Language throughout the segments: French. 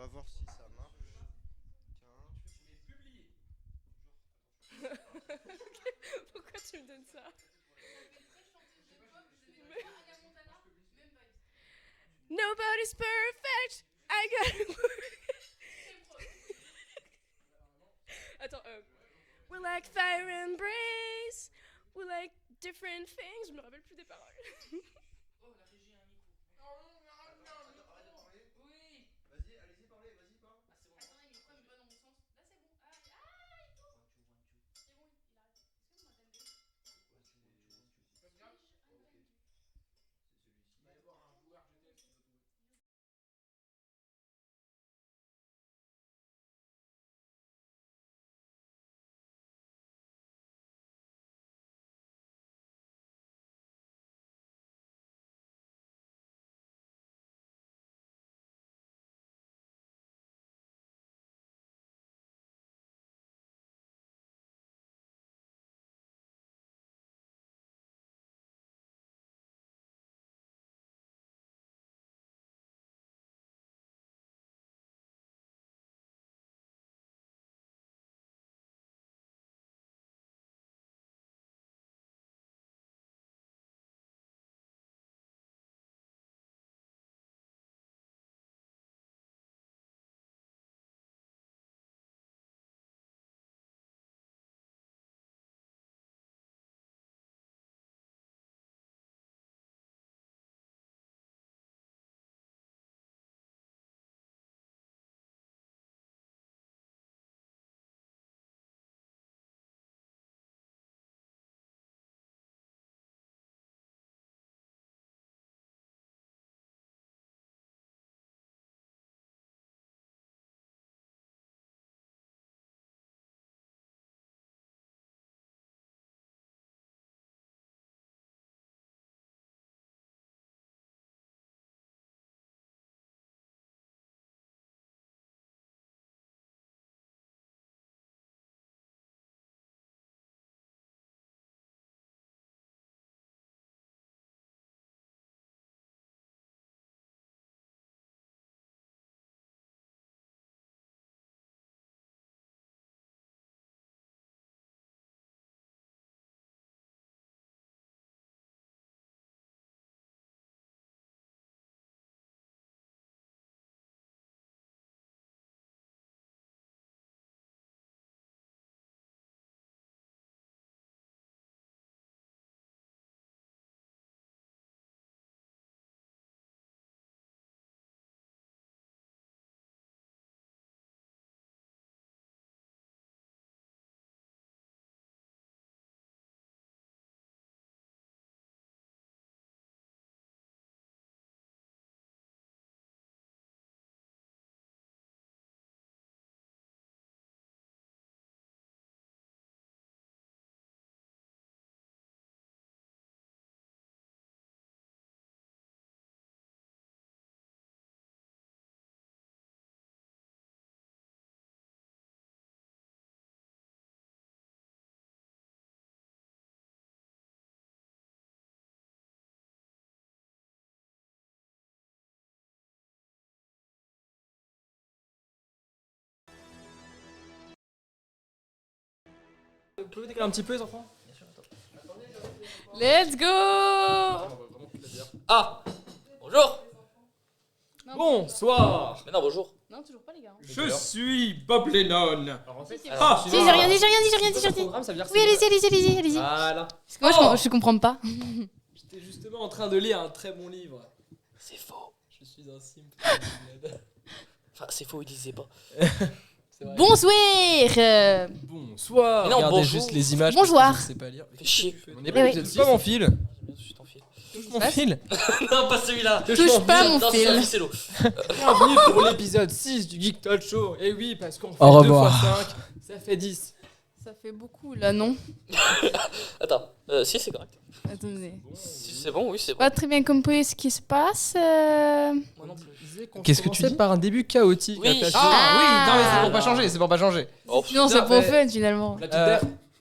voir si ça marche. Pourquoi tu me donnes ça? Nobody's perfect. I gotta work. Attends, we're like fire and embrace. We're like different things. Je me rappelle plus des paroles. Oh, la régie a un micro. Arrête de parler. Oui. Vas-y, allez-y, parlez, vas-y, parle. Ah, c'est bon. Attendez, mais pourquoi il me va dans mon sens? Là, c'est bon. Ah, il tout. One, two, one, two. C'est bon, il arrête. Est-ce que vous m'entendez? Pas bien. Ok. C'est celui-ci. On va aller voir un joueur GTS qui peut trouver. Vous pouvez décaler un petit peu les enfants? Bien sûr, attends. Let's go. Ah. Bonjour. Non, Bonsoir. Mais non, bonjour. Non, toujours pas les gars. Je suis Bob Lennon. Alors, en Si, c'est Ah, Si, j'ai rien dit, j'ai rien dit, j'ai rien dit, C'est j'ai quoi ce dit. programme, ça veut dire que Oui, c'est- allez-y. Voilà. Parce que moi, Oh. je comprends pas. J'étais justement en train de lire un très bon livre. c'est faux. Je suis un simple. Enfin, c'est faux, il disait pas. C'est vrai. Bonsoir. Bonsoir. Mais non, Regardez bonjour. juste les images. Bonjour. parce que Je ne sais pas lire. Fais chier. On Eh est pas oui. l'épisode 6, pas mon fil. J'aime bien tout de suite en fil. Touche mon fil. Non, pas celui-là. Touche pas mon Non, fil. c'est l'eau. Bienvenue pour l'épisode 6 du Geek Talk Show. Et oui, parce qu'on fait Au 2 revoir. x 5, ça fait 10. Ça fait beaucoup là, non? Attends, si, c'est correct. Attendez. Si c'est bon, oui, c'est bon. Pas très bien compris ce qui se passe. Moi non plus. Qu'est-ce que tu dis? Par un début chaotique. Oui. attaché- Ah. oui, non mais c'est pour pas Ah. changer, c'est pour pas changer. Oh, Non, c'est putain, pour mais- fun finalement. La petite bière.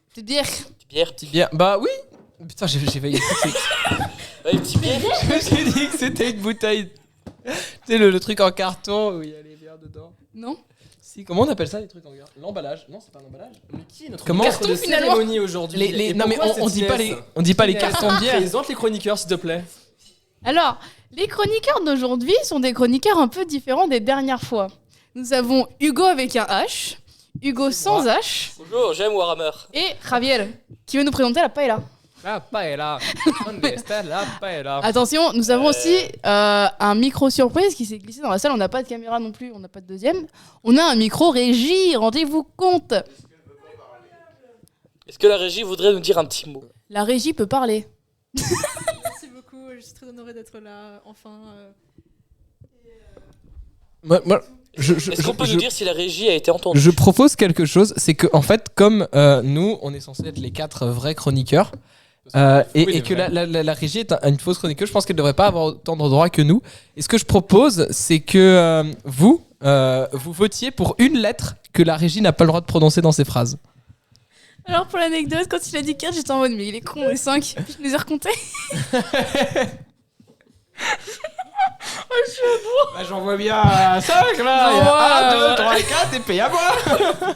Petite bière. petite bière. Petite bière. Bah oui. Putain, j'ai failli. Ouais, une petite bière. J'ai dit que c'était une bouteille. Tu sais, le truc en carton où il y a les bières verre dedans. Non. Si, comment on appelle ça les trucs en verre? L'emballage? Non, c'est pas l'emballage. Mais qui est notre Comment maître Carton, de finalement. cérémonie aujourd'hui? Non mais on dit pas les cartons de bière. Présente les chroniqueurs s'il te plaît. Alors, les chroniqueurs d'aujourd'hui sont des chroniqueurs un peu différents des dernières fois. Nous avons Hugo avec un H, Hugo sans H, Bonjour, j'aime Warhammer. et Javier, qui veut nous présenter la paella. La paella. Donde está la paella? Attention, nous avons aussi un micro surprise qui s'est glissé dans la salle. On n'a pas de caméra non plus, on n'a pas de deuxième. On a un micro régie, rendez-vous compte. Est-ce que la régie voudrait nous dire un petit mot? La régie peut parler. Merci beaucoup, je suis très honorée d'être là, enfin. Est-ce qu'on peut nous dire si la régie a été entendue? Je propose quelque chose, c'est que en fait, comme nous, on est censé être les 4 vrais chroniqueurs, et que la régie est une fausse chroniqueuse, je pense qu'elle ne devrait pas avoir autant de droits que nous. Et ce que je propose, c'est que vous votiez pour une lettre que la régie n'a pas le droit de prononcer dans ses phrases. Alors pour l'anecdote, quand il a dit 4, j'étais en mode mais il est con, les 5, puis je les ai recomptés. Bah, j'en vois bien 5 là. Il y a 1, 2, 3, 4 et paye à moi.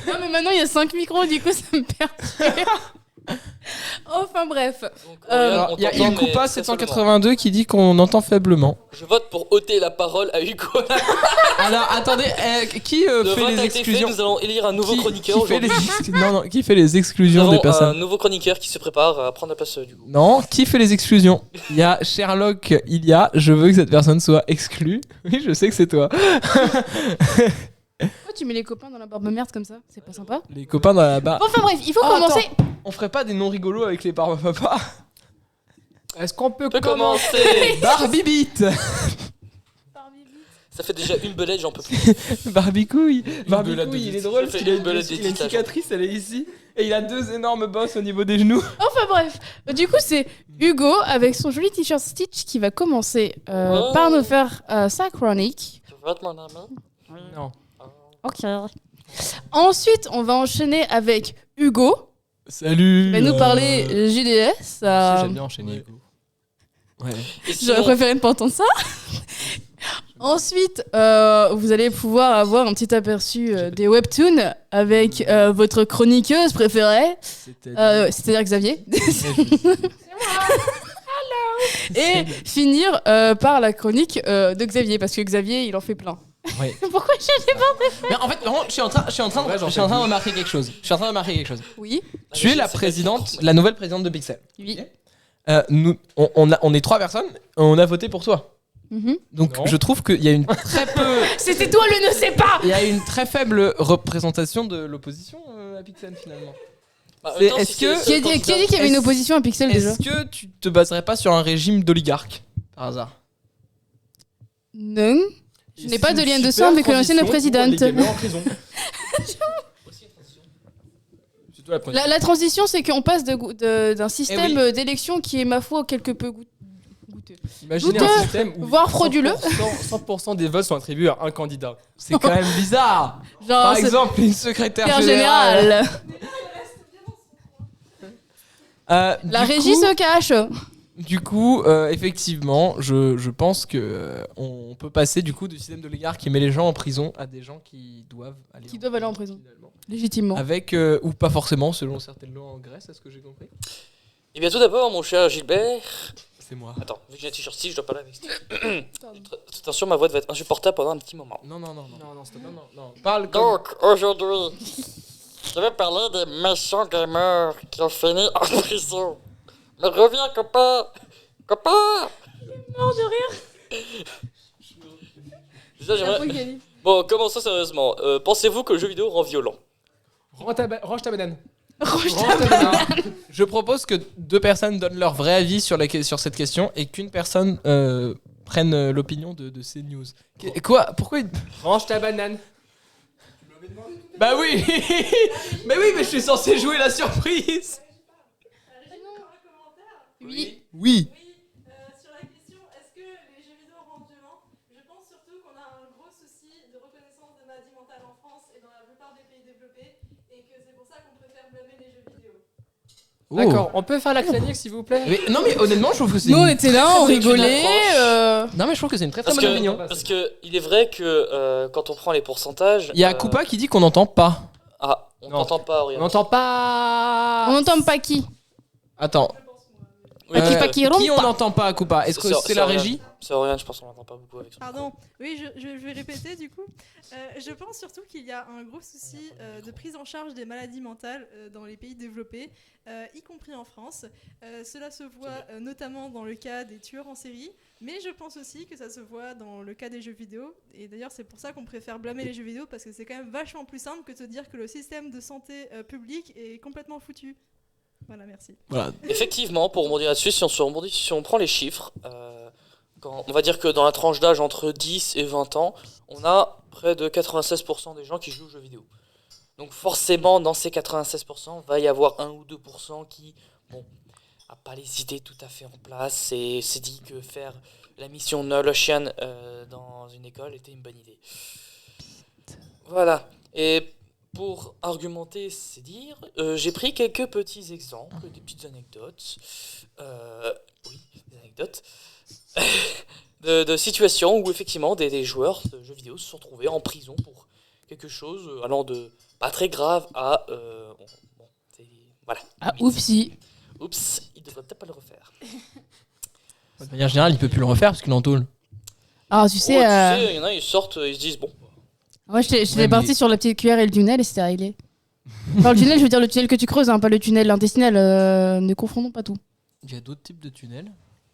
Non mais maintenant il y a 5 micros, du coup ça me perturbe. Enfin bref. Alors, il y a Ilkoupa 782 qui dit qu'on entend faiblement. Je vote pour ôter la parole à Hugo. Alors attendez, qui Le fait vote les a été fait, exclusions? nous allons élire un nouveau chroniqueur qui fait les aujourd'hui. qui fait les Nous exclusions des avons un personnes? nouveau chroniqueur qui se prépare à prendre la place d'Hugo. Non, qui fait les exclusions? Il y a Sherlock, je veux que cette personne soit exclue. Oui, je sais que c'est toi. Pourquoi tu mets les copains dans la barbe merde comme ça? C'est pas sympa. Les copains dans la barre. Enfin bref, il faut commencer. On ferait pas des noms rigolos avec les barbes papa? Est-ce qu'on peut On peut commencer? commencer. Barbie Beat. Ça fait déjà une belette, j'en peux plus. Barbicouille. Barbicouille, Barbicouille, il est drôle Ça parce fait qu'il a une belette il a une d'éditage. cicatrice, elle est ici. Et il a 2 énormes bosses au niveau des genoux. Enfin bref, du coup c'est Hugo avec son joli t-shirt Stitch qui va commencer Oh. par nous faire sa chronique. Tu votes mon ami? Non. Ok. Ensuite, on va enchaîner avec Hugo Salut. qui va nous parler JDS. J'aime bien enchaîner. Hugo. Ouais. Et J'aurais sinon, préféré ne pas entendre ça. Ensuite, vous allez pouvoir avoir un petit aperçu des webtoons avec votre chroniqueuse préférée, c'est-à-dire Xavier. Et finir par la chronique de Xavier, parce que Xavier, il en fait plein. Ouais. Pourquoi je n'ai pas... Mais en fait, vraiment, je suis en train de remarquer quelque chose. Oui, Tu es la présidente, la nouvelle présidente de Pixel. oui. On est 3 personnes, on a voté pour toi. Mhm. Donc Non. je trouve qu'il y a une très peu, C'était toi le ne sais pas. il y a une très faible représentation de l'opposition à Pixel finalement. bah, en C'est- même temps, est-ce si que- c'est le Qui a seul dit qu'il y avait candidat- une opposition à Pixel déjà? Est-ce que tu te baserais pas sur un régime d'oligarque par hasard? Non. Je n'ai pas de lien de sang avec l'ancienne présidente. en prison. C'est toi la première. La transition, c'est qu'on passe d'un système oui. d'élection qui est, ma foi, quelque peu goûteux. Imaginez Douteux, un système où voire frauduleux. 100% des votes sont attribués à un candidat. C'est quand même bizarre. Genre, Par c'est exemple, une secrétaire secrétaire générale. général. La régie se cache. Du coup, effectivement, je pense que on peut passer du coup du système d'oligarque qui met les gens en prison à des gens qui doivent aller en prison. finalement. Légitimement. Avec ou pas forcément selon certaines lois en Grèce, est-ce que j'ai compris? Eh bien, tout d'abord, mon cher Gilbert. C'est moi. Attends, vu que j'ai un t-shirt Stitch, je dois parler avec Stitch. Attention, ma voix va être insupportable pendant un petit moment. Non. Non, stop. Non. Parle comme. Donc, aujourd'hui, je vais parler des méchants gamers qui ont fini en prison. Mais reviens, copain! Copain! Mort de rire. Déjà, j'aimerais- Bon, commençons sérieusement. Pensez-vous que le jeu vidéo rend violent? Range ta banane. Je propose que 2 personnes donnent leur vrai avis sur cette question et qu'une personne prenne l'opinion de CNews. Quoi? Pourquoi Range ta banane. Bah oui. Mais oui, mais je suis censé jouer la surprise. Oui. Oui. Sur la question, est-ce que les jeux vidéo rendent violents? Je pense surtout qu'on a un gros souci de reconnaissance de maladie mentale en France et dans la plupart des pays développés, et que c'est pour ça qu'on préfère blâmer les jeux vidéo. D'accord, on peut faire la chronique s'il vous plaît. Non mais honnêtement, je trouve que c'est. Nous, on était là, on très bonne rigolait. Non mais je trouve que c'est une très Parce bonne opinion. que il est vrai que quand on prend les pourcentages. Il y a Koopa qui dit qu'on n'entend pas. Ah, on Non. t'entend pas, On Aurélien. n'entend pas. On n'entend pas qui Attends. Oui, Qui rompt Qui on pas. n'entend pas à Koopa? Est-ce que c'est la régie? C'est Aurélien, je pense qu'on l'entend pas beaucoup avec son. Pardon, oui, je vais répéter du coup. Je pense surtout qu'il y a un gros souci de prise en charge des maladies mentales dans les pays développés, y compris en France. Cela se voit notamment dans le cas des tueurs en série, mais je pense aussi que ça se voit dans le cas des jeux vidéo. Et d'ailleurs, c'est pour ça qu'on préfère blâmer les jeux vidéo, parce que c'est quand même vachement plus simple que de se dire que le système de santé public est complètement foutu. Voilà, merci. Voilà. Effectivement, pour rebondir là-dessus, si on prend les chiffres, on va dire que dans la tranche d'âge entre 10 et 20 ans, on a près de 96% des gens qui jouent aux jeux vidéo. Donc forcément, dans ces 96%, va y avoir 1 ou 2% qui, n'a pas les idées tout à fait en place et s'est dit que faire la mission Null Ocean dans une école était une bonne idée. Voilà. Et pour argumenter, c'est dire, j'ai pris quelques petits exemples, des petites anecdotes. Oui, des anecdotes. de situations où effectivement des joueurs de jeux vidéo se sont retrouvés en prison pour quelque chose allant de pas très grave à. Voilà. Ah, oupsie. Oups, il devrait peut-être pas le refaire. De manière générale, il peut plus le refaire parce qu'il est en tôle. Alors, tu sais, il y en a, ils sortent, ils se disent bon. moi, j'étais Ouais, parti mais- sur la petite cuillère et le tunnel et c'était réglé. Enfin, le tunnel, je veux dire le tunnel que tu creuses, hein, pas le tunnel intestinal. Ne confondons pas tout. Il y a d'autres types de tunnels.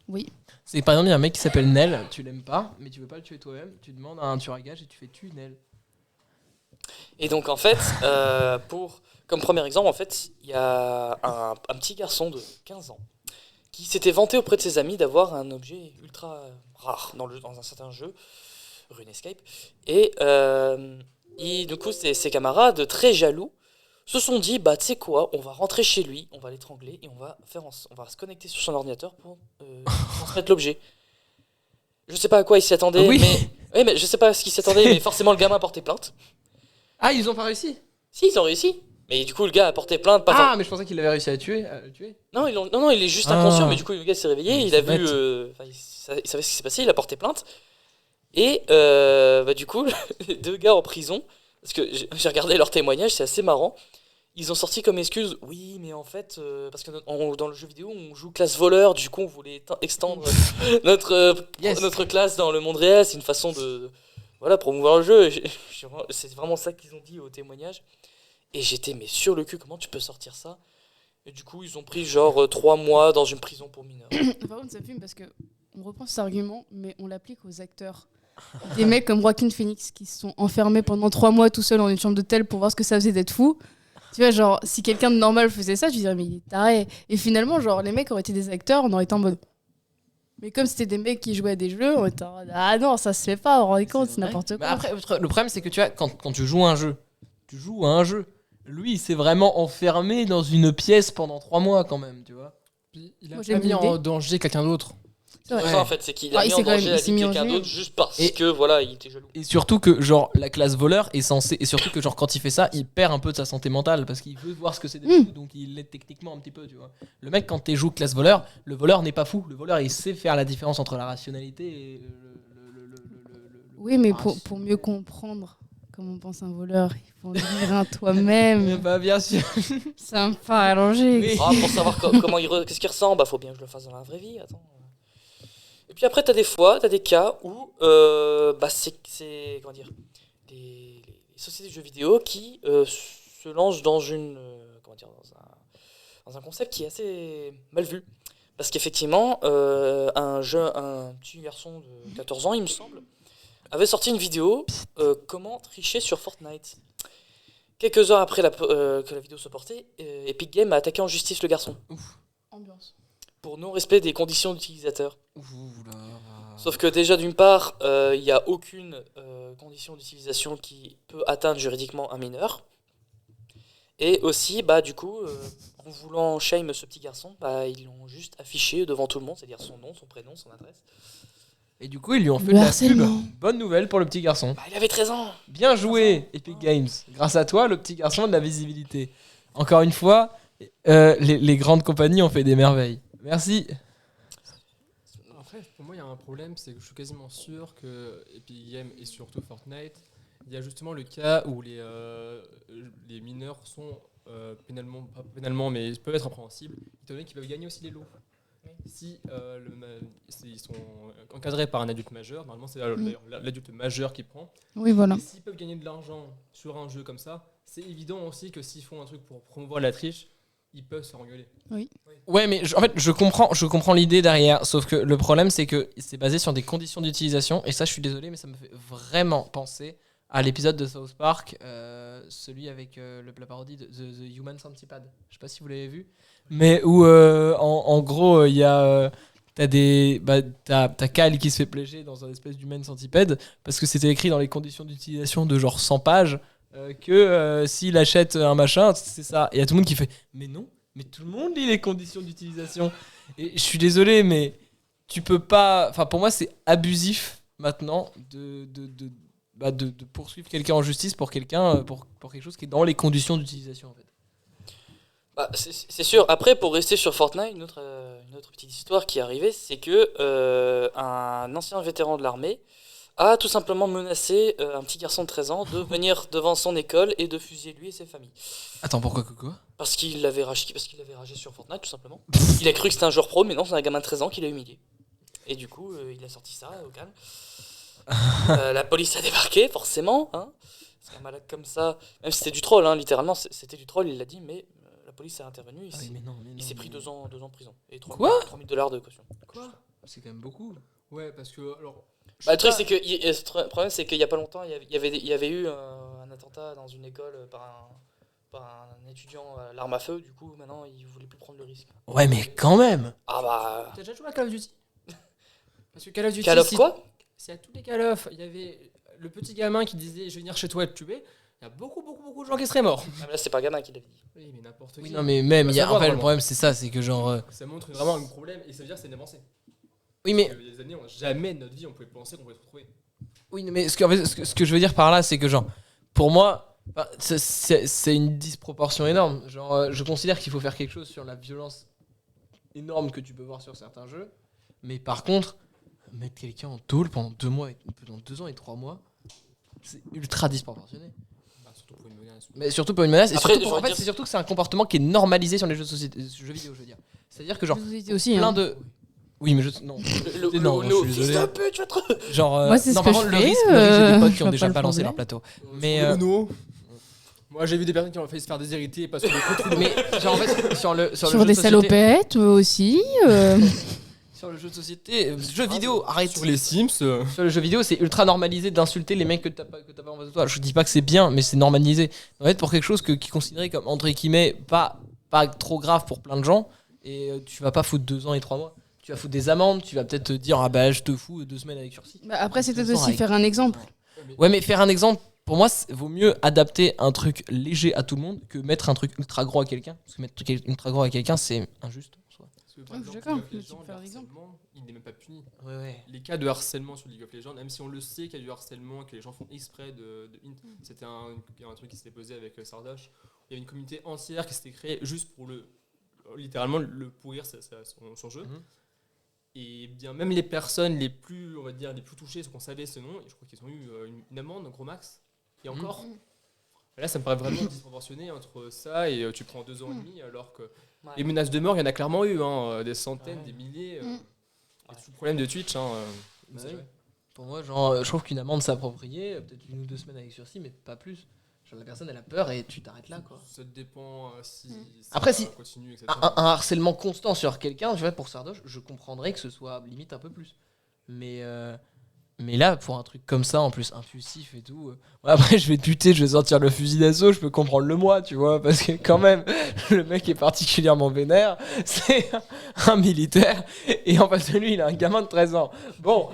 Oui. C'est par exemple, il y a un mec qui s'appelle Nel, tu l'aimes pas, mais tu veux pas le tuer toi-même, tu demandes à un tueur à gage et tu fais tuer Nel. Et donc en fait, comme premier exemple, en fait, il y a un petit garçon de 15 ans qui s'était vanté auprès de ses amis d'avoir un objet ultra rare dans un certain jeu, RuneScape. Et du coup, ses camarades, très jaloux, se sont dit, bah tu sais quoi, on va rentrer chez lui, on va l'étrangler et on va se connecter sur son ordinateur pour transmettre l'objet. Je sais pas à quoi il s'y attendait, Oui. mais je sais pas à ce qu'il s'attendait, mais forcément le gamin a porté plainte. Ah, ils ont pas réussi. Si, ils ont réussi. Mais du coup, le gars a porté plainte. Ah, mais je pensais qu'il avait réussi à le tuer. Non, il est juste Ah. inconscient. Mais du coup, le gars s'est réveillé, il a C'est vu. bête. Il savait ce qui s'est passé, il a porté plainte. Et du coup, les deux gars en prison, parce que j'ai regardé leur témoignage, c'est assez marrant. Ils ont sorti comme excuse, oui, mais en fait, parce que dans le jeu vidéo, on joue classe voleur, du coup, on voulait extendre notre classe dans le monde réel. C'est une façon de promouvoir le jeu. C'est vraiment ça qu'ils ont dit au témoignage. Et j'étais mais sur le cul, comment tu peux sortir ça? Et du coup, ils ont pris genre 3 mois dans une prison pour mineurs. Par contre, ça fume parce que on reprend cet argument, mais on l'applique aux acteurs. Des mecs comme Joaquin Phoenix qui se sont enfermés pendant 3 mois tout seuls dans une chambre d'hôtel pour voir ce que ça faisait d'être fou. Tu vois, genre, si quelqu'un de normal faisait ça, tu dirais, mais il est taré. Et finalement, genre, les mecs auraient été des acteurs, on aurait été en mode. Mais comme c'était des mecs qui jouaient à des jeux, on était en mode, ah non, ça se fait pas, on rend compte, c'est n'importe Mais quoi. après, le problème, c'est que tu vois, quand tu joues à un jeu, tu joues à un jeu. Lui, il s'est vraiment enfermé dans une pièce pendant 3 mois quand même, tu vois. Puis il a Moi, pas j'aime mis en l'idée. danger quelqu'un d'autre. C'est vrai. C'est ça en fait, c'est qu'il a Ah, il mis s'est en quand même- danger il la s'est vie de mis en quelqu'un jeu. d'autre juste parce Et- que voilà, il était jaloux. Et surtout que, genre, la classe voleur est censée. Et surtout que, genre, quand il fait ça, il perd un peu de sa santé mentale parce qu'il veut voir ce que c'est des fous, donc il l'est techniquement un petit peu, tu vois. Le mec, quand t'es joué classe voleur, le voleur n'est pas fou. Le voleur, il sait faire la différence entre la rationalité et Oui, mais pour mieux comprendre comment pense un voleur, il faut en devenir un toi-même. Bah, bien sûr. Ça me paraît logique. Oui. Ah, pour savoir comment qu'est-ce qu'il ressent, bah faut bien que je le fasse dans la vraie vie. Attends. Et puis après, t'as des cas où c'est comment dire, les sociétés de jeux vidéo qui se lancent dans dans un concept qui est assez mal vu. Parce qu'effectivement, un petit garçon de 14 ans, il me semble, avait sorti une vidéo comment tricher sur Fortnite. Quelques heures après que la vidéo soit portée, Epic Games a attaqué en justice le garçon Ambiance. pour non-respect des conditions d'utilisateur. Sauf que déjà d'une part, il n'y a aucune condition d'utilisation qui peut atteindre juridiquement un mineur. Et aussi, du coup, en voulant shame ce petit garçon, ils l'ont juste affiché devant tout le monde, c'est-à-dire son nom, son prénom, son adresse. Et du coup, ils lui ont fait Le de la pub. harcèlement. Bonne nouvelle pour le petit garçon. Il avait 13 ans. Bien joué, Epic Games. Grâce à toi, le petit garçon a de la visibilité. Encore une fois, les grandes compagnies ont fait des merveilles. Merci. Après, pour moi, il y a un problème, c'est que je suis quasiment sûr que Epic Games et surtout Fortnite, il y a justement le cas où les mineurs sont pas pénalement, mais ils peuvent être répréhensibles, étant donné qu'ils peuvent gagner aussi des lots. Si ils sont encadrés par un adulte majeur, normalement c'est d'ailleurs l'adulte majeur qui prend. Oui, voilà. Et s'ils peuvent gagner de l'argent sur un jeu comme ça, c'est évident aussi que s'ils font un truc pour promouvoir la triche, ils peuvent se faire engueuler. Ouais, mais en fait, je comprends l'idée derrière. Sauf que le problème, c'est que c'est basé sur des conditions d'utilisation. Et ça, je suis désolé, mais ça me fait vraiment penser à l'épisode de South Park, celui avec la parodie de The Human Centipede. Je sais pas si vous l'avez vu, mais où en gros, il y a t'as Cal qui se fait pléger dans un espèce d'human centipède parce que c'était écrit dans les conditions d'utilisation de genre 100 pages que s'il achète un machin, c'est ça. Et il y a tout le monde qui fait mais non, mais tout le monde lit les conditions d'utilisation. Et je suis désolé, mais tu peux pas. Enfin, pour moi, c'est abusif maintenant de poursuivre quelqu'un en justice pour quelqu'un pour quelque chose qui est dans les conditions d'utilisation en fait. Bah, c'est sûr. Après, pour rester sur Fortnite, une autre petite histoire qui est arrivée, c'est que un ancien vétéran de l'armée a tout simplement menacé un petit garçon de 13 ans de venir devant son école et de fusiller lui et ses familles. Attends, pourquoi Coco? Parce qu'il avait ragé sur Fortnite, tout simplement. Il a cru que c'était un joueur pro, mais non, c'est un gamin de 13 ans qui l'a humilié. Et du coup, il a sorti ça au calme. La police a débarqué, forcément. Hein, parce qu'un malade comme ça, même si c'était du troll, hein, littéralement, c'était du troll, il l'a dit, mais la police est intervenue. Il s'est pris 2 ans de prison. Et $3 000 de caution. Quoi? C'est quand même beaucoup. Ouais, parce que alors. Bah, le truc, c'est que le problème, c'est qu'il y a pas longtemps, il y avait eu un attentat dans une école par un étudiant à l'arme à feu. Du coup, maintenant, il voulait plus prendre le risque. Ouais, mais quand même. Ah bah. T'as déjà joué à Call of Duty? Parce que Call of Duty. Call of quoi? C'est à tous les Call of. Il y avait le petit gamin qui disait je vais venir chez toi et te tuer. Il y a beaucoup de gens qui seraient morts. Ah, mais là, c'est pas un gamin qui l'a dit. Oui, mais n'importe qui. Oui, non, mais même, Bah, il y a, ça va, en fait, le vraiment. problème, c'est ça, c'est que genre. Ça montre vraiment un problème et ça veut dire que c'est une avancée. Oui, mais. Il y a des années, jamais de notre vie on pouvait penser qu'on pouvait se retrouver. Oui, mais ce que je veux dire par là, c'est que genre, pour moi, c'est une disproportion énorme. Genre, je considère qu'il faut faire quelque chose sur la violence énorme que tu peux voir sur certains jeux. Mais par contre, mettre quelqu'un en tôle pendant 2 mois, pendant 2 ans et 3 mois, c'est ultra disproportionné. Bah, surtout pour une menace. Mais surtout pour une menace. Et Après, surtout en fait, c'est surtout que c'est un comportement qui est normalisé sur les jeux vidéo, je veux dire. C'est-à-dire que genre, Aussi, plein hein. de. Oui, mais non. Non, je suis fils désolé. de pute, tu vas te... Genre, Moi, c'est non, ce par que contre, je le fais, risque, j'ai des potes je qui ont vois déjà pas le balancé leur problème. plateau. Mais Moi j'ai vu des personnes qui ont failli se faire déshériter parce que mais genre en fait sur le Sur jeu des de société, salopettes aussi. sur le jeu de société, jeu vidéo, arrête. sur les Sims. Sur le jeu vidéo, c'est ultra normalisé d'insulter les mecs que t'as pas en face de toi. Je dis pas que c'est bien, mais c'est normalisé. En fait, pour quelque chose qui est considéré comme entre guillemets pas trop grave pour plein de gens, et tu vas pas foutre 2 ans et 3 mois. Tu vas foutre des amendes, tu vas peut-être te dire ah bah je te fous 2 semaines avec sursis. Bah, après, c'est peut-être 2 ans aussi avec- faire un exemple. Ouais, mais faire un exemple, pour moi, vaut mieux adapter un truc léger à tout le monde que mettre un truc ultra gros à quelqu'un. Parce que mettre un truc ultra gros à quelqu'un, c'est injuste en soi. Parce que, Ouais, par je suis exemple, d'accord, League of mais tu Legends, peux faire le l'exemple. harcèlement, il n'est même pas puni. Ouais. Les cas de harcèlement sur League of Legends, même si on le sait qu'il y a du harcèlement, que les gens font exprès de hint, c'était un truc qui s'était posé avec Sardoche. Il y avait une communauté entière qui s'était créée juste pour littéralement le pourrir son jeu. Mhm. Et bien même les personnes les plus, on va dire, les plus touchées, ceux qu'on savait ce nom, et je crois qu'ils ont eu une amende, un gros max. Et Mhm. encore, là ça me paraît vraiment disproportionné entre ça et tu prends 2 ans et demi, alors que Ouais. les menaces de mort, il y en a clairement eu, hein, des centaines, des milliers. Et tout le problème de Twitch. Hein, Bah c'est oui. vrai. Pour moi, genre, je trouve qu'une amende c'est approprié, peut-être 1 ou 2 semaines avec sursis, mais pas plus. Genre, la personne elle a peur et tu t'arrêtes là quoi. Ça dépend si Après, ça si- continue, etc. Un harcèlement constant sur quelqu'un, tu vois, pour Sardoche, je comprendrais que ce soit limite un peu plus. Mais là, pour un truc comme ça, en plus impulsif et tout, ouais, après je vais buter, je vais sortir le fusil d'assaut, je peux comprendre le moi, tu vois, parce que quand même, le mec est particulièrement vénère, c'est un militaire, et en face de lui, il a un gamin de 13 ans. Bon,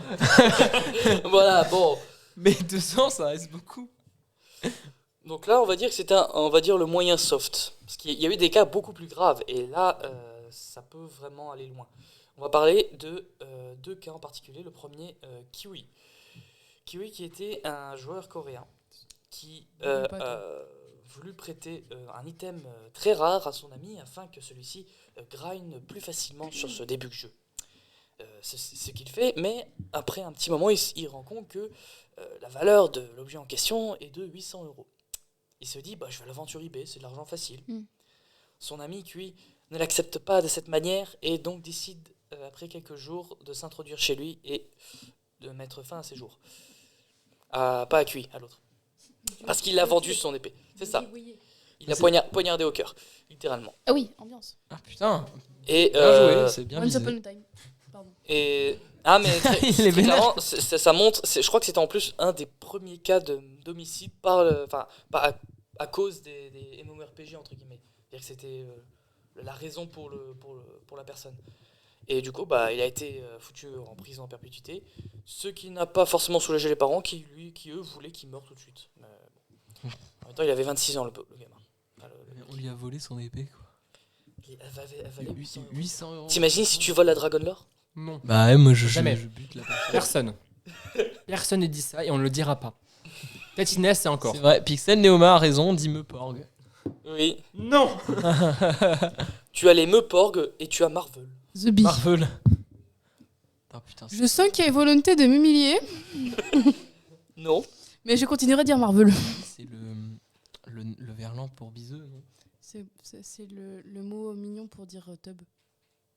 Voilà, bon. mais 200, ça reste beaucoup. Donc là, on va dire que on va dire le moyen soft. Parce qu'il y a eu des cas beaucoup plus graves. Et là, ça peut vraiment aller loin. On va parler de 2 cas en particulier. Le premier, Kiwi. Kiwi qui était un joueur coréen qui voulu prêter un item très rare à son ami afin que celui-ci grind plus facilement sur ce début de jeu. C'est ce qu'il fait, mais après un petit moment, il rend compte que la valeur de l'objet en question est de 800 €. Il se dit, je vais à l'aventure eBay, c'est de l'argent facile. Son ami, lui, ne l'accepte pas de cette manière et donc décide, après quelques jours, de s'introduire chez lui et de mettre fin à ses jours. Pas à Cui, à l'autre. Parce qu'il a vendu son épée. C'est ça. Il a poignardé au cœur, littéralement. Ah oui, ambiance. Ah putain. Et, Bien joué, c'est bien Once visé. upon a time. Pardon. Et mais Il est très vénère. clairement, ça montre. Je crois que c'était en plus un des premiers cas d'homicide à cause des MMORPG entre guillemets. C'est-à-dire que c'était la raison pour la personne. Et du coup, il a été foutu en prison en perpétuité, ce qui n'a pas forcément soulagé les parents qui eux voulaient qu'il meure tout de suite. Mais, bon. En même temps, il avait 26 ans le gamin. Enfin, On lui a volé son épée quoi. elle valait 800 €. 800 €. T'imagines si tu voles la Dragon Lore? Non. Bah ouais, moi je Jamais. bute la personne. Personne. Personne ne dit ça et on ne le dira pas. Peut-être Inès, c'est encore. C'est vrai, Pixel Neoma a raison, dis-me porg. Oui. Non. Tu as les Meuporg et tu as Marvel. The Bee. Marvel. Oh putain, Je sens qu'il y a une volonté de m'humilier, Non. mais je continuerai à dire Marvel. c'est le verlan pour biseux, non? C'est le mot mignon pour dire tub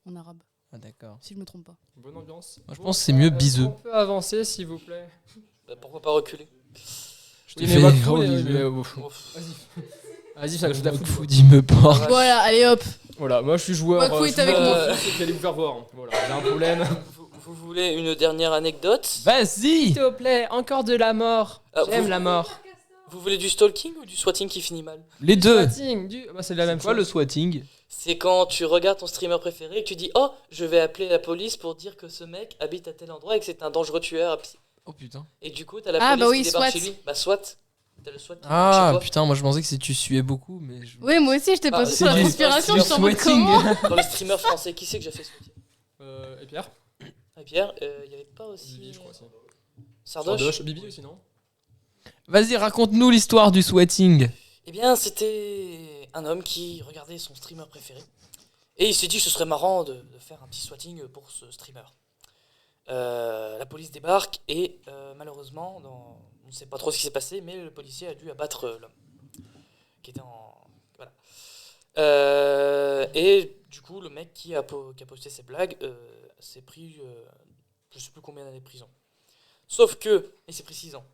en arabe, Ah d'accord. si je me trompe pas. Bonne ambiance. Moi je pense que c'est mieux biseux. On peut avancer, s'il vous plaît. Pourquoi pas reculer? Je Oui, te mais fais Wakfu, gros mais- bisous. Ouf. Vas-y, ça, je la fous. Dis-me porg. Voilà, allez hop. Voilà, moi je suis joueur. Wakfu est je suis avec joueur, nous. Vous allez vous faire voir. Voilà, j'ai un problème. Vous voulez une dernière anecdote? Vas-y. S'il te plaît, encore de la mort. J'aime vous- la mort. Vous voulez du stalking ou du swatting qui finit mal? Les deux. C'est la même C'est quoi chose. le swatting? C'est quand tu regardes ton streamer préféré et que tu dis oh, je vais appeler la police pour dire que ce mec habite à tel endroit et que c'est un dangereux tueur. Oh putain. Et du coup, t'as la Ah, police bah oui, qui débarque SWAT. chez lui. Bah, SWAT. T'as le SWAT qui débarque Ah chez toi. putain, moi je pensais que tu suais beaucoup, mais je... Oui, moi aussi, j'étais Ah, passée c'est sur la du- conspiration, c'est je du suis en mode swatting. comment Dans les streamers français, qui c'est que j'ai fait swatting? Et Pierre Ah, Pierre, il y avait pas aussi. Bibi, je crois aussi. Sardoche. Bibi aussi, non? Vas-y, raconte-nous l'histoire du swatting. Eh bien, c'était un homme qui regardait son streamer préféré. Et il s'est dit que ce serait marrant de faire un petit swatting pour ce streamer. La police débarque et malheureusement, on ne sait pas trop ce qui s'est passé, mais le policier a dû abattre l'homme. Qui était en. Voilà. Et du coup, le mec qui a posté ces blagues s'est pris je sais plus combien d'années de prison. Sauf que. Et c'est précisant.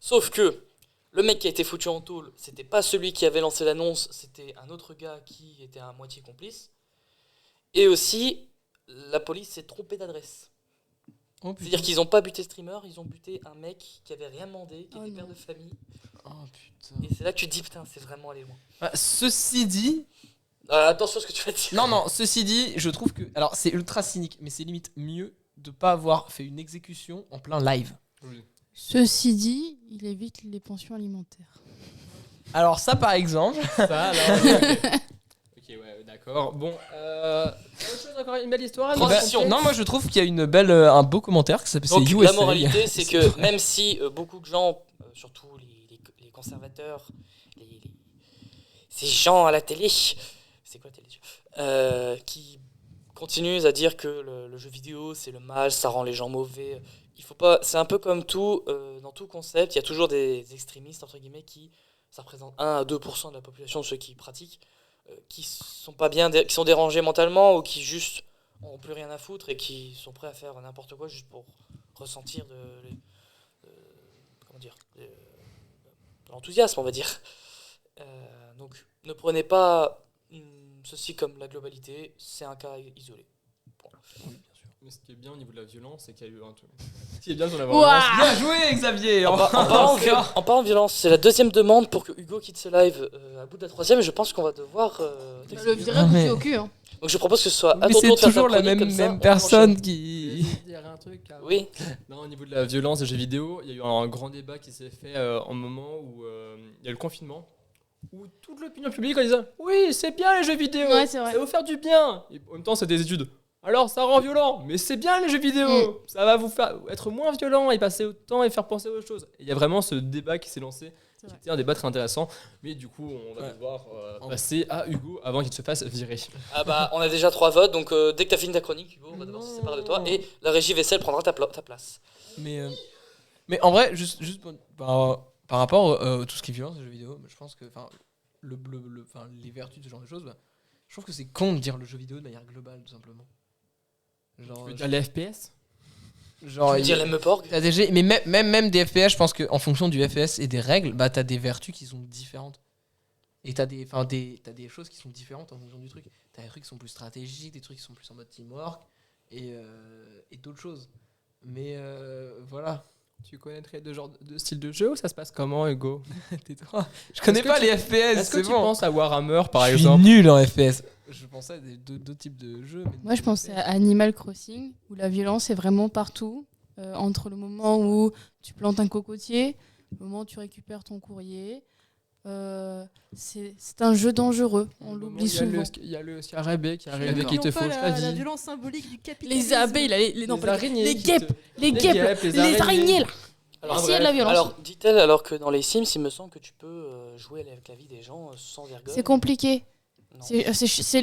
Sauf que. Le mec qui a été foutu en tôle, c'était pas celui qui avait lancé l'annonce, c'était un autre gars qui était à moitié complice. Et aussi, la police s'est trompée d'adresse. Oh C'est-à-dire qu'ils ont pas buté streamer, ils ont buté un mec qui avait rien demandé, qui Oh était non. père de famille. Oh putain. Et c'est là que tu te dis, putain, c'est vraiment allé loin. Ceci dit... Attention à ce que tu vas dire. Non, ceci dit, je trouve que... Alors c'est ultra cynique, mais c'est limite mieux de pas avoir fait une exécution en plein live. Oui. Ceci dit, il évite les pensions alimentaires. Alors ça par exemple... Ça, alors. Ok, ouais, d'accord. Bon, autre chose encore, une belle histoire. Anne, Transition. racontez. Non, moi je trouve qu'il y a une belle, un beau commentaire qui s'appelle Donc c'est la USA. moralité, c'est que même si beaucoup de gens, surtout les conservateurs, ces gens à la télé, c'est quoi la télé, qui continuent à dire que le jeu vidéo c'est le mal, ça rend les gens mauvais. Il faut pas. C'est un peu comme tout, dans tout concept, il y a toujours des extrémistes entre guillemets qui ça représente 1 à 2% de la population de ceux qui pratiquent, qui sont pas bien, qui sont dérangés mentalement ou qui juste ont plus rien à foutre et qui sont prêts à faire n'importe quoi juste pour ressentir comment dire, de l'enthousiasme, on va dire. Donc ne prenez pas ceci comme la globalité, c'est un cas isolé. Mais ce qui est bien au niveau de la violence, c'est qu'il y a eu un truc. Ce qui est bien sur la Ouah. violence. Bien joué Xavier. En parlant de violence, c'est la deuxième demande pour que Hugo quitte ce live à bout de la troisième et je pense qu'on va devoir... Le virer un coup au cul. Hein. Donc je propose que ce soit à Mais ton c'est tour de faire ta toujours la chronique, même, comme ça, même on personne enchaîne. qui... Un truc, Oui, Non, au niveau de la violence des jeux vidéo, il y a eu un grand débat qui s'est fait en moment où il y a le confinement, où toute l'opinion publique disait oui, c'est bien les jeux vidéo, Ouais, c'est vrai. ça va vous faire du bien. Et en même temps, c'est des études. Alors, ça rend violent, mais c'est bien les jeux vidéo, ça va vous faire être moins violent et passer autant et faire penser aux choses. Et il y a vraiment ce débat qui s'est lancé C'est vrai. C'était un débat très intéressant. Mais du coup, on va Ouais. devoir passer à Hugo avant qu'il se fasse virer. Ah bah, on a déjà 3 votes, donc dès que t'as fini ta chronique, Hugo, on va devoir se séparer de toi. Et la régie vaisselle prendra ta place. Mais en vrai, juste par rapport à tout ce qui est violence, les jeux vidéo, je pense que les vertus de ce genre de choses, je trouve que c'est con de dire le jeu vidéo de manière globale, tout simplement. Genre, Tu veux dire les FPS? genre, Tu veux dire les Meuporg? mais même des FPS, je pense qu'en fonction du FPS et des règles, bah t'as des vertus qui sont différentes. Et t'as des choses qui sont différentes en fonction du truc. T'as des trucs qui sont plus stratégiques, des trucs qui sont plus en mode teamwork, et d'autres choses. Mais voilà. Tu connaîtrais de genre de style de jeu ou ça se passe comment, Hugo? Tais-toi. Je connais Est-ce que pas tu- les FPS, Est-ce que c'est tu bon. penses à Warhammer par Je suis exemple? nul en FPS. Je pensais à d'autres types de jeux. Mais Moi, je pensais à Animal Crossing, où la violence est vraiment partout. Entre le moment où tu plantes un cocotier, le moment où tu récupères ton courrier. C'est un jeu dangereux, on l'oublie souvent. Il y a le scarabée qui arrive et d'accord. qui te N'oublions pas fauche la la vie. violence symbolique du capitalisme. Les abeilles, là, non, pas araignées les qui guêpes, te- les guêpes, les araignées, là. Alors, S'il y a de la violence. alors, dit-elle, alors que dans les Sims, il me semble que tu peux jouer avec la vie des gens sans vergogne. C'est compliqué. Non.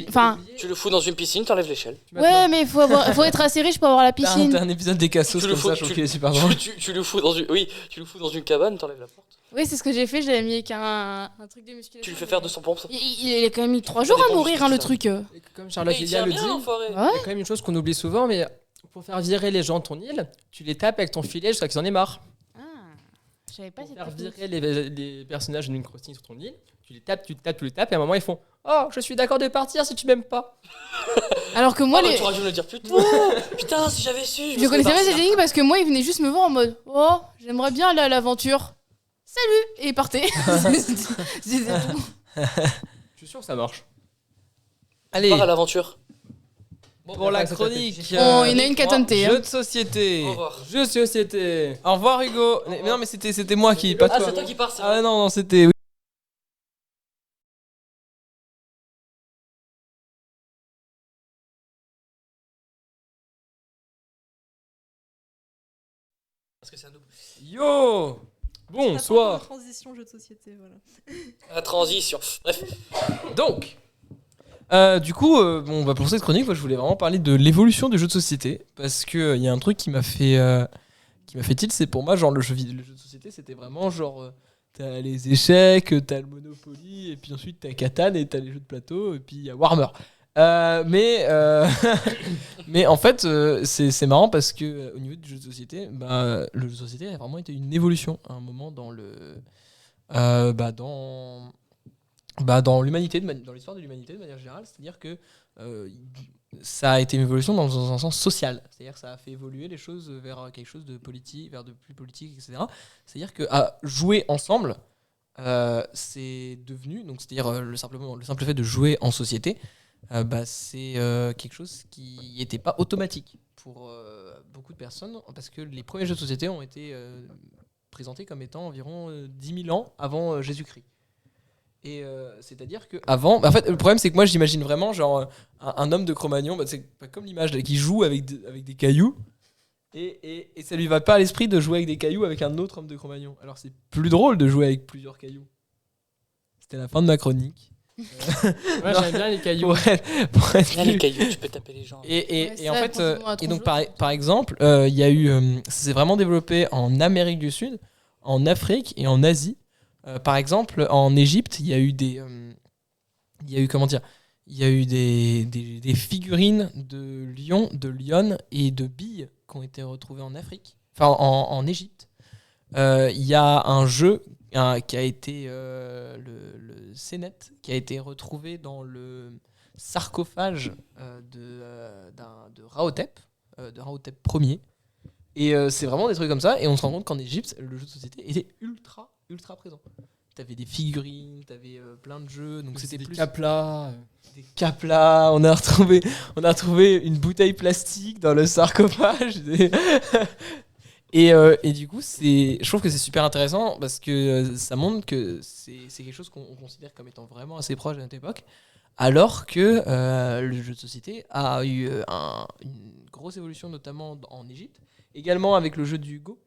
Enfin, Tu le fous dans une piscine, t'enlèves l'échelle. ouais, mais faut être assez riche pour avoir la piscine. T'as un épisode des Cassos Tu le comme fous- ça, je trouve tu- qu'il est super drôle. Tu le fous dans une cabane, t'enlèves la porte. Oui, c'est ce que j'ai fait, j'avais mis avec un truc de musculation. Tu lui fais faire 200 pompes. Il a quand même mis 3 Ça jours à dépend mourir, de ce hein, que le tu truc. Et comme Charlotte Et il Lilia tient le bien, dit, l'enfoiré. Ouais. il y a quand même une chose qu'on oublie souvent, mais pour faire virer les gens de ton île, tu les tapes avec ton filet jusqu'à qu'ils en aient marre. Ah, je savais pas Pour cette faire technique. virer les personnages d'Animal Crossing sur ton île, tu les tapes, et à un moment ils font Oh, je suis d'accord de partir si tu m'aimes pas. Alors que moi, Oh, bah, les... tu aurais dû me le dire plus tôt. Putain, si j'avais su. je connaissais pas cette technique parce que moi, ils venaient juste me voir en mode Oh, j'aimerais bien aller à l'aventure. Salut! Et ils partaient. C'était tout. Je suis sûr que ça marche. Allez, Part à l'aventure. pour la ça chronique. Oh, il y en a une qui a tenté, hein. Jeux de société. Au revoir. Jeux de société. Au revoir Hugo. Mais non, mais c'était moi qui, pas Ah, toi. c'est toi qui pars, c'est Ah vrai. non, c'était. Parce que c'est un double. Yo. Bonsoir. Transition jeu de société, voilà. La transition. Bref. Donc, du coup, bon, bah pour cette chronique, moi, je voulais vraiment parler de l'évolution du jeu de société parce que il y a un truc qui m'a fait tilt, c'est pour moi genre le jeu de société, c'était vraiment genre t'as les échecs, t'as le Monopoly et puis ensuite t'as Catan et t'as les jeux de plateau et puis il y a Warhammer. Mais en fait, c'est marrant parce que au niveau du jeu de société, bah, le jeu de société a vraiment été une évolution à un moment dans dans l'humanité, dans l'histoire de l'humanité de manière générale. C'est-à-dire que ça a été une évolution dans un sens social. C'est-à-dire que ça a fait évoluer les choses vers quelque chose de politique, vers de plus politique, etc. C'est-à-dire que à jouer ensemble, c'est devenu, donc c'est-à-dire le simple fait de jouer en société, c'est quelque chose qui n'était pas automatique pour beaucoup de personnes, parce que les premiers jeux de société ont été présentés comme étant environ 10 000 ans avant Jésus-Christ. Et c'est-à-dire que avant, en fait, le problème c'est que moi j'imagine vraiment genre un homme de Cro-Magnon, c'est pas comme l'image qui joue avec des cailloux, et ça lui va pas à l'esprit de jouer avec des cailloux avec un autre homme de Cro-Magnon. Alors c'est plus drôle de jouer avec plusieurs cailloux. C'était la fin de ma chronique. Moi j'aime bien les cailloux. Pour être Là, les plus- cailloux, tu peux taper les gens. et Ouais, en ça, fait, contrairement à et donc ton jeu. par exemple, il y a eu, ça s'est vraiment développé en Amérique du Sud, en Afrique et en Asie. Par exemple, en Égypte, il y a eu des figurines de lions, de lionnes et de billes qui ont été retrouvées en Afrique, enfin en Égypte. Il y a un jeu qui a été le Sénet, qui a été retrouvé dans le sarcophage de Rahotep, de Rahotep Ier. Et c'est vraiment des trucs comme ça. Et on se rend compte qu'en Égypte, le jeu de société était ultra présent. T'avais des figurines, t'avais plein de jeux. Donc c'était des plus caplas. des caplas. On a retrouvé une bouteille plastique dans le sarcophage. Et du coup, je trouve que c'est super intéressant parce que ça montre que c'est quelque chose qu'on considère comme étant vraiment assez proche de notre époque, alors que le jeu de société a eu une grosse évolution, notamment en Égypte, également avec le jeu du Go.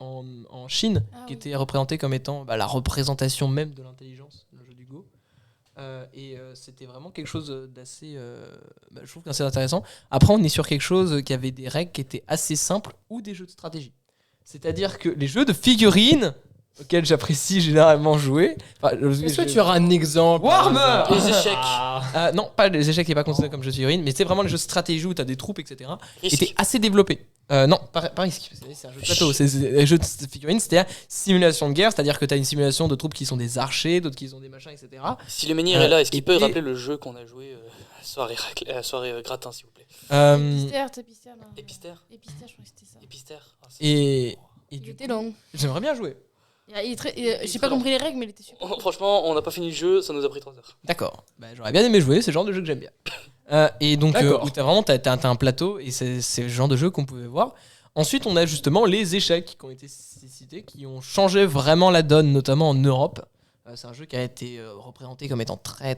en Chine, Ah qui oui. était représenté comme étant la représentation même de l'intelligence, le jeu du Go. C'était vraiment quelque chose d'assez, je trouve assez intéressant. Après, on est sur quelque chose qui avait des règles qui étaient assez simples ou des jeux de stratégie. C'est-à-dire que les jeux de figurines auxquels j'apprécie généralement jouer. Est-ce que tu auras un exemple Warhammer Les échecs. Non, pas les échecs qui n'est pas considéré comme jeu de figurines, mais c'est vraiment les jeux de stratégie où tu as des troupes, etc. Risque. étaient assez développés. Non, pas risque, c'est un jeu de plateau. C'est un jeu de figurines, c'est-à-dire simulation de guerre, c'est-à-dire que tu as une simulation de troupes qui sont des archers, d'autres qui sont des machins, etc. Si le menhir est là, est-ce qu'il peut et- rappeler le jeu qu'on a joué à la soirée gratin, s'il vous plaît? Épistère, t'as Épistère, là. Épistère. Épistère, je crois que c'était ça. Épistère. Ah, c'est- Et Il du était coup, long. j'aimerais bien jouer. J'ai pas compris les règles, mais il était super. Franchement, on n'a pas fini le jeu, ça nous a pris 3 heures. D'accord. J'aurais bien aimé jouer, c'est le genre de jeu que j'aime bien. Et donc, D'accord. où t'as un plateau, et c'est le genre de jeu qu'on pouvait voir. Ensuite, on a justement les échecs qui ont été cités, qui ont changé vraiment la donne, notamment en Europe. C'est un jeu qui a été représenté comme étant très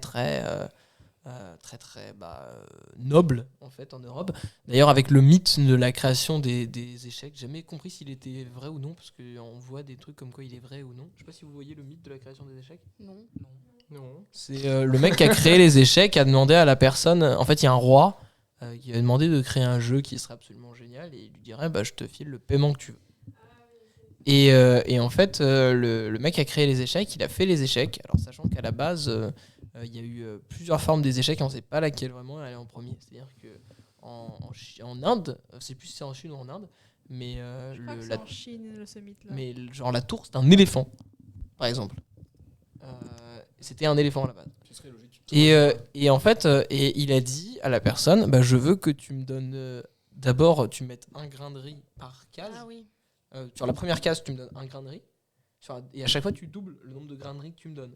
noble en fait en Europe. D'ailleurs, avec le mythe de la création des échecs, j'ai jamais compris s'il était vrai ou non, parce qu'on voit des trucs comme quoi il est vrai ou non. Je sais pas si vous voyez le mythe de la création des échecs. Non. Non. C'est le mec qui a créé les échecs a demandé à la personne. En fait, il y a un roi qui a demandé de créer un jeu qui serait absolument génial et il lui dirait je te file le paiement que tu veux. Et en fait, le mec a créé les échecs, il a fait les échecs. Alors, sachant qu'à la base, il y a eu plusieurs formes des échecs et on ne sait pas laquelle vraiment elle est en premier. C'est-à-dire que en Inde, c'est plus si c'est en Chine ou en Inde, mais Je crois que c'est en Chine, ce mythe-là. mais genre la tour, c'est un éléphant, par exemple. C'était un éléphant à la base. Ce serait logique. Et en fait, il a dit à la personne, je veux que tu me donnes d'abord, tu mettes un grain de riz par case. Ah oui. Sur la première case, tu me donnes un grain de riz. Et à chaque fois, tu doubles le nombre de grains de riz que tu me donnes.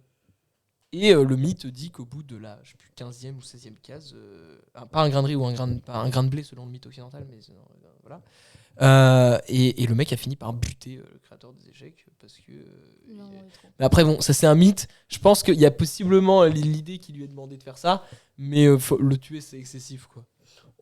Et le mythe dit qu'au bout de la 15e ou 16e case, pas un grain de riz ou pas un grain de blé selon le mythe occidental, mais voilà. Et le mec a fini par buter le créateur des échecs parce que. Non, ouais, trop. Mais après, bon, ça c'est un mythe. Je pense qu'il y a possiblement l'idée qui lui est demandé de faire ça, mais le tuer c'est excessif quoi.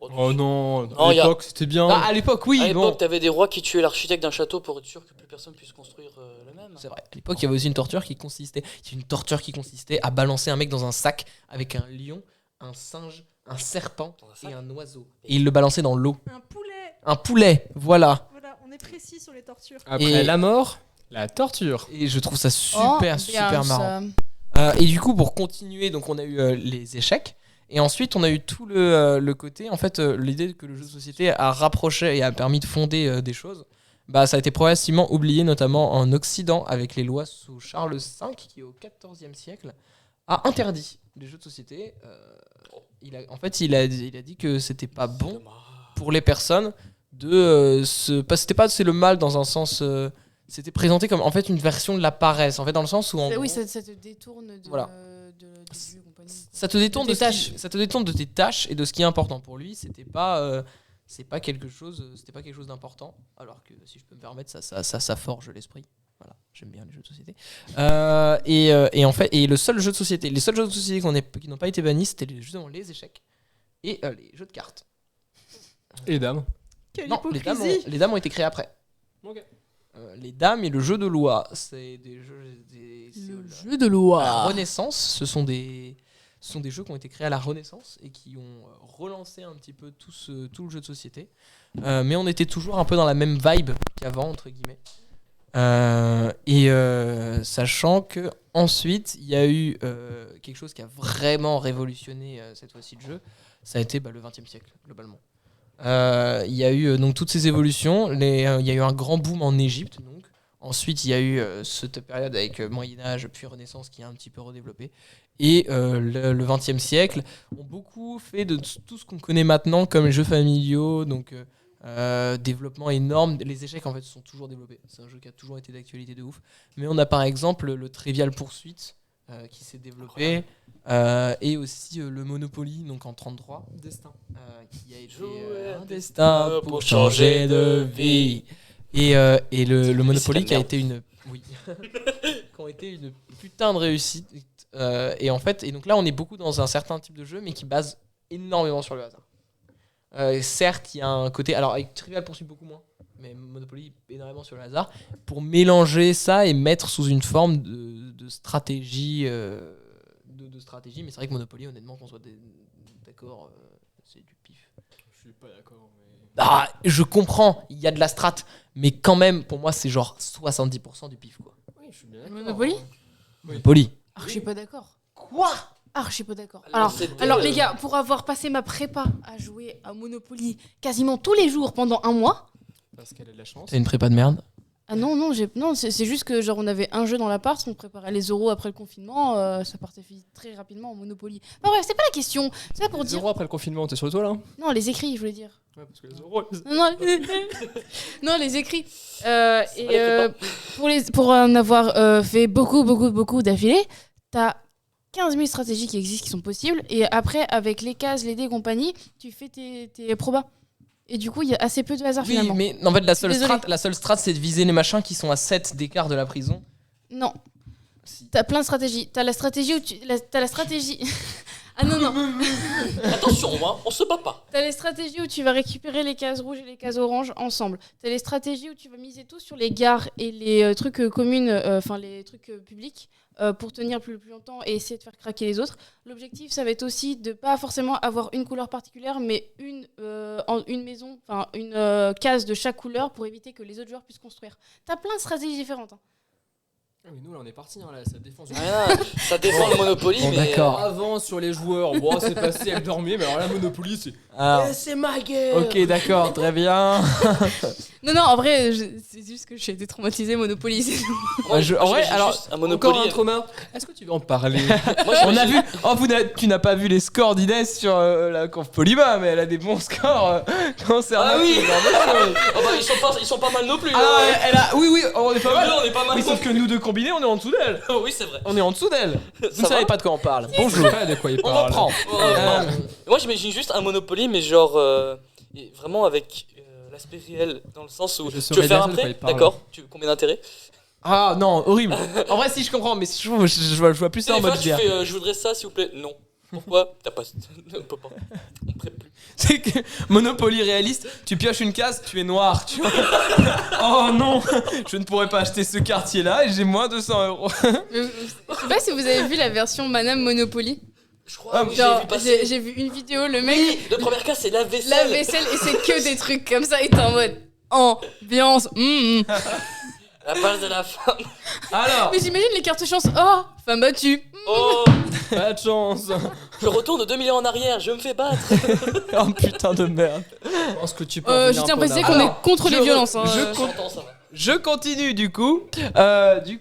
Oh non, Non, à y a- l'époque c'était bien. Ah, à l'époque, oui, à l'époque, bon. t'avais des rois qui tuaient l'architecte d'un château pour être sûr que plus personne puisse construire le même. C'est vrai. À l'époque, il y avait aussi une torture qui consistait à balancer un mec dans un sac avec un lion, un singe, un serpent Dans un sac. et un oiseau. Et il le balançait dans l'eau. Un poulet. Un poulet, voilà. Voilà, on est précis sur les tortures. Après Et- la mort, la torture. Et je trouve ça Oh, super bien, marrant. ça. Et du coup, pour continuer, donc on a eu les échecs. Et ensuite, on a eu tout le côté, en fait, l'idée que le jeu de société a rapproché et a permis de fonder des choses. Ça a été progressivement oublié, notamment en Occident, avec les lois sous Charles V, qui au XIVe siècle a interdit les jeux de société. Il a dit que c'était pas bon pour les personnes de c'était pas c'est le mal dans un sens. C'était présenté comme en fait une version de la paresse, en fait dans le sens où en Oui, gros, ça te détourne de, Voilà. du jeu et compagnie. ça te détourne de de tes ça te détourne de tes tâches et de ce qui est important pour lui. C'était pas quelque chose d'important. Alors que si je peux me permettre, ça forge l'esprit. Voilà, j'aime bien les jeux de société. Et en fait, les seuls jeux de société qui n'ont pas été bannis, c'était justement les échecs et les jeux de cartes. Et les dames. Quelle Non, hypocrisie. les dames ont été créées après. Ok. Les dames et le jeu de loi, c'est des jeux. Le jeu de loi. À la Renaissance, ce sont des jeux qui ont été créés à la Renaissance et qui ont relancé un petit peu tout le jeu de société. Mais on était toujours un peu dans la même vibe qu'avant, entre guillemets. Sachant que ensuite il y a eu quelque chose qui a vraiment révolutionné cette fois-ci le jeu, ça a été le XXe siècle globalement. Il y a eu donc toutes ces évolutions. Il y a eu un grand boom en Égypte. Donc. Ensuite, il y a eu cette période avec Moyen-Âge puis Renaissance qui a un petit peu redéveloppé. Et le XXe siècle ont beaucoup fait de tout ce qu'on connaît maintenant comme les jeux familiaux. Donc, développement énorme. Les échecs, en fait, sont toujours développés. C'est un jeu qui a toujours été d'actualité de ouf. Mais on a par exemple le Trivial Pursuit qui s'est développé. Et aussi le Monopoly, donc en 33. Destin. Qui a été Jouer un destin pour changer de vie. Et le Monopoly la qui a merde. été qui ont été une putain de réussite. Et donc là, on est beaucoup dans un certain type de jeu, mais qui base énormément sur le hasard. Certes, il y a un côté. Alors, avec Trivial Pursuit, beaucoup moins. mais Monopoly énormément sur le hasard, pour mélanger ça et mettre sous une forme de stratégie. De stratégie, mais c'est vrai que Monopoly, honnêtement, qu'on soit d'accord, c'est du pif. Je suis pas d'accord, mais. Ah, je comprends, il y a de la strat, mais quand même, pour moi, c'est genre 70% du pif, quoi. Oui, je suis bien d'accord. Monopoly Monopoly. Ah, je suis pas d'accord. Quoi? Ah, je suis pas d'accord. Alors, Alors les gars, pour avoir passé ma prépa à jouer à Monopoly quasiment tous les jours pendant un mois. Parce qu'elle a de la chance. T'as une prépa de merde? Ah non, c'est juste que genre on avait un jeu dans l'appart, on préparait les euros après le confinement, ça partait très rapidement en Monopoly. Enfin bref, c'est pas la question. C'est pas pour Les dire. euros après le confinement, t'es sur le toit là? Non, les écrits, je voulais dire. Ouais, parce que les euros. Non, non, les écrits. Et les pour en avoir fait beaucoup d'affilée, t'as 15 000 stratégies qui existent, qui sont possibles. Et après, avec les cases, les dés et compagnie, tu fais tes probas. Et du coup, il y a assez peu de hasard Oui, finalement. mais en fait, la seule Désolée. strat, c'est de viser les machins qui sont à 7 d'écart de la prison. Non. T'as plein de stratégies. T'as la stratégie où t'as la stratégie. Ah non. Attention, hein, on se bat pas. T'as les stratégies où tu vas récupérer les cases rouges et les cases oranges ensemble. T'as les stratégies où tu vas miser tout sur les gares et les trucs communs, enfin les trucs publics, pour tenir plus longtemps et essayer de faire craquer les autres. L'objectif, ça va être aussi de pas forcément avoir une couleur particulière, mais une maison, enfin une case de chaque couleur pour éviter que les autres joueurs puissent construire. T'as plein de stratégies différentes. Hein. Ah, mais nous là on est parti, hein, là, ça défend. Ça défend le Monopoly, Bon, mais. d'accord. Avant sur les joueurs, bon, c'est passé, elle dormait, mais alors la Monopoly c'est. Alors, C'est ma gueule. ok, d'accord, très bien. Non, en vrai, c'est juste que j'ai été traumatisée Monopoly. C'est tout. Moi, en vrai, j'imagine alors, juste un Monopoly. Encore un trauma. Est-ce que tu veux en parler? Moi, On a j'imagine- vu. Oh, tu n'as pas vu les scores d'Inès sur la conf Polyba, mais elle a des bons scores concernant Ah oui. ce genre de choses. Oh bah, ils sont pas mal non plus. Ah, elle a. Oui, on est pas mal. Là, on est pas mal. Mais sauf que nous deux combinés, on est en dessous d'elle. Oui, c'est vrai. On est en dessous d'elle. Vous ne Ça savez va pas de quoi on parle. Je Bonjour. sais pas de quoi il On parle. reprend. Moi, j'imagine juste un Monopoly, mais genre. Et vraiment avec l'aspect réel, dans le sens où. Je Tu saurais veux faire bien un de quoi prêt? il parle. D'accord. Combien d'intérêt? Ah non, horrible. En vrai, si je comprends, mais je vois plus ça en mode tu VR. fais je voudrais ça, s'il vous plaît. Non. Pourquoi? T'as pas. On peut pas. On prête plus. C'est que Monopoly réaliste, tu pioches une case, tu es noir. Tu vois. Oh non, je ne pourrais pas acheter ce quartier-là et j'ai moins 200 €. Je sais pas si vous avez vu la version Madame Monopoly. Je crois Ah, que Genre, j'ai vu passer. j'ai vu une vidéo, le mec Oui, le premier cas, c'est la vaisselle. lave vaisselle et c'est que des trucs comme ça. Et t'es en mode ambiance. La base de la femme. Alors, Mais j'imagine les cartes chance. Oh, femme battue. Oh, pas de chance. je retourne de 2000 ans en arrière, je me fais battre. Oh putain de merde. Je pense que tu peux. Je tiens à préciser qu'on est contre les violences. Hein. J'entends, ça va. Je continue du coup.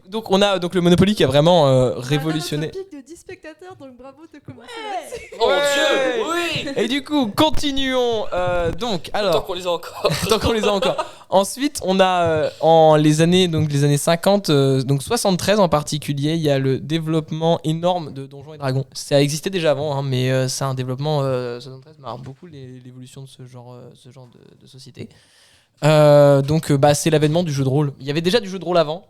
Donc on a donc le Monopoly qui a vraiment révolutionné. On a un pic de 10 spectateurs, donc bravo de commencer. Oh Ouais. mon dieu, oui. Et du coup, continuons. Donc Tant alors, qu'on les a encore. tant qu'on les a encore. Ensuite, on a en les années 50, donc 73 en particulier, il y a le développement énorme de Donjons et Dragons. Ça existait déjà avant, hein, mais c'est un développement 73 marque beaucoup l'évolution de ce genre de société. Donc c'est l'avènement du jeu de rôle. Il y avait déjà du jeu de rôle avant,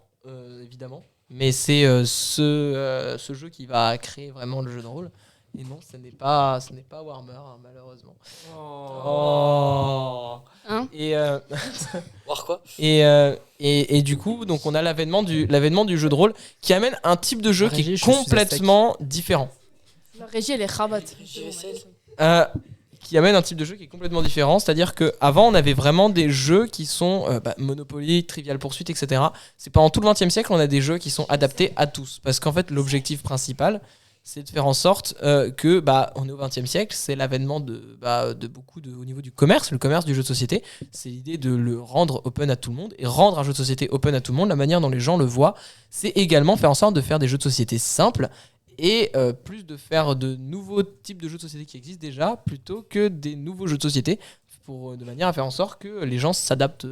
évidemment, mais c'est ce jeu qui va créer vraiment le jeu de rôle. Et non, ce n'est pas Warhammer, hein, malheureusement. Oh. Hein Et Voir quoi? et du coup, donc on a l'avènement du jeu de rôle qui amène un type de jeu qui Régis, est je suis à complètement différent. La régie, elle est rabatte. Qui amène un type de jeu qui est complètement différent, c'est-à-dire qu'avant on avait vraiment des jeux qui sont Monopoly, Trivial Pursuit, etc. C'est pendant tout le XXe siècle on a des jeux qui sont adaptés à tous, parce qu'en fait l'objectif principal c'est de faire en sorte que on est au XXe siècle, c'est l'avènement de beaucoup au niveau du commerce, le commerce du jeu de société. C'est l'idée de le rendre open à tout le monde, et rendre un jeu de société open à tout le monde, la manière dont les gens le voient, c'est également faire en sorte de faire des jeux de société simples. Et plus de faire de nouveaux types de jeux de société qui existent déjà, plutôt que des nouveaux jeux de société, de manière à faire en sorte que les gens s'adaptent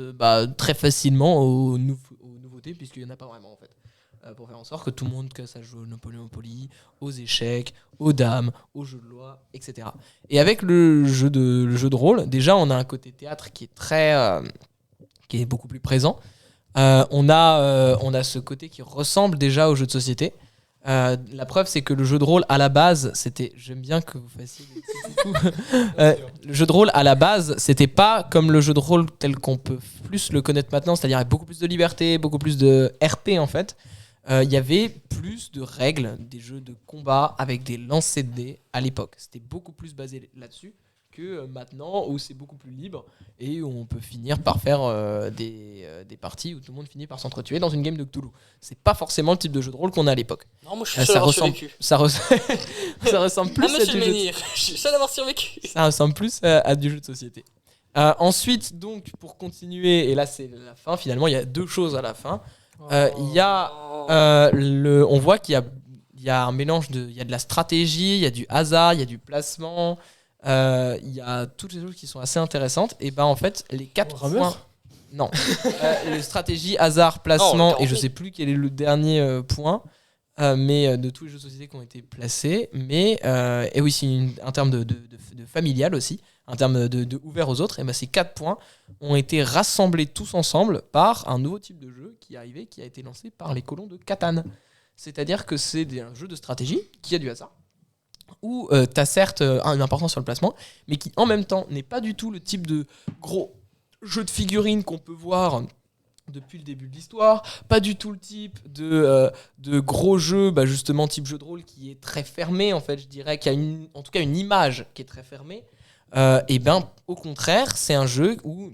très facilement aux nouveautés, puisqu'il n'y en a pas vraiment en fait. Pour faire en sorte que tout le monde, que ça joue au Monopoly, aux échecs, aux dames, aux jeux de loi, etc. Et avec le jeu de rôle, déjà on a un côté théâtre qui est beaucoup plus présent. On a ce côté qui ressemble déjà aux jeux de société. La preuve, c'est que le jeu de rôle à la base, c'était. J'aime bien que vous fassiez des petits coucous. Le jeu de rôle à la base, c'était pas comme le jeu de rôle tel qu'on peut plus le connaître maintenant, c'est-à-dire avec beaucoup plus de liberté, beaucoup plus de RP en fait. Il y avait plus de règles, des jeux de combat avec des lancers de dés à l'époque. C'était beaucoup plus basé là-dessus que maintenant où c'est beaucoup plus libre et où on peut finir par faire des parties où tout le monde finit par s'entretuer dans une game de Cthulhu. C'est pas forcément le type de jeu de rôle qu'on a à l'époque. Non, moi je suis seul à avoir survécu. Ça ressemble plus à monsieur du jeu de... Menhir, je suis seul à avoir survécu. Ça ressemble plus à du jeu de société. Ensuite, donc, pour continuer, et là c'est la fin, finalement, il y a deux choses à la fin. Il y a, on voit qu'il y a un mélange il y a de la stratégie, il y a du hasard, il y a du placement, il y a toutes les choses qui sont assez intéressantes. Et ben en fait, les 4 points. Non. Les stratégies, hasard, placement, et je sais plus quel est le dernier point. Mais de tous les jeux de société qui ont été placés, mais et oui, en termes de familial aussi, en termes de ouvert aux autres, et ben ces 4 points ont été rassemblés tous ensemble par un nouveau type de jeu qui est arrivé, qui a été lancé par les colons de Catan. C'est-à-dire que c'est un jeu de stratégie qui a du hasard, où tu as certes une importance sur le placement, mais qui en même temps n'est pas du tout le type de gros jeu de figurines qu'on peut voir depuis le début de l'histoire, pas du tout le type de gros jeu, justement type jeu de rôle qui est très fermé en fait, je dirais, qui a en tout cas une image qui est très fermée. Et ben au contraire, c'est un jeu où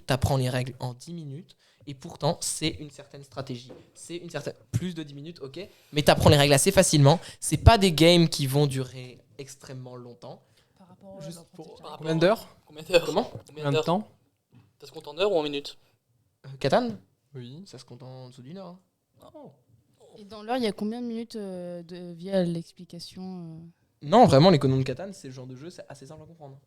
t'apprends les règles en 10 minutes et pourtant c'est une certaine stratégie. C'est une certaine plus de 10 minutes, OK, mais t'apprends les règles assez facilement. C'est pas des games qui vont durer extrêmement longtemps. Par rapport Juste à combien d'heures? Comment Combien de temps? Ça se compte en heures ou en minutes? Catan? Oui. Ça se compte en dessous d'une heure. Et dans l'heure, il y a combien de minutes via l'explication Non, vraiment, les colons de Catan, c'est le genre de jeu, c'est assez simple à comprendre.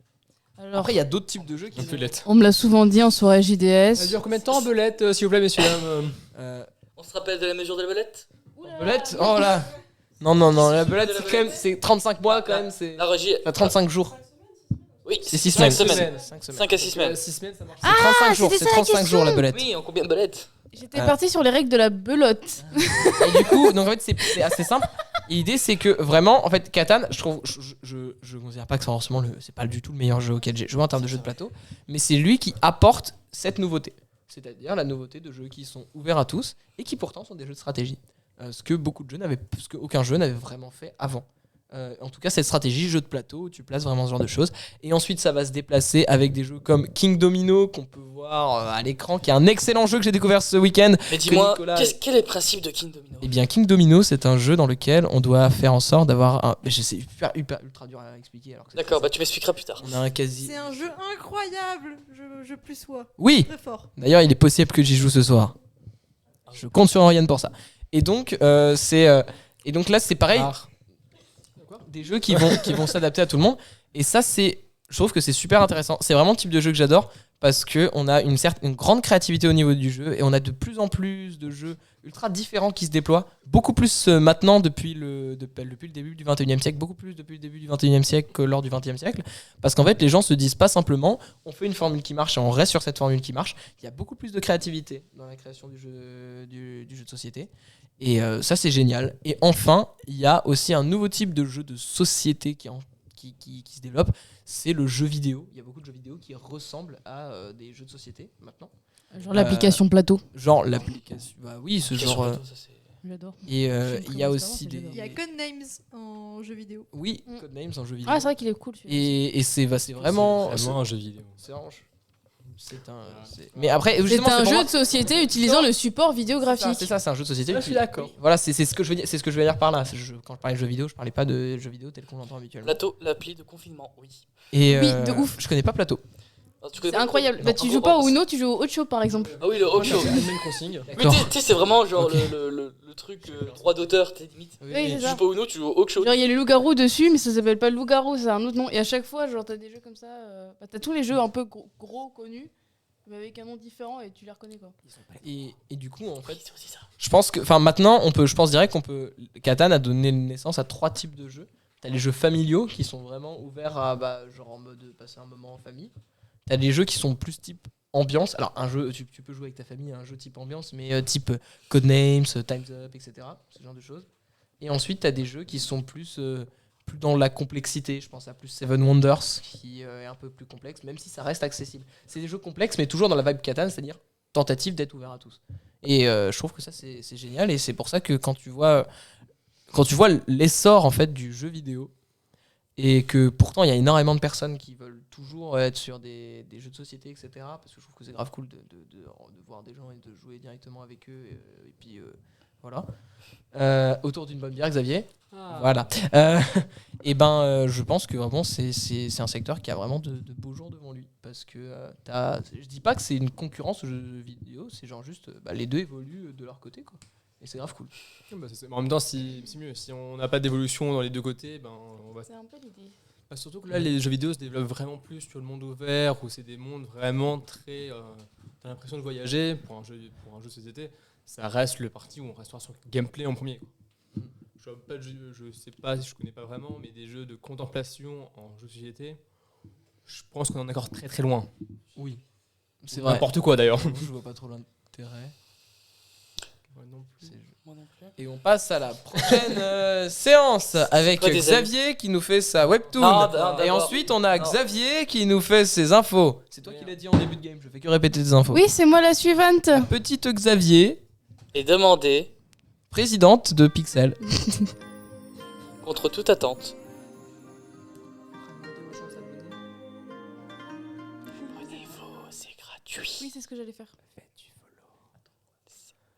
Alors, Après, il y a d'autres types de jeux qui sont... on me l'a souvent dit en soirée JDS. Ça dure combien de temps, Belette, s'il vous plaît, messieurs On se rappelle de la mesure de la belette? Belette? Oh là. Non, la belette, c'est quand même, c'est 35 mois quand même, c'est... La régie. 35 jours. Oui, c'est 6 5 semaines. semaines. 5 5 à 6 semaines. 6 semaines, ça marche. C'est 35 jours, c'était c'est ça la 35 jours la belette. Oui, en combien de belettes? J'étais partie sur les règles de la belote. Et du coup, donc en fait, c'est assez simple. Et l'idée, c'est que vraiment, en fait, Catan, je considère pas que c'est pas du tout le meilleur jeu auquel j'ai joué en termes de jeu de plateau, mais c'est lui qui apporte cette nouveauté. C'est-à-dire la nouveauté de jeux qui sont ouverts à tous et qui pourtant sont des jeux de stratégie. Ce que aucun jeu n'avait vraiment fait avant. En tout cas, cette stratégie, jeu de plateau, où tu places vraiment ce genre de choses. Et ensuite, ça va se déplacer avec des jeux comme King Domino, qu'on peut voir à l'écran, qui est un excellent jeu que j'ai découvert ce week-end. Mais dis-moi, quel est le principe de King Domino? Eh bien, King Domino, c'est un jeu dans lequel on doit faire en sorte d'avoir un... C'est ultra dur à expliquer. D'accord, tu m'expliqueras plus tard. On a un quasi... C'est un jeu incroyable, je plus sois. Oui. Très fort. D'ailleurs, il est possible que j'y joue ce soir. Je compte sur Oriane pour ça. Et donc, là, c'est pareil. Des jeux qui vont s'adapter à tout le monde. Et ça, je trouve que c'est super intéressant. C'est vraiment le type de jeu que j'adore parce qu'on a une grande créativité au niveau du jeu et on a de plus en plus de jeux ultra différents qui se déploient. Beaucoup plus maintenant depuis le début du 21e siècle, beaucoup plus depuis le début du 21e siècle que lors du 20e siècle. Parce qu'en fait, les gens se disent pas simplement on fait une formule qui marche et on reste sur cette formule qui marche. Il y a beaucoup plus de créativité dans la création du jeu de société. Et ça, c'est génial. Et enfin, il y a aussi un nouveau type de jeu de société qui se développe. C'est le jeu vidéo. Il y a beaucoup de jeux vidéo qui ressemblent à des jeux de société maintenant. Genre l'application plateau. Genre l'application. Bah oui, ce genre. J'adore. Et il y a aussi des. Il y a Codenames en jeu vidéo. Oui, Codenames en jeu vidéo. Ah, c'est vrai qu'il est cool. Et c'est vraiment. C'est vraiment un jeu vidéo. C'est vraiment. Mais après, c'est un jeu de société utilisant le support vidéographique. C'est ça, c'est un jeu de société. Je suis d'accord. Voilà, c'est ce que je veux dire. C'est ce que je veux dire par là. Quand je parlais de jeux vidéo, je parlais pas de jeux vidéo tel qu'on l'entend habituellement. Plateau, l'appli de confinement, oui. Et oui, de ouf. Je connais pas Plateau. C'est incroyable. Bah, tu joues pas au Uno, tu joues au Ocho par exemple. Ah oui, le Ocho. Mais tu sais, c'est vraiment genre le truc droit d'auteur, t'es limite. Oui, tu joues pas au Uno, tu joues au Ocho. Genre, il y a les loups-garous dessus, mais ça s'appelle pas le loup-garou, c'est un autre nom. Et à chaque fois, genre, t'as des jeux comme ça. T'as tous les jeux un peu gros connus, mais avec un nom différent et tu les reconnais quoi. Et du coup, en fait, c'est aussi ça. Je pense que, maintenant, je pense direct qu'on peut. Catan a donné naissance à 3 types de jeux. T'as les jeux familiaux qui sont vraiment ouverts à, genre en mode passer un moment en famille. T'as les jeux qui sont plus type ambiance. Alors, un jeu, tu peux jouer avec ta famille, un jeu type ambiance, mais type Codenames, Time's Up, etc. Ce genre de choses. Et ensuite, tu as des jeux qui sont plus dans la complexité. Je pense à plus Seven Wonders, qui est un peu plus complexe, même si ça reste accessible. C'est des jeux complexes, mais toujours dans la vibe Catan, c'est-à-dire tentative d'être ouvert à tous. Et je trouve que ça, c'est génial. Et c'est pour ça que quand tu vois l'essor en fait, du jeu vidéo, et que pourtant il y a énormément de personnes qui veulent toujours être sur des jeux de société, etc. Parce que je trouve que c'est grave cool de voir des gens et de jouer directement avec eux. Et puis voilà. Autour d'une bonne bière, Xavier. Voilà. Je pense que vraiment c'est un secteur qui a vraiment de beaux jours devant lui. Parce que je dis pas que c'est une concurrence aux jeux vidéo, c'est genre juste les deux évoluent de leur côté, quoi. Et c'est grave cool. En même temps, c'est mieux. Si on n'a pas d'évolution dans les deux côtés, on va. C'est un peu l'idée. Surtout que là, les jeux vidéo se développent vraiment plus sur le monde ouvert, où c'est des mondes vraiment très. T'as l'impression de voyager. Pour un jeu de société, ça reste le parti où on restera sur le gameplay en premier, quoi. Je sais pas, je connais pas vraiment, mais des jeux de contemplation en jeu de société, je pense qu'on en est encore très très loin. Oui, c'est vrai. N'importe quoi d'ailleurs. Je vois pas trop l'intérêt. Moi non plus. Et on passe à la prochaine séance avec Xavier qui nous fait sa webtoon. Et ensuite on a Xavier qui nous fait ses infos. C'est toi qui l'as dit en début de game, je fais que répéter des infos. Oui, c'est moi la suivante. Petite Xavier Et demander, présidente de Pixel. contre toute attente, abonnez-vous, c'est gratuit. Oui, c'est ce que j'allais faire.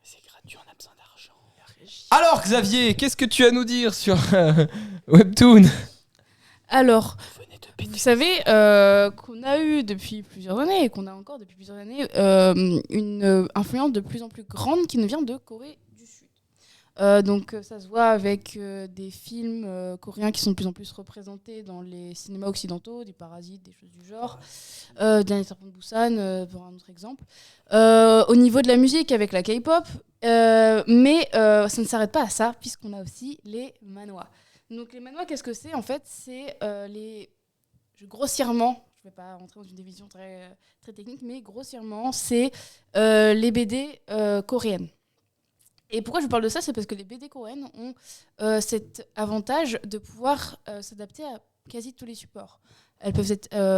C'est gratuit, on a besoin d'argent. Alors Xavier, qu'est-ce que tu as à nous dire sur Webtoon? Alors, Venez de péter. vous savez qu'on a eu depuis plusieurs années, et qu'on a encore depuis plusieurs années, une influence de plus en plus grande qui nous vient de Corée du Sud. Donc ça se voit avec des films coréens qui sont de plus en plus représentés dans les cinémas occidentaux, des Parasites, des choses du genre, Dernier Serpent de Busan, pour un autre exemple. Au niveau de la musique avec la K-pop, mais ça ne s'arrête pas à ça, puisqu'on a aussi les manhwas. Donc les manhwas, qu'est-ce que c'est? En fait, c'est grossièrement, je ne vais pas rentrer dans une division très, très technique, mais grossièrement, c'est les BD coréennes. Et pourquoi je vous parle de ça? C'est parce que les BD coréennes ont cet avantage de pouvoir s'adapter à quasi tous les supports. Elles peuvent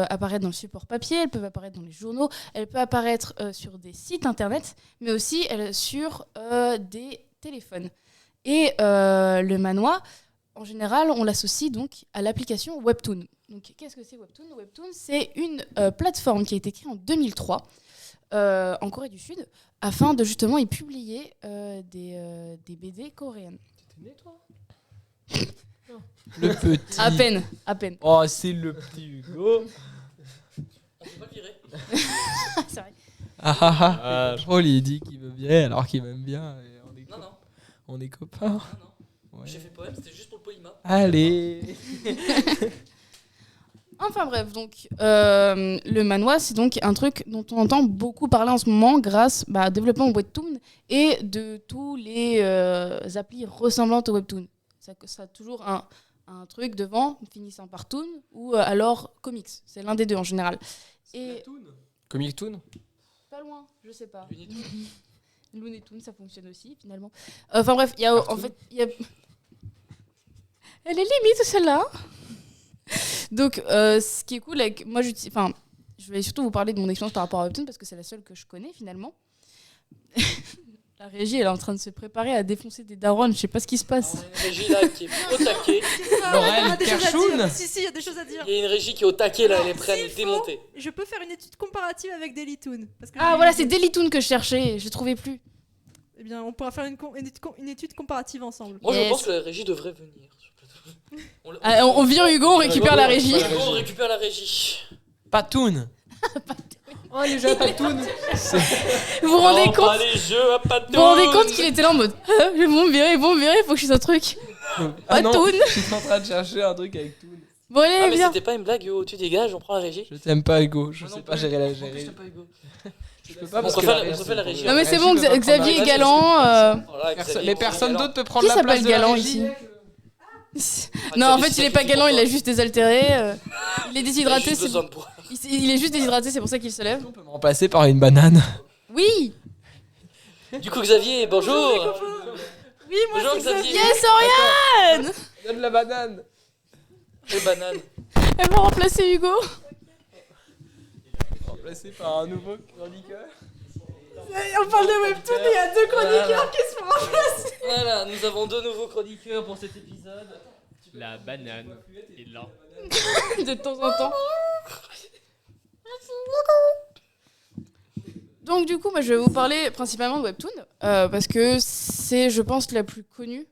apparaître dans le support papier, elles peuvent apparaître dans les journaux, elles peuvent apparaître sur des sites internet, mais aussi sur des téléphones. Et le manhwa, en général, on l'associe donc à l'application Webtoon. Donc, qu'est-ce que c'est Webtoon? Webtoon, c'est une plateforme qui a été créée en 2003 en Corée du Sud, afin de justement y publier des BD coréennes. T'étais né, toi? Le petit. À peine. Oh, c'est le petit Hugo. On peut pas le virer. C'est vrai. Paul, il dit qu'il veut bien alors qu'il m'aime bien. Et Non. on est copains. Non. Ouais. J'ai fait poème, c'était juste pour le polyma. Allez. Enfin bref, donc le manhwa, c'est donc un truc dont on entend beaucoup parler en ce moment grâce au développement Webtoon et de tous les applis ressemblantes au Webtoon. Ça a toujours un truc devant, finissant par Toon, ou alors Comics. C'est l'un des deux en général. Et Comic Toon? pas loin, je sais pas. Looney Tunes. Looney Tunes, ça fonctionne aussi finalement. Enfin bref, il y a Elle est limite celle-là. Donc, ce qui est cool avec moi, je vais surtout vous parler de mon expérience par rapport à Webtoon parce que c'est la seule que je connais finalement. La régie, elle est en train de se préparer à défoncer des darons. Je sais pas ce qui se passe. On a une régie là qui est au taquet. Laurel Kershoun. Si, il y a des choses à dire. Il y a une régie qui est au taquet là, elle est Alors, prête à s'il nous faut, démonter. Je peux faire une étude comparative avec Dailytoon. Ah voilà, c'est Dailytoon que je cherchais. Je trouvais plus. Eh bien, on pourra faire une étude comparative ensemble. Moi Yes. je pense que la régie devrait venir. On vire Hugo, on récupère la régie. Hugo, on récupère la régie. Patoun. Oh, les jeux à Patoun. Vous vous rendez Non, compte pas les jeux à Patoun. Vous vous rendez compte qu'il était là en mode ils vont me virer, faut que je fasse un truc. Ah non, Patoun. je suis en train de chercher un truc avec Toon. Bon allez, Ah mais viens. c'était pas une blague, Hugo, tu dégages, on prend la régie. Je t'aime pas, Hugo. Je Moi sais non pas plus. gérer la En plus, gérer. t'aimes pas Hugo. Je peux pas On parce que préfère la régie. Non mais c'est La bon, régie peut pas Xavier prendre est la galant. Voilà, Xavier, Mais personne galant. d'autre peut prendre Qui la place s'appelle de la galant régie. ici Non, en fait, il est pas galant, il a juste désaltéré. Il est déshydraté, c'est bon. Il est juste déshydraté, c'est pour ça qu'il se lève. On peut me remplacer par une banane. Oui. Du coup, Xavier, bonjour. Oui, moi Bonjour, c'est Xavier. Xavier. Yes, Oriane. Donne la banane. Les bananes. Elle m'a remplacé Hugo. Remplacé par un nouveau chroniqueur. On parle de Webtoon et il y a 2 chroniqueurs qui se font remplacer. Voilà, nous avons 2 nouveaux chroniqueurs pour cet épisode. La banane est là. De temps en temps. Donc du coup, moi, je vais vous parler principalement de Webtoon parce que c'est, je pense, la plus connue.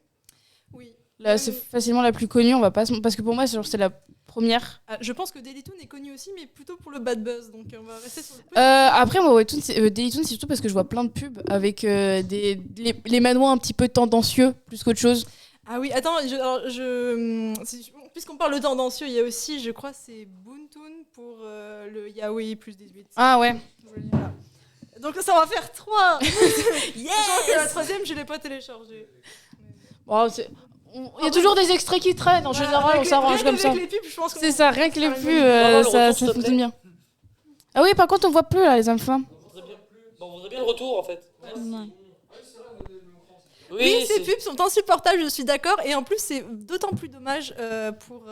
Oui. Là, c'est facilement la plus connue. On va pas, parce que pour moi, c'est la première. Je pense que Dailytoon est connu aussi, mais plutôt pour le bad buzz. Donc on va rester sur le peu. Après, moi, Webtoon, Dailytoon, c'est surtout parce que je vois plein de pubs avec les manhwas un petit peu tendancieux plus qu'autre chose. Ah oui, attends, puisqu'on parle de tendancieux, il y a aussi, je crois, c'est Boontoon pour le Yaoi plus 18. Ah ouais. Voilà. Donc ça va faire 3. Yes. Sachant que la 3e, je l'ai pas téléchargée. Bon, il y a toujours des extraits qui traînent. En général, on s'arrange comme ça. Avec les pubs, je pense C'est ça, rien que les pubs, le ça retour, s'il te fonctionne plaît. bien. Ah oui, par contre, on voit plus là les hommes-femmes. On voudrait bien le retour en fait. Oui, ces pubs sont insupportables, je suis d'accord. Et en plus, c'est d'autant plus dommage pour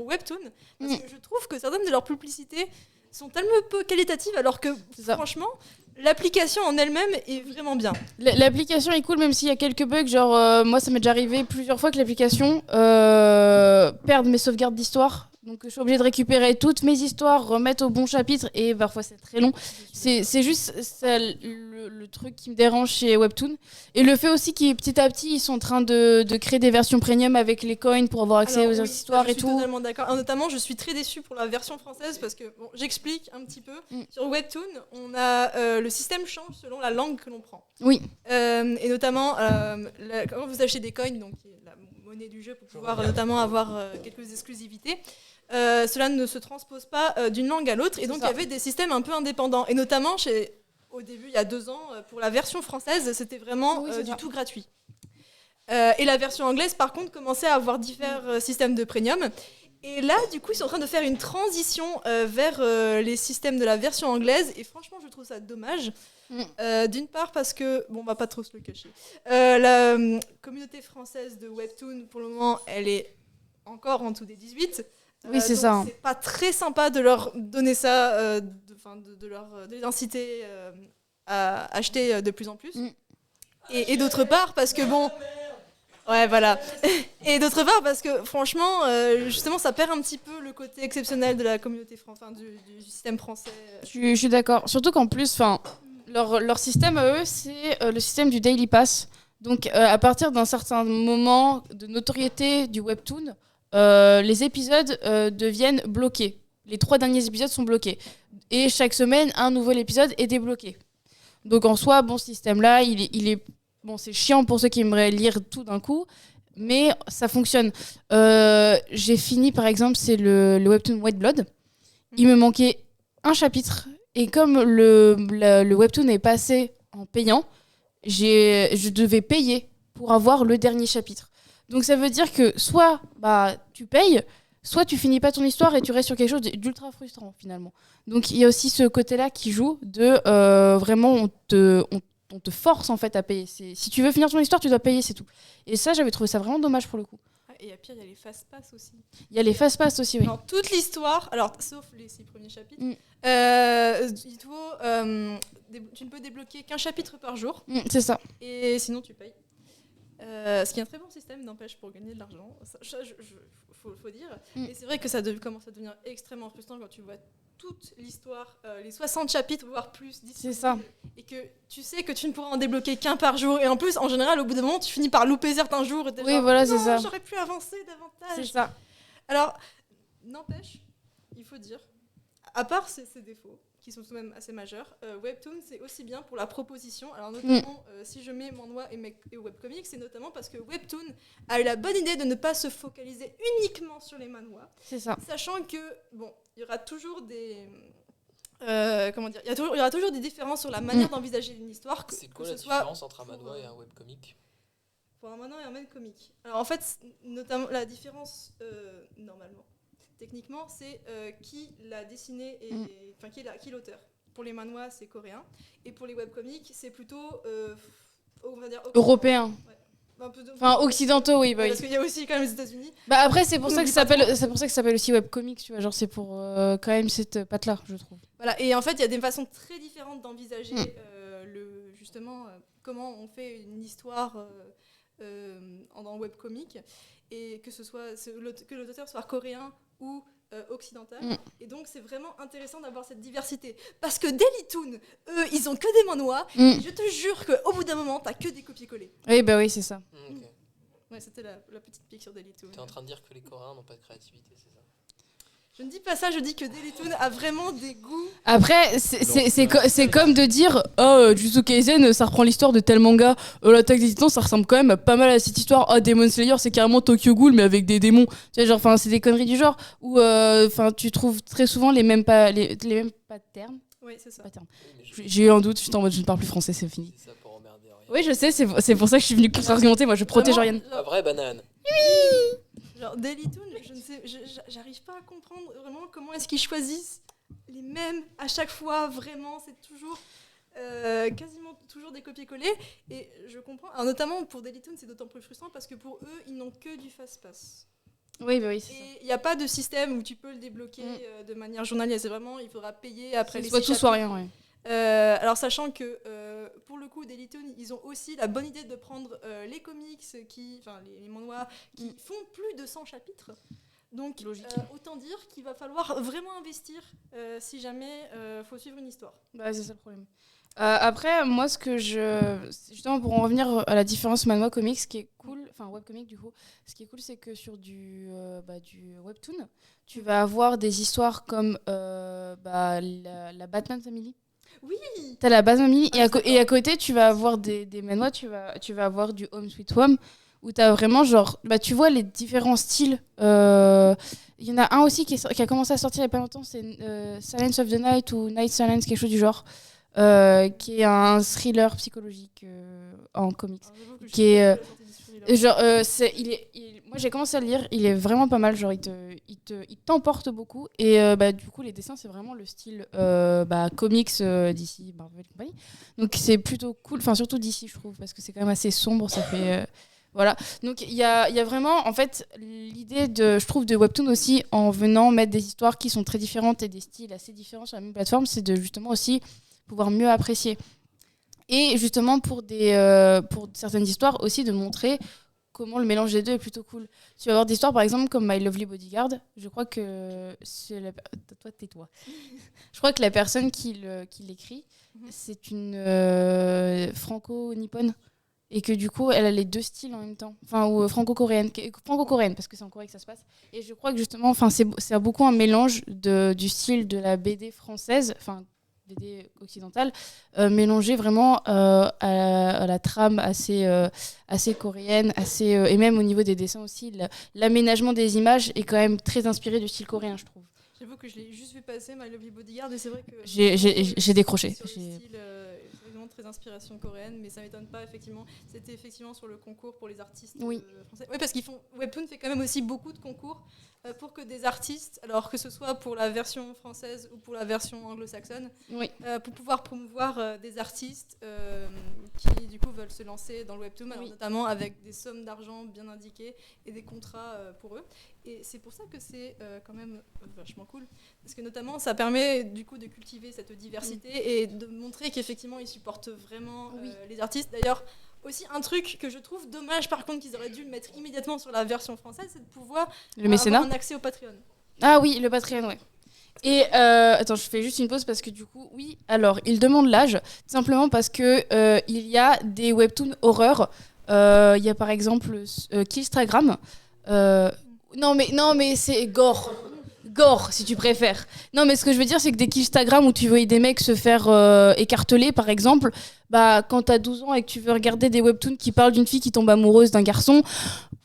Webtoon. Parce que je trouve que certaines de leurs publicités sont tellement peu qualitatives, alors que franchement, l'application en elle-même est vraiment bien. L'application est cool, même s'il y a quelques bugs. Genre, moi, ça m'est déjà arrivé plusieurs fois que l'application perde mes sauvegardes d'histoire. Donc, je suis obligée de récupérer toutes mes histoires, remettre au bon chapitre, et parfois c'est très long. C'est juste ça, le truc qui me dérange chez Webtoon. Et le fait aussi qu'ils, petit à petit, ils sont en train de créer des versions premium avec les coins pour avoir accès aux histoires et tout. Je suis totalement d'accord. Notamment, je suis très déçue pour la version française parce que, bon, j'explique un petit peu. Sur Webtoon, on a le système change selon la langue que l'on prend. Oui. Et notamment, quand vous achetez des coins, donc qui est la monnaie du jeu pour pouvoir notamment avoir quelques exclusivités, cela ne se transpose pas d'une langue à l'autre. Et donc, il y avait des systèmes un peu indépendants. Et notamment, au début, il y a 2 ans, pour la version française, c'était vraiment du tout gratuit. Et la version anglaise, par contre, commençait à avoir différents systèmes de premium. Et là, du coup, ils sont en train de faire une transition vers les systèmes de la version anglaise. Et franchement, je trouve ça dommage. D'une part parce que, bon, on va pas trop se le cacher, la communauté française de Webtoon, pour le moment, elle est encore en dessous des 18. Oui, c'est ça. C'est pas très sympa de leur donner ça, de les inciter à acheter de plus en plus. Et d'autre part, parce que bon... Ouais, voilà. Et d'autre part, parce que franchement, justement, ça perd un petit peu le côté exceptionnel de la communauté française, du système français. Je suis d'accord. Surtout qu'en plus, leur système à eux, c'est le système du Daily Pass. Donc, à partir d'un certain moment de notoriété du Webtoon, les épisodes deviennent bloqués. Les 3 derniers épisodes sont bloqués. Et chaque semaine, un nouvel épisode est débloqué. Donc, en soi, bon, ce système-là, il est... Bon, c'est chiant pour ceux qui aimeraient lire tout d'un coup, mais ça fonctionne. J'ai fini, par exemple, c'est le Webtoon White Blood. Il me manquait un chapitre. Et comme le Webtoon est passé en payant, je devais payer pour avoir le dernier chapitre. Donc ça veut dire que soit tu payes, soit tu finis pas ton histoire et tu restes sur quelque chose d'ultra frustrant finalement. Donc il y a aussi ce côté-là qui joue de vraiment on te force en fait à payer. Si tu veux finir ton histoire, tu dois payer, c'est tout. Et ça, j'avais trouvé ça vraiment dommage pour le coup. Et à pire, il y a les fast-pass aussi. Il y a les fast-pass aussi, oui. Dans toute l'histoire, alors sauf les 6 premiers chapitres, tu ne peux débloquer qu'un chapitre par jour. C'est ça. Et sinon, tu payes. Ce qui est un très bon système, n'empêche, pour gagner de l'argent. Ça, faut dire. Et c'est vrai que ça commence à devenir extrêmement frustrant quand tu vois toute l'histoire, les 60 chapitres, voire plus. C'est ça. Et que tu sais que tu ne pourras en débloquer qu'un par jour. Et en plus, en général, au bout d'un moment, tu finis par louper certains jours. Et oui, voilà, c'est ça. J'aurais pu avancer davantage. C'est ça. Alors, n'empêche, il faut dire, à part ces défauts, qui sont tout de même assez majeurs, Webtoon, c'est aussi bien pour la proposition. Alors, notamment, si je mets manhwa et webcomics, c'est notamment parce que Webtoon a eu la bonne idée de ne pas se focaliser uniquement sur les manhwas. C'est ça. Sachant que, bon, il y aura toujours des... il y aura toujours des différences sur la manière d'envisager une histoire. C'est quoi la différence entre un manhwa et un webcomic ? Pour un manhwa et un webcomic. Alors en fait, notamment la différence, normalement, techniquement, c'est qui l'a dessiné et qui est l'auteur. Pour les manhwas, c'est coréen, et pour les webcomics, c'est plutôt, on va dire, européen. Ouais. un peu Enfin, occidentaux, oui. Bah, oui. parce qu'il y a aussi quand même les États-Unis. Bah après, c'est pour ça que N'oublie pas c'est pour ça que ça s'appelle aussi webcomics, tu vois. Genre, c'est pour quand même cette patte-là, je trouve. Voilà, et en fait, il y a des façons très différentes d'envisager justement comment on fait une histoire en webcomic, et que que l'auteur soit coréen ou occidental. Et donc, c'est vraiment intéressant d'avoir cette diversité. Parce que Dailytoon, eux, ils ont que des manhwas, et je te jure qu'au bout d'un moment, t'as que des copier-coller. Oui, bah oui, c'est ça. Ok. Ouais, c'était la petite pique sur Dailytoon. T'es en train de dire que les Coréens n'ont pas de créativité, c'est ça? Je ne dis pas ça, je dis que Dailytoon a vraiment des goûts. Après, c'est comme de dire oh, Jujutsu Kaisen, ça reprend l'histoire de tel manga. L'Attaque des Titans, ça ressemble quand même pas mal à cette histoire. Oh, Demon Slayer, c'est carrément Tokyo Ghoul, mais avec des démons. Tu sais, genre, c'est des conneries du genre où tu trouves très souvent les mêmes patterns. Oui, c'est ça. Patterns. J'ai eu un doute, j'étais en mode je ne parle plus français, c'est fini. C'est ça pour emmerder Oriane. Oui, je sais, c'est pour ça que je suis venue contre-argumenter. Moi, je protège Vraiment, Oriane. La vraie banane. Genre Dailytoon, je ne sais, j'arrive pas à comprendre vraiment comment est-ce qu'ils choisissent les mêmes à chaque fois. Vraiment, c'est toujours quasiment toujours des copier-coller. Et je comprends. Alors notamment pour Dailytoon, c'est d'autant plus frustrant parce que pour eux, ils n'ont que du fast-pass. Oui, bah oui, c'est ça. Et il n'y a pas de système où tu peux le débloquer de manière journalière. C'est vraiment, il faudra payer après les Soit 6 tout, soit chapitres. rien, ouais. Alors sachant que pour le coup Dailytoon, ils ont aussi la bonne idée de prendre les comics les manhwas qui font plus de 100 chapitres. Donc autant dire qu'il va falloir vraiment investir si jamais faut suivre une histoire. Bah, c'est ça le problème. Après, moi, justement, pour en revenir à la différence manhwa comics, ce qui est cool, enfin webcomic du coup, ce qui est cool, c'est que sur du webtoon, tu vas avoir des histoires comme la Batman Family. Oui. T'as la Batman Family et à côté, tu vas avoir des manhwas, tu vas avoir du Home Sweet Home où t'as vraiment genre, tu vois les différents styles. Il y en a un aussi qui a commencé à sortir il y a pas longtemps, c'est Silence of the Night ou Night Silence, quelque chose du genre. Qui est un thriller psychologique en comics. Qui est moi j'ai commencé à le lire, il est vraiment pas mal, genre il t'emporte beaucoup et du coup les dessins c'est vraiment le style comics d'ici Marvel et compagnie. Donc c'est plutôt cool, enfin surtout d'ici je trouve parce que c'est quand même assez sombre, ça fait voilà. Donc il y a vraiment en fait l'idée je trouve de webtoon aussi en venant mettre des histoires qui sont très différentes et des styles assez différents sur la même plateforme, c'est de justement aussi pouvoir mieux apprécier. Et justement, pour certaines histoires, aussi de montrer comment le mélange des deux est plutôt cool. Tu vas avoir des histoires, par exemple, comme My Lovely Bodyguard. Je crois que c'est Toi, tais-toi. Je crois que la personne qui l'écrit, c'est une franco-nippone. Et que du coup, elle a les deux styles en même temps. Enfin, ou franco-coréenne, parce que c'est en Corée que ça se passe. Et je crois que justement, c'est beaucoup un mélange du style de la BD française, enfin, BD occidentale, mélangée vraiment à la trame assez coréenne, et même au niveau des dessins aussi, l'aménagement des images est quand même très inspiré du style coréen, je trouve. J'avoue que je l'ai juste vu passer, My Lovely Bodyguard, et c'est vrai que j'ai décroché. Sur le style, c'est vraiment très inspiration coréenne, mais ça m'étonne pas, effectivement. C'était effectivement sur le concours pour les artistes français. Oui, parce qu'ils font. Webtoon fait quand même aussi beaucoup de concours pour que des artistes, alors que ce soit pour la version française ou pour la version anglo-saxonne, pour pouvoir promouvoir des artistes qui du coup veulent se lancer dans le webtoon, alors notamment avec des sommes d'argent bien indiquées et des contrats pour eux. Et c'est pour ça que c'est quand même vachement cool, parce que notamment ça permet du coup de cultiver cette diversité et de montrer qu'effectivement ils supportent vraiment les artistes. D'ailleurs, aussi un truc que je trouve dommage par contre qu'ils auraient dû le mettre immédiatement sur la version française, c'est de pouvoir avoir un accès au Patreon. Ah oui, le Patreon, ouais. Et attends, je fais juste une pause parce que du coup, alors ils demandent l'âge, tout simplement parce que il y a des webtoons horreur. Il y a par exemple Killstagram. Non mais c'est gore si tu préfères. Non mais ce que je veux dire c'est que des Killstagram où tu vois des mecs se faire écarteler par exemple, quand t'as 12 ans et que tu veux regarder des webtoons qui parlent d'une fille qui tombe amoureuse d'un garçon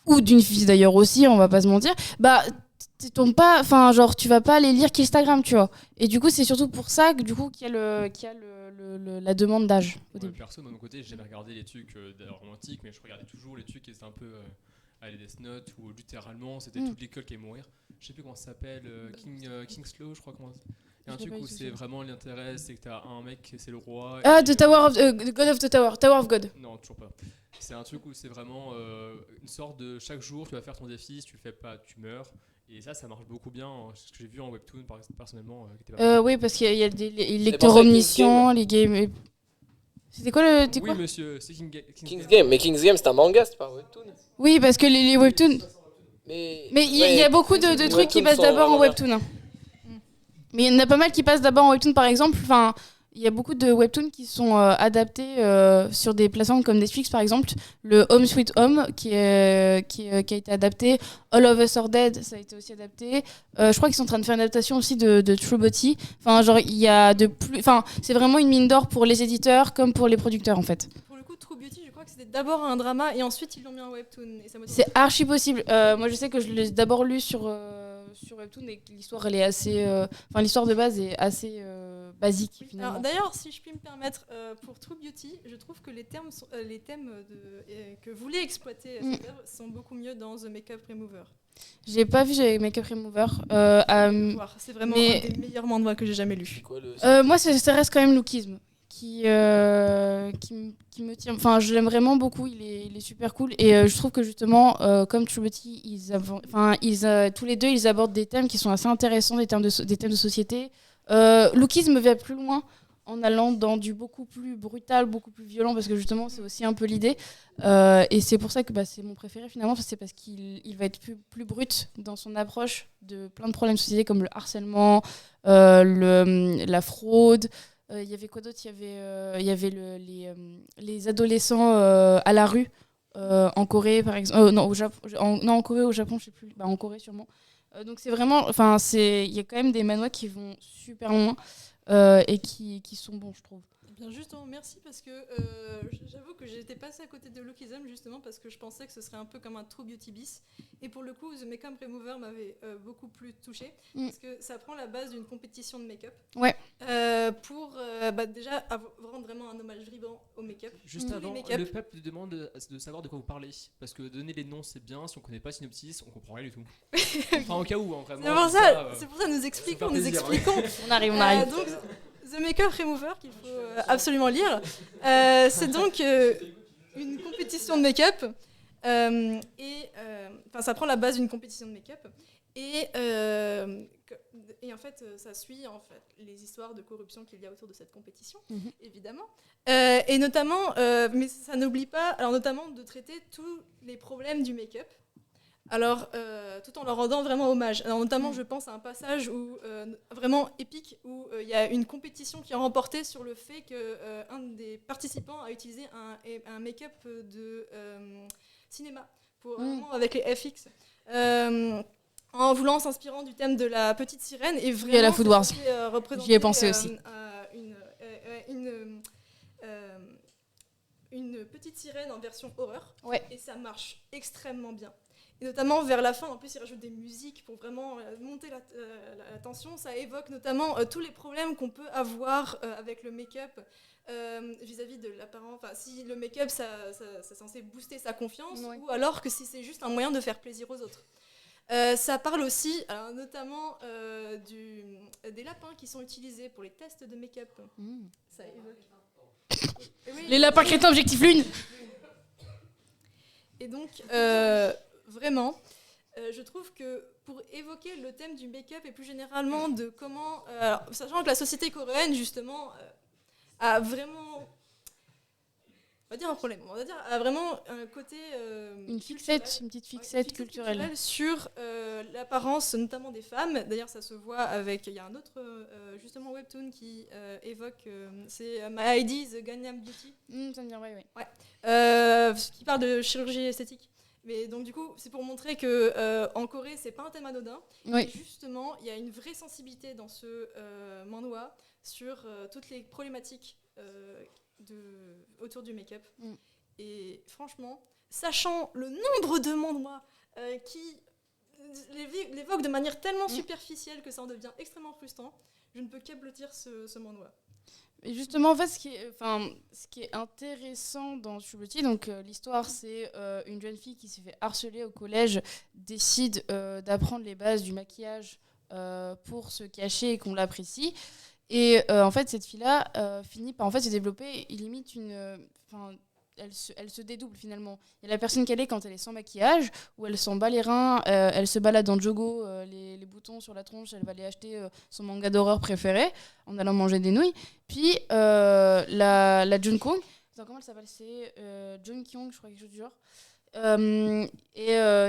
ou d'une fille d'ailleurs aussi, on va pas se mentir, tu vas pas aller lire Killstagram, tu vois. Et du coup c'est surtout pour ça que du coup qu'il y a la demande d'âge au début. Perso de mon côté, j'ai jamais regardé les trucs romantiques, mais je regardais toujours les trucs qui étaient un peu les Death Note où littéralement c'était toute l'école qui allait mourir. Je sais plus comment ça s'appelle, Kingslow, je crois. Il y a un Je l'ai truc pas où du tout, c'est celui-là. vraiment l'intérêt, c'est que t'as un mec, c'est le roi. Ah, et- The Tower of God of the Tower, Tower of God. Non, toujours pas. C'est un truc où c'est vraiment une sorte de chaque jour, tu vas faire ton défi, si tu le fais pas, tu meurs. Et ça marche beaucoup bien. C'est ce que j'ai vu en webtoon personnellement. Qui était pas mal. Oui, parce qu'il y a des lecteurs pensé à King's omniscients, les games. C'était quoi le. C'était Oui, quoi monsieur, c'est King's Game, mais King's Game c'est un manga, c'est pas un webtoon. Oui, parce que les webtoons. Mais Mais il y a beaucoup de les trucs qui webtoons passent sont d'abord en manga. webtoon. Hein. Mais il y en a pas mal qui passent d'abord en webtoon, par exemple. Enfin, il y a beaucoup de webtoons qui sont adaptés sur des plateformes comme Netflix, par exemple. Le Home Sweet Home, qui a été adapté. All of Us Are Dead, ça a été aussi adapté. Je crois qu'ils sont en train de faire une adaptation aussi de True Beauty. Enfin, genre, il y a de plus. Enfin, c'est vraiment une mine d'or pour les éditeurs comme pour les producteurs, en fait. Pour le coup, True Beauty, je crois que c'était d'abord un drama et ensuite ils l'ont mis en webtoon. Et ça motive. C'est archi possible. Moi, je sais que je l'ai d'abord lu sur Webtoon et que l'histoire, elle est assez. Enfin, l'histoire de base est assez basique, finalement. Alors, d'ailleurs, si je puis me permettre, pour True Beauty, je trouve que les thèmes que voulait exploiter cette œuvre sont beaucoup mieux dans The Makeup Remover. J'ai pas vu j'ai Makeup Remover. Voir, c'est vraiment mais- un des meilleurs mangas que j'ai jamais lu. C'est quoi le. Moi, ça reste quand même Lookism qui me tient. Enfin, je l'aime vraiment beaucoup. Il est super cool. Et je trouve que justement, comme True Beauty, tous les deux, ils abordent des thèmes qui sont assez intéressants, des thèmes de société. Lookism va plus loin en allant dans du beaucoup plus brutal, beaucoup plus violent, parce que justement, c'est aussi un peu l'idée. Et c'est pour ça que c'est mon préféré finalement, c'est parce qu'il va être plus brut dans son approche de plein de problèmes de société comme le harcèlement, la fraude. Il y avait quoi d'autre ? Il y avait les adolescents à la rue en Corée par exemple. Non, au Japon, en Corée, au Japon, je sais plus. En Corée sûrement. Donc c'est vraiment, il y a quand même des manhwas qui vont super loin et qui sont bons, je trouve. Eh bien justement, merci parce que j'avoue que j'étais passée à côté de Lookism justement parce que je pensais que ce serait un peu comme un True Beauty bis. Et pour le coup, The Makeup Remover m'avait beaucoup plus touchée parce que ça prend la base d'une compétition de make-up. Ouais. Pour déjà rendre vraiment un hommage vibrant au make-up. Juste Tous les avant, make-up. le peuple demande de savoir de quoi vous parlez. Parce que donner les noms, c'est bien. Si on connaît pas synopsis, on comprend rien du tout. Enfin, au cas où, hein, vraiment. C'est pour ça nous expliquons, faire plaisir, On arrive. Donc, The Makeup Remover qu'il faut absolument lire. C'est donc une compétition de make-up. Ça prend la base d'une compétition de make-up. Et en fait, ça suit les histoires de corruption qu'il y a autour de cette compétition, évidemment. Et notamment, mais ça n'oublie pas, alors notamment de traiter tous les problèmes du make-up. Alors, tout en leur rendant vraiment hommage. Alors, notamment, je pense à un passage vraiment épique où il y a une compétition qui est remportée sur le fait qu'un des participants a utilisé un make-up de cinéma vraiment avec les FX. En voulant s'inspirant du thème de la petite sirène et vraiment à la Food Wars. représenter J'y ai pensé aussi. Une petite sirène en version horreur. Ouais. Et ça marche extrêmement bien. Et notamment vers la fin, en plus, ils rajoutent des musiques pour vraiment monter la tension. Ça évoque notamment tous les problèmes qu'on peut avoir avec le make-up vis-à-vis de l'apparent. Enfin, si le make-up, c'est censé booster sa confiance, ou alors que si c'est juste un moyen de faire plaisir aux autres. Ça parle aussi, alors, notamment des lapins qui sont utilisés pour les tests de make-up. Ça évoque. Oui. Les lapins crétins objectif lune. Et donc, vraiment, je trouve que pour évoquer le thème du make-up et plus généralement de comment, sachant que la société coréenne justement a vraiment, on va dire un problème, a vraiment un côté une petite fixette culturelle sur l'apparence notamment des femmes. D'ailleurs, ça se voit avec, il y a un autre justement webtoon qui évoque, c'est My ID The Gangnam Beauty. Ça me dit ouais. Qui parle de chirurgie esthétique. Mais donc du coup, c'est pour montrer que en Corée, c'est pas un thème anodin. Oui. Et justement, il y a une vraie sensibilité dans ce manhwa sur toutes les problématiques autour du make-up. Et franchement, sachant le nombre de manhwas qui l'évoquent de manière tellement superficielle que ça en devient extrêmement frustrant, je ne peux qu'applaudir ce manhwa. Et justement, en fait, ce qui est intéressant dans True Beauty, donc l'histoire, c'est une jeune fille qui s'est fait harceler au collège, décide d'apprendre les bases du maquillage pour se cacher et qu'on l'apprécie. Et en fait, cette fille-là finit par se développer, il limite elle se dédouble finalement. Il y a la personne qu'elle est quand elle est sans maquillage, où elle s'en bat les reins, elle se balade en jogo, les boutons sur la tronche, elle va aller acheter son manga d'horreur préféré en allant manger des nouilles. Puis la Junkong, comment elle s'appelle ? C'est Junkyong, je crois, quelque chose du genre.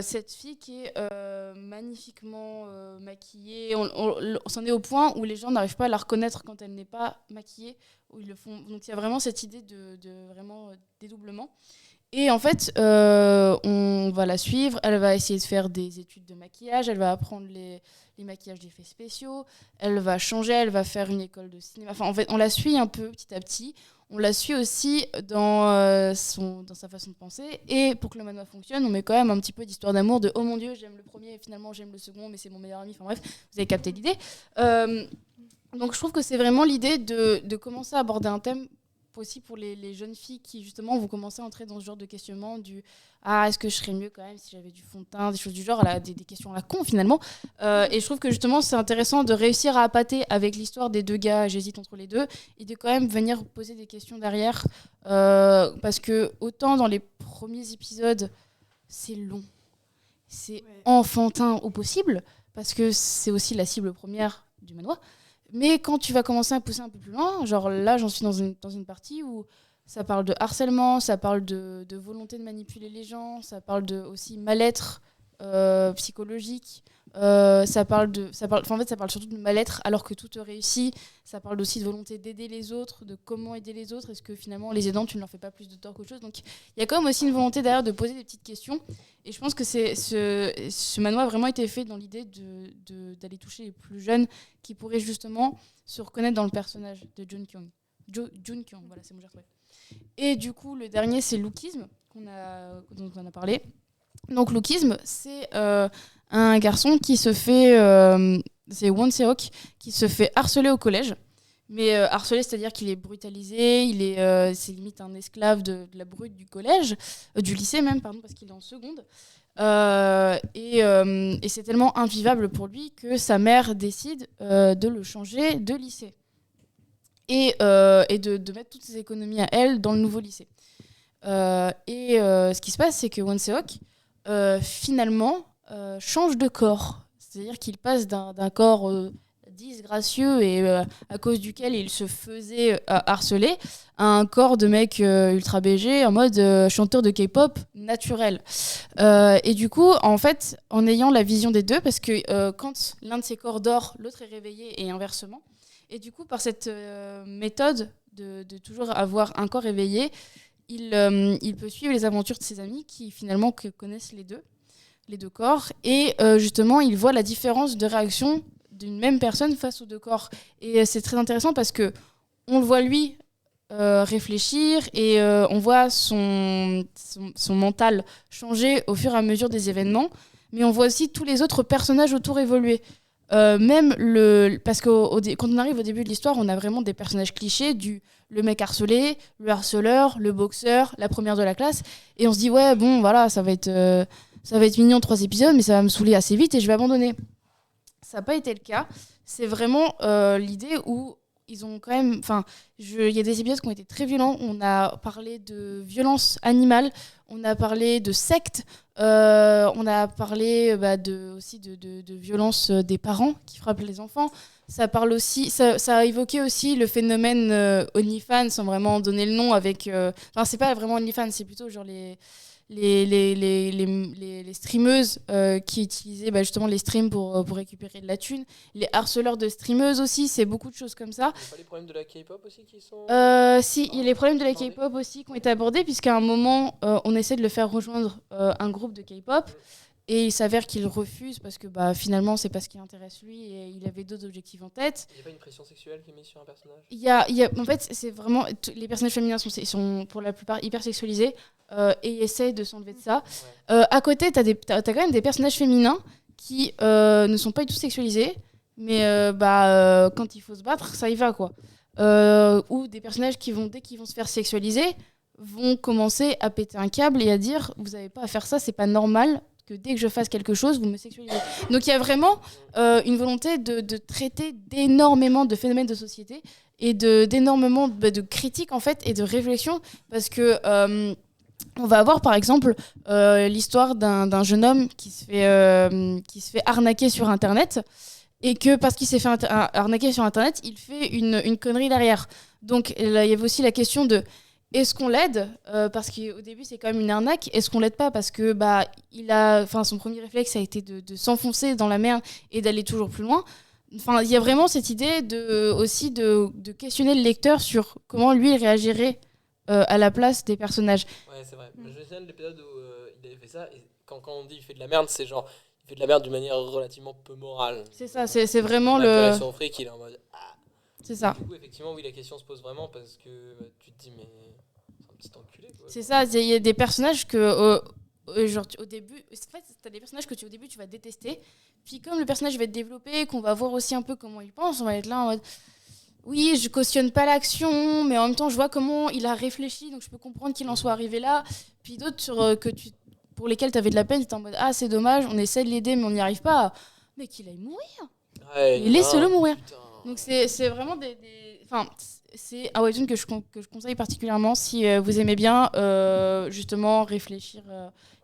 Cette fille qui est magnifiquement maquillée, on s'en est au point où les gens n'arrivent pas à la reconnaître quand elle n'est pas maquillée, où ils le font. Donc il y a vraiment cette idée de vraiment dédoublement. Et en fait, on va la suivre, elle va essayer de faire des études de maquillage, elle va apprendre les maquillages d'effets spéciaux, elle va changer, elle va faire une école de cinéma. Enfin, en fait, on la suit un peu petit à petit. On la suit aussi dans sa façon de penser. Et pour que le manhwa fonctionne, on met quand même un petit peu d'histoire d'amour de « Oh mon Dieu, j'aime le premier et finalement j'aime le second, mais c'est mon meilleur ami ». Enfin bref, vous avez capté l'idée. Donc je trouve que c'est vraiment l'idée de commencer à aborder un thème aussi pour les jeunes filles qui justement vont commencer à entrer dans ce genre de questionnement du « Ah, est-ce que je serais mieux quand même si j'avais du fond de teint ?» Des choses du genre, des questions à la con finalement. Et je trouve que justement c'est intéressant de réussir à appâter avec l'histoire des deux gars, j'hésite entre les deux, et de quand même venir poser des questions derrière. Parce que autant dans les premiers épisodes, c'est long, c'est enfantin au possible, parce que c'est aussi la cible première du manhwa. Mais quand tu vas commencer à pousser un peu plus loin, genre là j'en suis dans une partie où ça parle de harcèlement, ça parle de volonté de manipuler les gens, ça parle aussi mal-être psychologique, ça parle surtout de mal-être alors que tout te réussit, ça parle aussi de volonté d'aider les autres, de comment aider les autres, est-ce que finalement les aidants tu ne leur fais pas plus de tort qu'autre chose, donc il y a quand même aussi une volonté derrière de poser des petites questions, et je pense que ce manhwa a vraiment été fait dans l'idée d'aller toucher les plus jeunes qui pourraient justement se reconnaître dans le personnage de Junkyong. Junkyong, voilà, c'est mon j'ai retrouvé. Et du coup, le dernier, c'est Lookism, dont on a parlé. Donc, Lookism, c'est un garçon qui se fait... c'est Won Seok, qui se fait harceler au collège. Mais harceler, c'est-à-dire qu'il est brutalisé, c'est limite un esclave de la brute du collège, du lycée même, pardon, parce qu'il est en seconde. Et c'est tellement invivable pour lui que sa mère décide de le changer de lycée. Et de mettre toutes ses économies à elle dans le nouveau lycée. Ce qui se passe, c'est que Won Seok, finalement, change de corps. C'est-à-dire qu'il passe d'un corps disgracieux et à cause duquel il se faisait harceler à un corps de mec ultra BG en mode chanteur de K-pop naturel. Et du coup, en fait, en ayant la vision des deux, parce que quand l'un de ses corps dort, l'autre est réveillé et inversement. Et du coup, par cette méthode de toujours avoir un corps éveillé, il peut suivre les aventures de ses amis qui finalement connaissent les deux corps. Et justement, il voit la différence de réaction d'une même personne face aux deux corps. Et c'est très intéressant parce qu'on le voit lui réfléchir et on voit son mental changer au fur et à mesure des événements. Mais on voit aussi tous les autres personnages autour évoluer. Parce que quand on arrive au début de l'histoire, on a vraiment des personnages clichés le mec harcelé, le harceleur, le boxeur, la première de la classe, et on se dit ouais bon voilà ça va être mignon 3 épisodes mais ça va me saouler assez vite et je vais abandonner. Ça n'a pas été le cas. C'est vraiment l'idée où ils ont quand même, il y a des épisodes qui ont été très violents. On a parlé de violence animale, on a parlé de secte, on a parlé aussi de violence des parents qui frappent les enfants. Ça a évoqué aussi le phénomène OnlyFans sans vraiment donner le nom avec. C'est pas vraiment OnlyFans, c'est plutôt genre les streameuses qui utilisaient justement les streams pour récupérer de la thune. Les harceleurs de streameuses aussi, c'est beaucoup de choses comme ça. Il n'y a pas les problèmes de la K-pop aussi qui sont... Si, il y a les problèmes de la K-pop aussi qui ont été abordés, puisqu'à un moment, on essaie de le faire rejoindre un groupe de K-pop. Et il s'avère qu'il refuse parce que finalement, c'est pas ce qui intéresse lui et il avait d'autres objectifs en tête. Il n'y a pas une pression sexuelle qui est mise sur un personnage ? En fait, c'est vraiment... Les personnages féminins sont pour la plupart hyper sexualisés et ils essayent de s'enlever de ça. Ouais. À côté, t'as quand même des personnages féminins qui ne sont pas du tout sexualisés, mais quand il faut se battre, ça y va, quoi. Ou des personnages qui dès qu'ils vont se faire sexualiser, vont commencer à péter un câble et à dire « Vous n'avez pas à faire ça, c'est pas normal ». que dès que je fasse quelque chose, vous me sexualisez. Donc il y a vraiment une volonté de traiter d'énormément de phénomènes de société et d'énormément de critiques en fait et de réflexions parce que on va avoir par exemple l'histoire d'un jeune homme qui se fait arnaquer sur internet et que parce qu'il s'est fait arnaquer sur internet, il fait une connerie derrière. Donc là, il y avait aussi la question de est-ce qu'on l'aide parce qu'au début c'est quand même une arnaque, est-ce qu'on l'aide pas parce que son premier réflexe a été de s'enfoncer dans la merde et d'aller toujours plus loin. Enfin, il y a vraiment cette idée de questionner le lecteur sur comment lui il réagirait à la place des personnages. Ouais, c'est vrai. Je me souviens de l'épisode où il avait fait ça, et quand on dit il fait de la merde, c'est genre, il fait de la merde d'une manière relativement peu morale. C'est ça, c'est vraiment le... son fric, il est en mode... Ah. C'est ça. Du coup, effectivement, oui, la question se pose vraiment, parce que tu te dis, mais c'est un petit enculé, quoi. C'est ça, il y a des personnages que... genre, au début, en fait, t'as des personnages que au début tu vas détester, puis comme le personnage va être développé, qu'on va voir aussi un peu comment il pense, on va être là en mode oui, je cautionne pas l'action, mais en même temps je vois comment il a réfléchi, donc je peux comprendre qu'il en soit arrivé là. Puis d'autres pour lesquels t'avais de la peine, t'étais en mode ah c'est dommage, on essaie de l'aider mais on n'y arrive pas. Mais qu'il aille mourir. Ouais, et laisse-le mourir. Putain. Donc c'est vraiment enfin c'est un webtoon que je conseille particulièrement si vous aimez bien justement réfléchir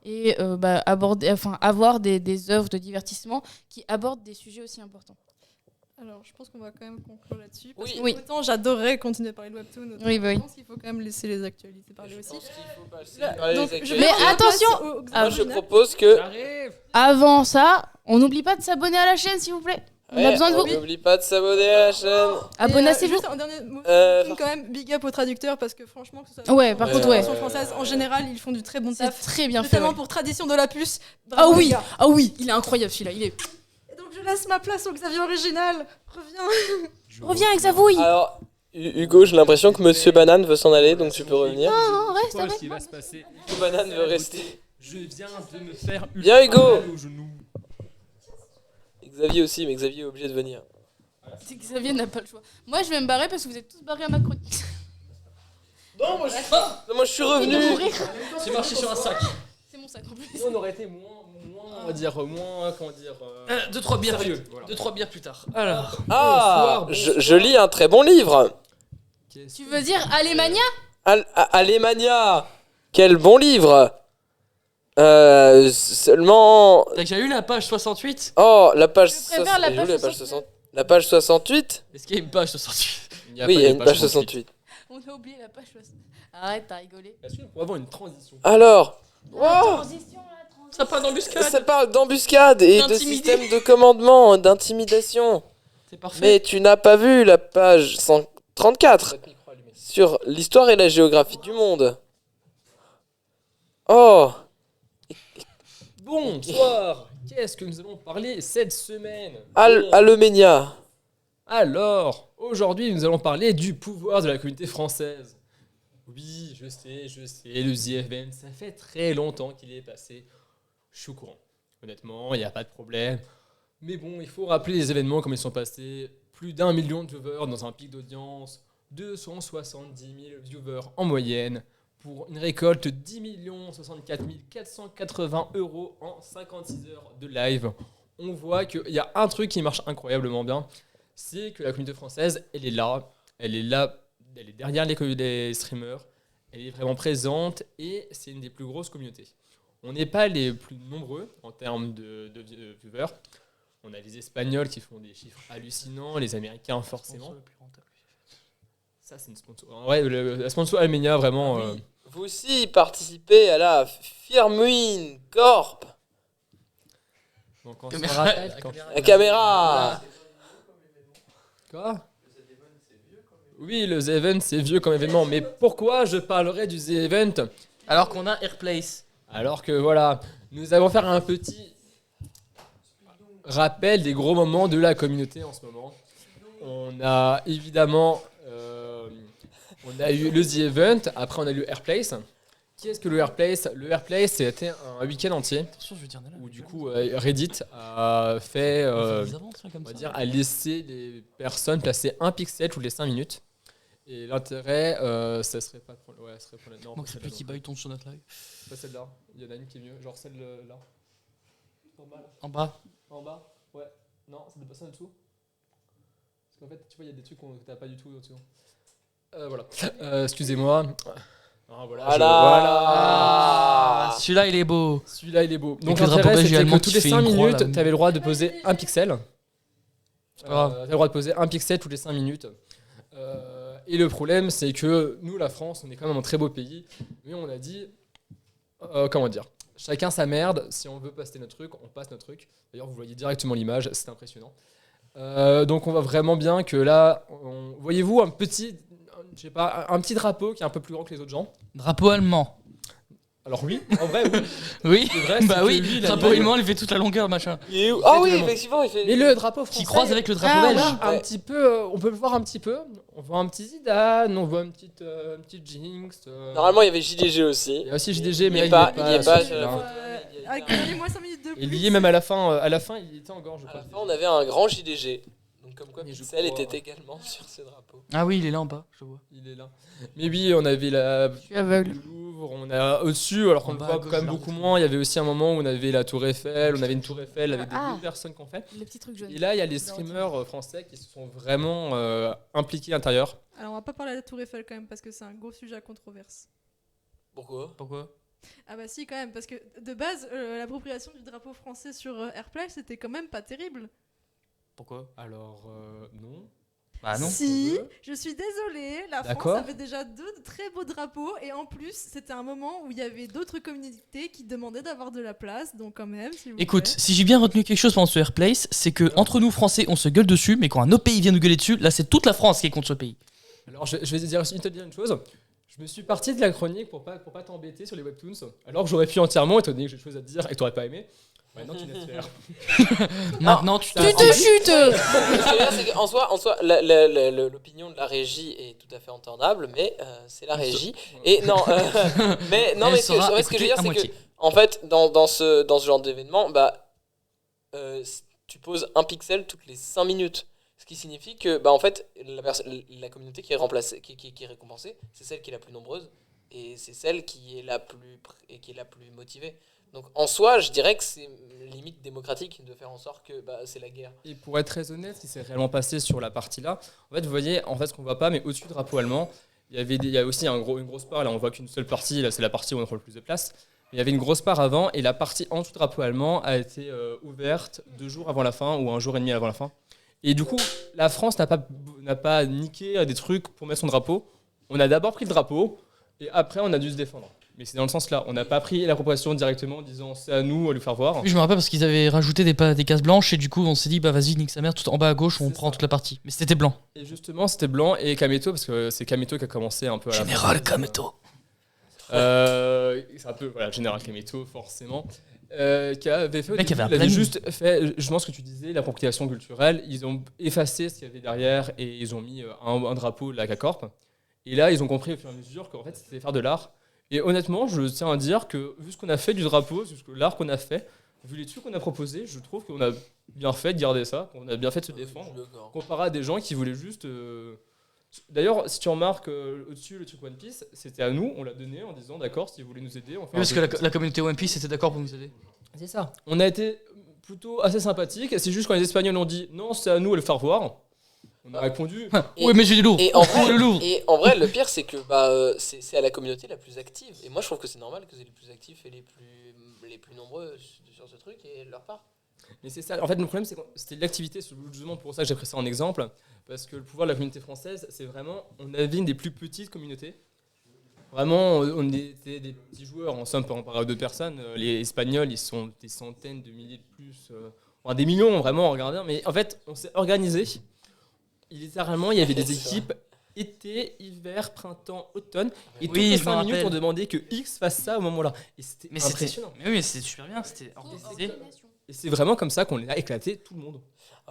et avoir des œuvres de divertissement qui abordent des sujets aussi importants. Alors, je pense qu'on va quand même conclure là-dessus. Parce Oui. que autant j'adorerais continuer à parler de webtoon, autant Oui, je oui. pense qu'il faut quand même laisser les actualités parler aussi. Je pense qu'il faut passer Là, par les donc, je actualités. vais Mais laisser la attention place au Moi, je Xavier. propose que... J'arrive. Avant ça, on n'oublie pas de s'abonner à la chaîne s'il vous plaît. On a besoin de vous. N'oublie pas de s'abonner à la chaîne. Abonnez-vous. Juste un dernier mot, quand même, big up aux traducteurs parce que franchement, que ce soit Ouais, par la contre, version française, en général, ils font du très bon C'est taf. très bien fait. Notamment Ouais. pour Tradition de la puce. Ah Bravo, les oui, gars. ah oui, il est incroyable celui-là. Il est. Et donc, je laisse ma place au Xavier original. Reviens. Reviens avec Zavouille. Alors, Hugo, j'ai l'impression que Monsieur Banane veut s'en aller, donc tu peux revenir. Non, reste Quoi, ce avec qui moi. va se passer? Monsieur Banane veut rester. Je viens de me faire Viens, Hugo. mal au genou. Xavier aussi, mais Xavier est obligé de venir. C'est que Xavier n'a pas le choix. Moi, je vais me barrer parce que vous êtes tous barrés à ma chronique. Non, moi je suis revenu. J'ai marché sur un sac. C'est mon sac en plus. On aurait été moins, on va dire, moins, comment dire... 2-3 bières. sérieux, voilà. 2-3 bières plus tard. Alors. Ah, Bonsoir, je lis un très bon livre. Tu veux dire Alemania? Alemania. Quel bon livre. Seulement... T'as déjà eu la page 68? Oh, la page... Je préfère la Elle est où, page 60. La page 68. Est-ce qu'il y a une page 68? Oui, il y a une page 68. On a oublié la page 60. Arrête, t'as rigolé. Est-ce qu'on pourrait avoir une transition? Alors... La Wow. transition, la transition. Ça part d'embuscade. Ça parle d'embuscade et de D'intimider. système de commandement, d'intimidation. C'est parfait. Mais tu n'as pas vu la page 134 sur l'histoire et la géographie du monde. Oh, Bonsoir. Qu'est-ce que nous allons parler cette semaine? Alemania. Alors, aujourd'hui, nous allons parler du pouvoir de la communauté française. Oui, je sais, le The Event, ça fait très longtemps qu'il est passé. Je suis au courant. Honnêtement, il n'y a pas de problème. Mais bon, il faut rappeler les événements comme ils sont passés. Plus d'1 million de viewers dans un pic d'audience, 270 000 viewers en moyenne, pour une récolte 10 64 480 € en 56 heures de live. On voit qu'il y a un truc qui marche incroyablement bien, c'est que la communauté française, elle est là, elle est derrière les streamers, elle est vraiment présente et c'est une des plus grosses communautés. On n'est pas les plus nombreux en termes de viewers. On a les Espagnols qui font des chiffres hallucinants, les Américains forcément. Ça, c'est une sponsor. En vrai, la sponsor Almenia, vraiment. Vous aussi participez à la Firmuin Corp. Donc, on se Caméra. rappelle quand- La caméra. Quoi? Oui, le The Event, c'est vieux comme événement. Mais pourquoi je parlerai du The Event Alors qu'on a Airplace. alors que voilà, nous allons faire un petit rappel des gros moments de la communauté en ce moment. On a évidemment on a eu le The Event, après on a eu Airplace. Qu'est-ce que le Airplace? Le Airplace, c'était un week-end entier Attention, je veux dire où du coup Reddit a fait, comme on va dire, a laissé les personnes passer un pixel toutes les 5 minutes. Et l'intérêt, ça serait pas ouais, ça serait pour la... Non, pas Manquerait celle-là, plus qu'il non. baille ton sur notre live. Pas celle-là, il y en a une qui est mieux, genre celle-là. En bas. En bas. Ouais. Non, ça dépasse en dessous. Parce qu'en fait, tu vois, il y a des trucs que t'as pas du tout au-dessus. Voilà. Excusez-moi. Ah, voilà. Ah, celui-là, il est beau. Celui-là, il est beau. Donc, le drapeau l'intérêt, belge c'était allemand que tous qui les fait 5 une croix, minutes, là. t'avais le droit de poser un pixel. C'est pas grave. T'avais le droit de poser un pixel toutes les 5 minutes. Et le problème, c'est que nous, la France, on est quand même un très beau pays. Mais on a dit, comment dire, chacun sa merde. Si on veut passer notre truc, on passe notre truc. D'ailleurs, vous voyez directement l'image, c'est impressionnant. Donc, on voit vraiment bien que là, voyez-vous un petit, je sais pas, un petit drapeau qui est un peu plus grand que les autres gens. Drapeau allemand. Alors oui, en vrai, oui. Oui, C'est vrai, bah c'est oui, que lui, il a drapeau une- allemand, il fait toute la longueur, machin. Ah oui, Exactement. effectivement, il fait. Mais le drapeau français, Qui croise avec le drapeau on belge. voit un petit peu, on peut le voir un petit peu. On voit un petit Zidane, on voit une petite Jinx. Normalement, il y avait JDG aussi. Il y a aussi JDG, mais Il y est là, pas- il y est pas, sur celui-là. Donnez-moi 5 minutes de plus. Et lié même à la fin, il était en gorge, je À crois. la fin, on avait un grand JDG. Donc, comme quoi, Mais je Pixel crois- était également sur ce drapeau. Ah oui, il est là en bas, je vois. Il est là. Mais oui, on avait la Je suis aveugle. Louvre, on a au-dessus, alors qu'on En le bas, voit à gauche, quand même là. beaucoup moins. Il y avait aussi un moment où on avait la Tour Eiffel, on avait une Tour Eiffel avec Ah. 2 personnes qu'on fait. Le petit truc jaune. Et là, il y a les streamers français qui se sont vraiment impliqués à l'intérieur. Alors, on va pas parler de la Tour Eiffel quand même parce que c'est un gros sujet à controverse. Pourquoi? Pourquoi? Ah bah si quand même parce que de base l'appropriation du drapeau français sur Airplay c'était quand même pas terrible. Pourquoi? Alors, non. Bah non. Si, je suis désolée, la France D'accord. avait déjà 2 très beaux drapeaux et en plus c'était un moment où il y avait d'autres communautés qui demandaient d'avoir de la place donc quand même s'il vous Écoute, plaît. si j'ai bien retenu quelque chose pendant ce Airplace, c'est que entre nous Français, on se gueule dessus, mais quand un autre pays vient nous gueuler dessus, là c'est toute la France qui est contre ce pays. Alors, je vais te dire une chose. Je me suis parti de la chronique pour pas t'embêter sur les webtoons, alors que j'aurais pu entièrement, étant donné que j'ai des choses à te dire et que t'aurais pas aimé. Maintenant, tu laisses faire. Maintenant, tu ça- te Tu te chutes. Ce qui est bien, c'est qu'en soi, l'opinion de la régie est tout à fait entendable, mais c'est la régie. Et non, mais non, Elle mais ce que sera je veux dire, écoutée à c'est que moitié. en fait, dans ce genre d'événement, tu poses un pixel toutes les 5 minutes. Ce qui signifie que, en fait, la communauté qui est remplacée, qui est récompensée, c'est celle qui est la plus nombreuse et c'est celle qui est la plus motivée. Donc en soi, je dirais que c'est limite démocratique de faire en sorte que c'est la guerre. Et pour être très honnête, ce qui s'est réellement passé sur la partie-là, en fait, vous voyez, ce qu'on voit pas, mais au-dessus du drapeau allemand, il y a aussi une grosse part, là on voit qu'une seule partie, là c'est la partie où on prend le plus de place. Il y avait une grosse part avant, et la partie en dessous du drapeau allemand a été ouverte 2 jours avant la fin, ou 1 jour et demi avant la fin. Et du coup, la France n'a pas niqué des trucs pour mettre son drapeau. On a d'abord pris le drapeau, et après on a dû se défendre. Mais c'est dans le sens là, on n'a pas pris l'appropriation directement en disant c'est à nous à lui faire voir. Oui, je me rappelle parce qu'ils avaient rajouté des cases blanches et du coup on s'est dit bah vas-y nique sa mère tout en bas à gauche on C'est prend ça. toute la partie. Mais c'était blanc. Et justement, c'était blanc et Kameto, parce que c'est Kameto qui a commencé un peu à la Général fin. Kameto. C'est un peu, voilà, Général Kameto, forcément. Qui avait fait, au Le mec début, avait un il avait planning. juste fait, je pense que tu disais, l'appropriation culturelle. Ils ont effacé ce qu'il y avait derrière et ils ont mis un drapeau de la CACORP. Et là, ils ont compris au fur et à mesure qu'en fait, c'était faire de l'art. Et honnêtement, je tiens à dire que vu ce qu'on a fait du drapeau, vu l'art qu'on a fait, vu les trucs qu'on a proposés, je trouve qu'on a bien fait de garder ça, qu'on a bien fait de se défendre. Comparé à des gens qui voulaient juste. D'ailleurs, si tu remarques au-dessus le truc One Piece, c'était à nous, on l'a donné en disant d'accord, si vous voulez nous aider, on fait Oui, parce que la communauté One Piece était d'accord pour nous aider. C'est ça. On a été plutôt assez sympathique. C'est juste quand les Espagnols ont dit non, c'est à nous à le faire voir. On a répondu. Oui, mais j'ai du lourd. Et en Le Louvre. vrai, le pire, c'est que c'est à la communauté la plus active. Et moi, je trouve que c'est normal que c'est les plus actifs et les plus nombreux sur ce truc et leur part. Mais c'est ça. En fait, le problème, c'est que c'était l'activité. C'est justement pour ça que j'ai pris ça en exemple. Parce que le pouvoir de la communauté française, c'est vraiment. On avait une des plus petites communautés. Vraiment, on était des petits joueurs en somme par rapport à 2 personnes. Les Espagnols, ils sont des centaines de milliers de plus. Enfin, des millions, vraiment, regardez. Mais en fait, on s'est organisé. Littéralement, il y avait des équipes été, hiver, printemps, automne. Et toutes Oui, les je me 5 minutes, rappelle. on demandait que X fasse ça au moment-là. Et c'était Mais impressionnant. Mais oui, mais c'était super bien, c'était organisé. Et c'est vraiment comme ça qu'on a éclaté tout le monde.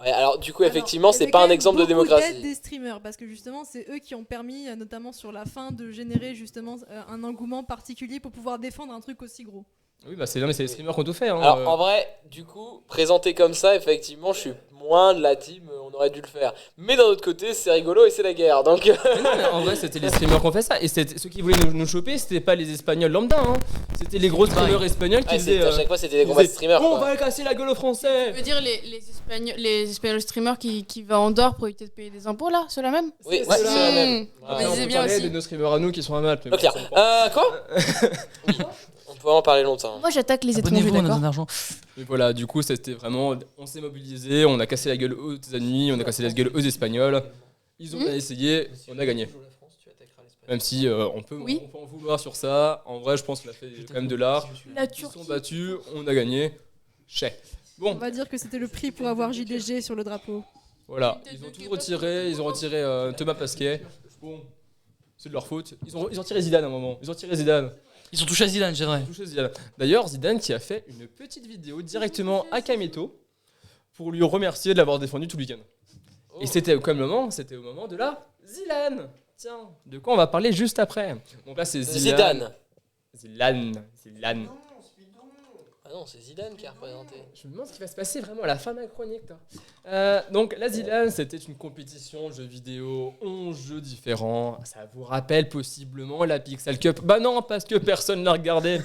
Ouais, alors du coup, Alors, effectivement, il y c'est avait pas quand un même exemple de beaucoup démocratie. d'aide des streamers parce que justement c'est eux qui ont permis notamment sur la fin de générer justement un engouement particulier pour pouvoir défendre un truc aussi gros. Oui, bah c'est les streamers qui ont tout fait. Hein. Alors en vrai, du coup, présenté comme ça, effectivement, je suis moins de la team. On on aurait dû le faire. Mais d'un autre côté, c'est rigolo et c'est la guerre. Donc. Mais non, mais en vrai, c'était les streamers qui ont fait ça. Et ceux qui voulaient nous choper, c'était pas les Espagnols lambda. Hein. C'était les gros streamers espagnols qui faisaient. À chaque fois, c'était des combats de streamers. On va casser la gueule aux Français. Tu veux dire les Espagnols streamers qui vont en dehors pour éviter de payer des impôts là? C'est la même? Oui, c'est la même. Mais on c'est peut bien parler aussi. de nos streamers à nous qui sont à Malte. Clair. Quoi? Oui. On peut en parler longtemps. Moi j'attaque les étrangers, Abonnez-vous, on a d'accord? besoin d'argent. Et voilà, du coup, c'était vraiment. On s'est mobilisé, on a cassé la gueule aux ennemis, on a cassé la gueule aux Espagnols. Ils ont essayé, on a gagné. Même si on peut en vouloir sur ça. En vrai, je pense qu'on a fait quand même de l'art. La Ils sont battus, on a gagné. Bon. On va dire que c'était le prix pour avoir JDG sur le drapeau. Voilà, ils ont tout retiré, ils ont retiré Thomas Pasquet. Bon, c'est de leur faute. Ils ont retiré Zidane à un moment. Ils ont tiré Zidane. Ils ont touché à Zidane, c'est vrai. D'ailleurs, Zidane qui a fait une petite vidéo directement à Kameto pour lui remercier de l'avoir défendu tout le week-end. Et c'était au moment de la Zidane. Tiens, de quoi on va parler juste après. Donc là, c'est Zidane. Zidane. Ah non, c'est Zidane qui a représenté. Je me demande ce qui va se passer vraiment à la fin de la chronique. Donc la Zidane, c'était une compétition de jeux vidéo, 11 jeux différents. Ça vous rappelle possiblement la Pixel Cup? Bah non, parce que personne l'a regardé.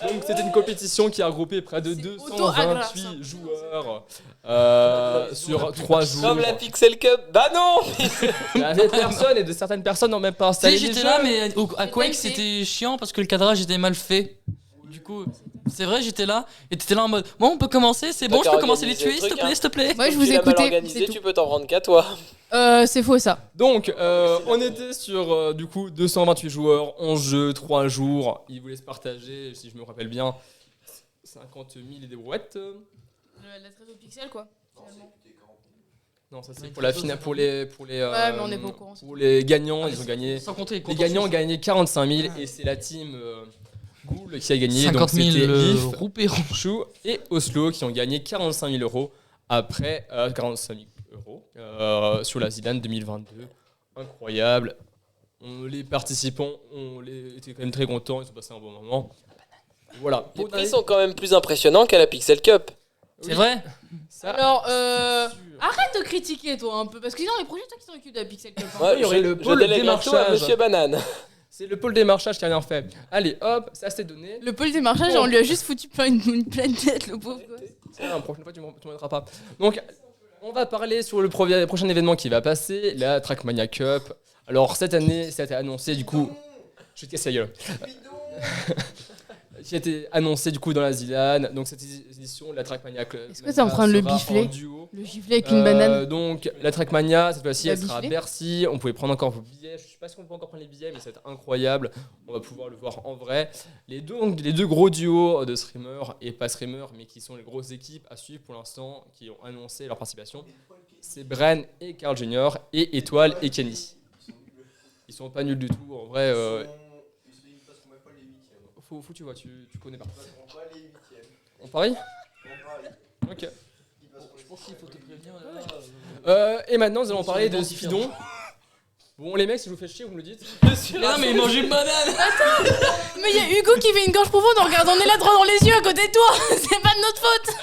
Donc c'était une compétition qui a regroupé près de 228 joueurs sur 3 jours. Comme la Pixel Cup. Bah non. Il y avait personne et de certaines personnes n'ont même pas installé. J'étais là, mais à Quake c'était chiant parce que le cadrage était mal fait. Du coup, c'est vrai, j'étais là et t'étais là en mode bon, on peut commencer, c'est bon, je peux commencer à les tuer, s'il te plaît. Moi je vous écoutais. Tu peux t'en prendre qu'à toi. C'est faux ça. Donc, on était sur du coup 228 joueurs, 11 jeux, 3 jours. Ils voulaient se partager, si je me rappelle bien, 50 000 et des brouettes. La 13 au pixel quoi. Non, ça c'est pour la finale, pour les Ouais, mais on est pas au courant. pour les gagnants, ils ont gagné. Sans compter Les gagnants ont gagné 45 000 et c'est la team Ghoul qui a gagné. 50 donc 000 c'était Leaf, roupés. Chou et Oslo qui ont gagné 45 000 euros après 45 000 euros sur la Zidane 2022. Incroyable. Les participants étaient quand même très contents, ils ont passé un bon moment. Voilà. Les prix sont quand même plus impressionnants qu'à la Pixel Cup. C'est vrai. Alors, arrête de critiquer toi un peu, parce que sinon les projets toi qui s'occupent de la Pixel Cup. Ouais, il y aurait le je pôle délègue bientôt à démarchage. Monsieur Banane. C'est le pôle démarchage qui a rien fait. Allez, hop, ça c'est donné. Le pôle démarchage, on lui a juste foutu une pleine tête, le pauvre gosse. La prochaine fois, tu m'en mettras pas. Donc, on va parler sur le prochain événement qui va passer, la Trackmania Cup. Alors, cette année, ça a été annoncé, du coup... Je vais te casser la gueule. Qui a été annoncé, du coup, dans la Zidane. Donc, cette édition, la Trackmania Cup. Est-ce que t'es en train de le bifler? Le gifler avec une banane. Donc, la Trackmania, cette fois-ci, La elle sera à bifler Bercy. On pouvait prendre encore vos billets. Je sais pas si on peut encore prendre les billets, mais ça va être incroyable. On va pouvoir le voir en vrai. Les deux gros duos de streamers, et pas streamers, mais qui sont les grosses équipes à suivre pour l'instant, qui ont annoncé leur participation, c'est Bren et Carl Jr. et Étoile et Kenny. Ils sont pas nuls du tout, en vrai. Faut tu vois, tu connais pas. On parie? Ok. Je pense qu'il faut te prévenir. Et maintenant, nous allons parler de Spidon. Bon, les mecs, si je vous fais chier, vous me le dites. Non, mais il mange une banane. Mais il y a Hugo qui fait une gorge profonde en regardant Néla droit dans les yeux à côté de toi. C'est pas de notre faute.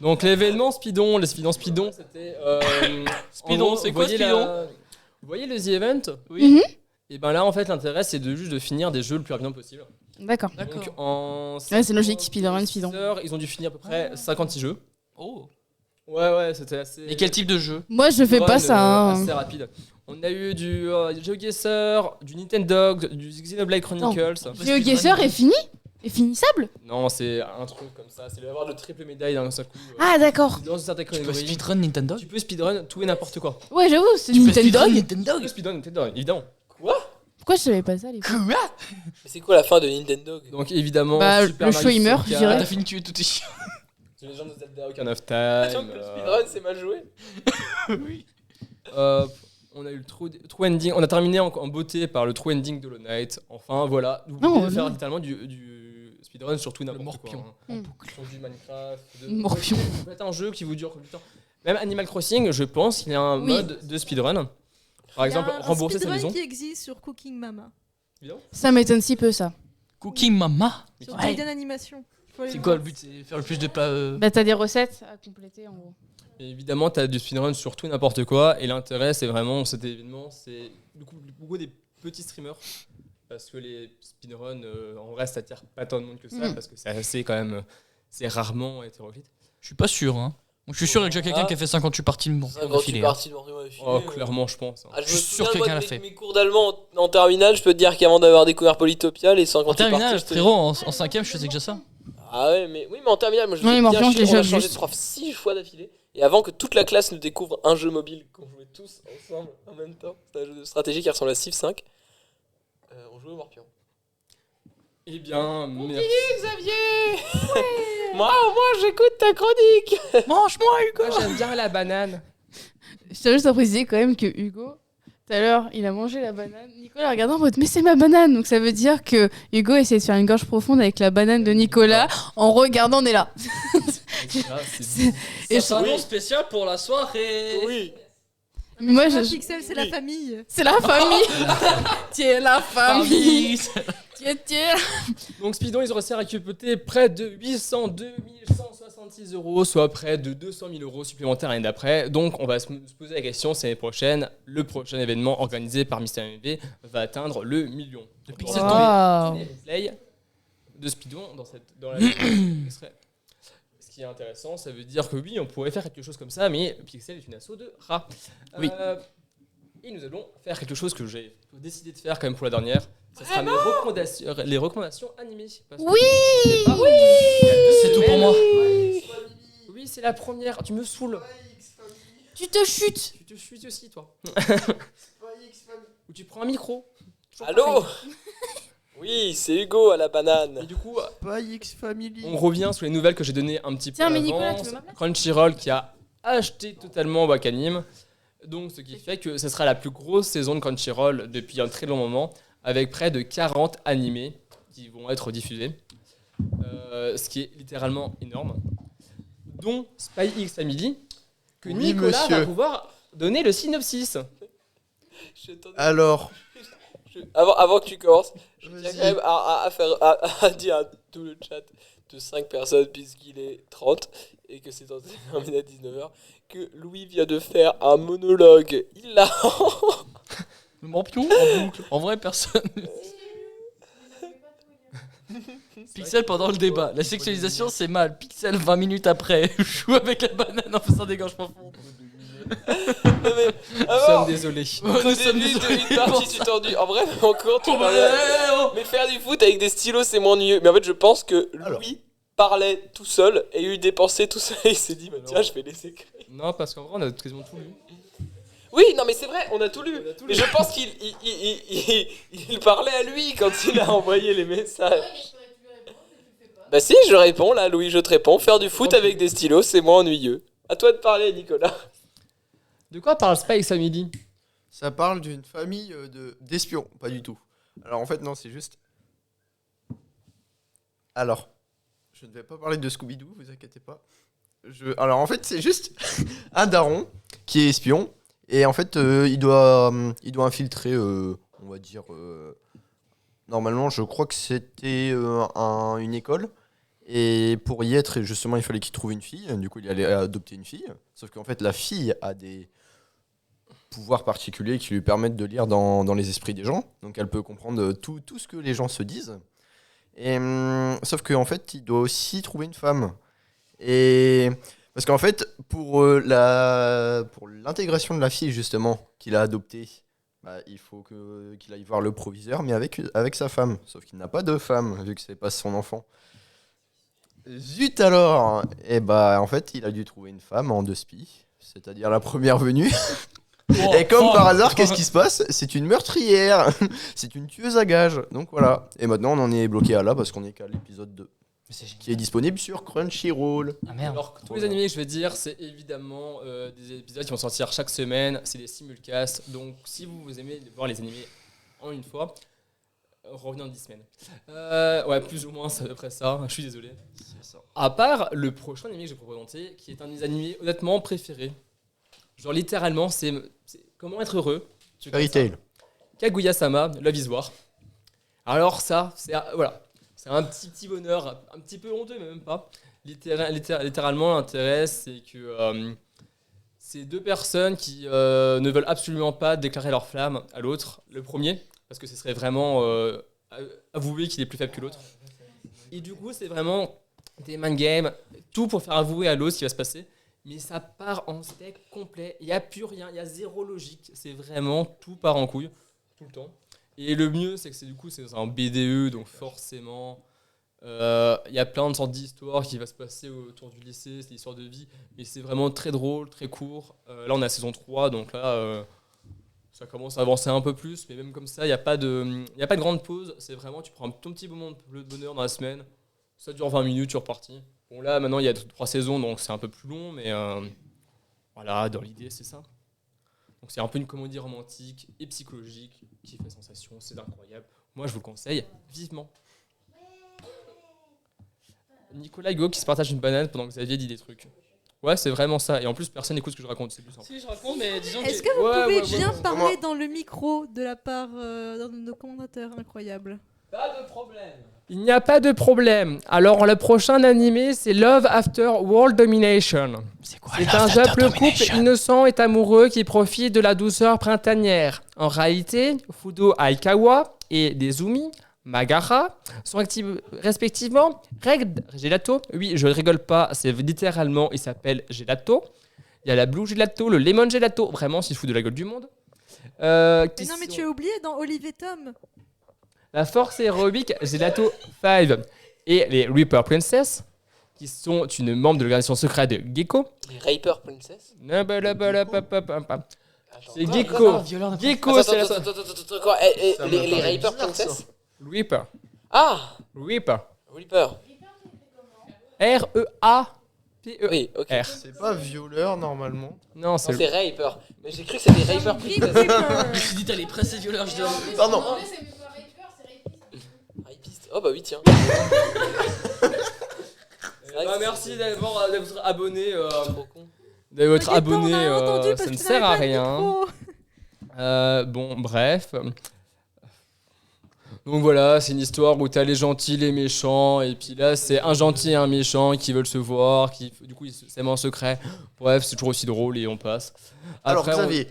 Donc, l'événement Spidon, Spidon, c'était. Spidon, c'est quoi Spidon? Vous voyez le The Event? Oui. Et ben là, en fait, l'intérêt, c'est juste de finir des jeux le plus rapidement possible. D'accord. Donc, en. Ouais, c'est logique, Spider-Man, Spidon. Ils ont dû finir à peu près 56 jeux. Oh. Ouais, c'était assez. Et quel type de jeu? Moi, je fais pas ça. Hein. Assez rapide. On a eu du GeoGuessr, du Nintendog, du Xenoblade Chronicles. GeoGuessr est fini? Est finissable? Non, c'est un truc comme ça. C'est d'avoir le triple médaille d'un seul coup. Ah, d'accord. Dans une certaine Tu peux catégorie. speedrun Nintendo? Tu peux speedrun tout et n'importe quoi. Ouais, j'avoue, c'est Tu peux speedrun Nintendo. Tu peux speedrun Nintendog, évidemment. Pourquoi je savais pas ça, les gars? Mais c'est quoi la fin de Nintendo? Donc évidemment, Bah, Super le Mario show, il meurt, je 64, dirais. T'as fini de tuer tous tes chiens. The Legend of Zelda Ocarina of Time. Le speedrun, c'est mal joué. Oui. On a eu le true ending. On a terminé en beauté par le true ending de Hollow Knight. Enfin, voilà. Vous Non, pouvez faire non. littéralement du speedrun sur tout n'importe quoi. morpion. Hein. Sur du Minecraft. Morpion. Vous faites un jeu qui vous dure combien de temps? Même Animal Crossing, je pense qu'il y a un Oui. mode de speedrun. Par exemple, rembourser sa maison. qui existe sur Cooking Mama. Ça m'étonne si peu, ça. Cooking Mama. Sur Ouais. Gaiden Animation. C'est quoi le but? C'est faire le plus de plats. Bah, t'as des recettes à compléter en gros. Et évidemment, tu as du speedrun sur tout et n'importe quoi. Et l'intérêt, c'est vraiment cet événement, c'est beaucoup des petits streamers. Parce que les speedruns, en vrai, ça attire pas tant de monde que ça. Parce que c'est assez quand même. C'est rarement hétéroclite. Je suis pas sûr, hein. Je suis sûr qu'il y a déjà quelqu'un qui a fait 58 parties de 58 parties de Mortimer d'affilée. Oh, clairement, je pense. Ah, je suis sûr que quelqu'un l'a fait. Mes cours d'allemand en terminale, je peux te dire qu'avant d'avoir découvert Polytopia, les 58 En terminale, parties, frérot, en 5ème, je faisais déjà ça. Ah ouais, mais en terminale, moi je Oui, faisais mais en bien plan, chier, je on a l'ai changé juste. de prof 6 fois d'affilée. Et avant que toute la classe ne découvre un jeu mobile, qu'on jouait tous ensemble en même temps, c'était un jeu de stratégie qui ressemble à Civ 5, on jouait au Morpion. Eh bien, merci. Xavier. Moi j'écoute ta chronique. Mange-moi, Hugo. Moi, j'aime bien la banane. Je tiens juste à préciser quand même que Hugo, tout à l'heure, il a mangé la banane. Nicolas a regardé en mode mais c'est ma banane. Donc ça veut dire que Hugo essaie de faire une gorge profonde avec la banane de Nicolas en regardant Nella. Et c'est un nom spécial pour la soirée. Oui. Mais moi, Pixel, c'est la famille. C'est la famille. Tiens, la famille. Tiens. Donc Speedon, ils ont réussi à récupérer près de 802 166 €, soit près de 200 000 € supplémentaires l'année d'après. Donc on va se poser la question, c'est l'année prochaine, le prochain événement organisé par Mister MV va atteindre le million. De Donc, Pixel on va Toy. retrouver les replays de Speedon dans la extrait. Ce qui est intéressant, ça veut dire que oui, on pourrait faire quelque chose comme ça, mais Pixel est une asso de rats. Oui. Et nous allons faire quelque chose que j'ai décidé de faire quand même pour la dernière. Ce sera les recommandations animées. Parce que C'est tout pour moi. Oui, c'est la première. Tu me saoules. Tu te chutes. Tu te chutes aussi, toi. Ou tu prends un micro. Allô. Oui, c'est Hugo à la banane. Et du coup, Pas X-Family. on revient sur les nouvelles que j'ai données un petit peu Tiens, mais avant. Nicolas, tu veux ma place Crunchyroll qui a acheté totalement Wakanim. Donc, ce qui fait que ce sera la plus grosse saison de Crunchyroll depuis un très long moment, avec près de 40 animés qui vont être diffusés. Ce qui est littéralement énorme. Dont Spy X Family, que Oui, Nicolas monsieur. va pouvoir donner le synopsis. Alors, Avant que tu commences, je tiens Vas-y. quand même à dire à tout le chat de 5 personnes, puisqu'il est 30 et que c'est censé terminer à 19h, que Louis vient de faire un monologue hilarant. Le morpion en boucle. En vrai, personne. Pixel pendant le débat. La sexualisation, c'est mal. Pixel 20 minutes après. Joue avec la banane en faisant des gorges profondes. Non mais, Nous sommes désolés. Au début d'une partie, tu t'en dis. En vrai, encore, tu parlais. Mais faire du foot avec des stylos, c'est moins ennuyeux. Mais en fait, je pense que Louis parlait tout seul et eu des pensées tout seul. Et il s'est dit, bah, tiens, je vais laisser créer. Non, parce qu'en vrai, on a quasiment tout lu. Oui, non, mais c'est vrai, on a tout lu. Mais je pense qu'il il parlait à lui quand il a envoyé les messages. Bah si, je réponds là, Louis, je te réponds. Faire du foot avec des stylos, c'est moins ennuyeux. À toi de parler, Nicolas. De quoi parle Spy X Family? ça parle d'une famille d'espions. Pas du tout. Alors en fait, non, c'est juste. Alors, je ne vais pas parler de Scooby-Doo, vous inquiétez pas. Alors en fait, c'est juste un daron qui est espion. Et en fait, il doit infiltrer, on va dire. Normalement, je crois que c'était une école. Et pour y être, justement, il fallait qu'il trouve une fille. Du coup, il allait adopter une fille. Sauf qu'en fait, la fille a des pouvoirs particuliers qui lui permettent de lire dans les esprits des gens. Donc, elle peut comprendre tout ce que les gens se disent. Et, sauf qu'en fait, il doit aussi trouver une femme. Et parce qu'en fait, pour l'intégration de la fille, justement, qu'il a adoptée, bah, il faut qu'il aille voir le proviseur, mais avec sa femme. Sauf qu'il n'a pas de femme, vu que c'est pas son enfant. Zut alors! Et bah, en fait, il a dû trouver une femme en 2 spies, c'est-à-dire la première venue. Et comme par hasard, qu'est-ce qui se passe? C'est une meurtrière! C'est une tueuse à gages. Donc voilà. Et maintenant, on en est bloqué à là parce qu'on est qu'à l'épisode 2. Qui est disponible sur Crunchyroll. Ah merde. Alors, tous les animés que je vais dire, c'est évidemment des épisodes qui vont sortir chaque semaine. C'est des simulcasts. Donc, si vous aimez voir les animés en une fois, revenez en 10 semaines. Ouais, plus ou moins, c'est à peu près ça. Je suis désolé. À part le prochain animé que je vais vous présenter, qui est un des animés honnêtement préférés. Genre, littéralement, c'est comment être heureux. Fairy Tail. Kaguya-sama, Love is War. Alors, ça, c'est. Voilà. C'est un petit bonheur, un petit peu honteux, mais même pas. Littéralement, l'intérêt, c'est que c'est deux personnes qui ne veulent absolument pas déclarer leur flamme à l'autre, le premier, parce que ce serait vraiment avouer qu'il est plus faible que l'autre. Et du coup, c'est vraiment des mind games, tout pour faire avouer à l'autre ce qui va se passer. Mais ça part en steak complet. Il n'y a plus rien, il y a zéro logique. C'est vraiment tout part en couille, tout le temps. Et le mieux, c'est que c'est un BDE, donc forcément, il y a plein de sortes d'histoires qui va se passer autour du lycée, c'est l'histoire de vie. Mais c'est vraiment très drôle, très court. Là, on est à saison 3, donc là, ça commence à avancer un peu plus. Mais même comme ça, il n'y a pas de grande pause. C'est vraiment, tu prends ton petit moment de bonheur dans la semaine. Ça dure 20 minutes, tu es reparti. Bon, là, maintenant, il y a 3 saisons, donc c'est un peu plus long, mais voilà, dans l'idée, c'est ça. Donc, c'est un peu une comédie romantique et psychologique qui fait sensation, c'est incroyable. Moi, je vous le conseille vivement. Nicolas Hugo qui se partage une banane pendant que Xavier dit des trucs. Ouais, c'est vraiment ça. Et en plus, personne n'écoute ce que je raconte, c'est plus simple. Si, je raconte, mais disons Est-ce que vous pouvez bien parler dans le micro de la part d'un de nos commentateurs incroyables? Pas de problème. Il n'y a pas de problème. Alors, le prochain animé, c'est Love After World Domination. C'est quoi? C'est un couple innocent et amoureux qui profite de la douceur printanière. En réalité, Fudo Aikawa et Nezumi Magara sont respectivement Gelato. Oui, je ne rigole pas, c'est littéralement, il s'appelle Gelato. Il y a la Blue Gelato, le Lemon Gelato. Vraiment, s'il se fout de la gueule du monde. Mais non, mais tu as oublié dans Olive et Tom. La force héroïque Gelato 5 et les Reaper Princess, qui sont une membre de l'organisation secrète de Gecko. Les Reaper Princess? C'est Gecko. Gecko, c'est la... Attends, quoi? Les Reaper Princess? Reaper. Ah! Reaper. Reaper. R-E-A-P-E-R. Oui, ok. C'est pas violeur normalement. Non, Non, c'est c'est Reaper. Mais j'ai cru que c'était Reaper Princess. Je me suis dit, t'as les pressés violeurs, je dois. Pardon. Rapiste. Oh bah oui, tiens. Merci d'être abonné. Trop con. D'être abonné, on a entendu parce ça ne que sert t'avais à pas de rien. micro. Bon, bref. Donc voilà, c'est une histoire où t'as les gentils, les méchants, et puis là c'est un gentil et un méchant qui veulent se voir, qui du coup ils s'aiment en secret. Bref, c'est toujours aussi drôle et on passe. Alors Après, Xavier,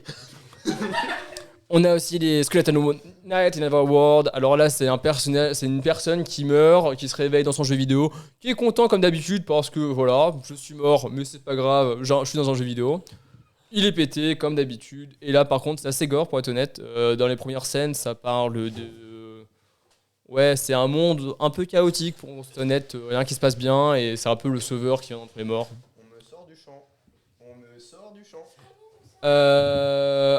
on a aussi les Skeleton Knight in Everworld. Alors là, c'est une personne qui meurt, qui se réveille dans son jeu vidéo, qui est content comme d'habitude parce que voilà, je suis mort, mais c'est pas grave, je suis dans un jeu vidéo. Il est pété comme d'habitude. Et là, par contre, c'est assez gore pour être honnête. Dans les premières scènes, ça parle de. Ouais, c'est un monde un peu chaotique pour être honnête, rien qui se passe bien et c'est un peu le sauveur qui vient d'entre les morts. on me sort du champ. On me sort du champ.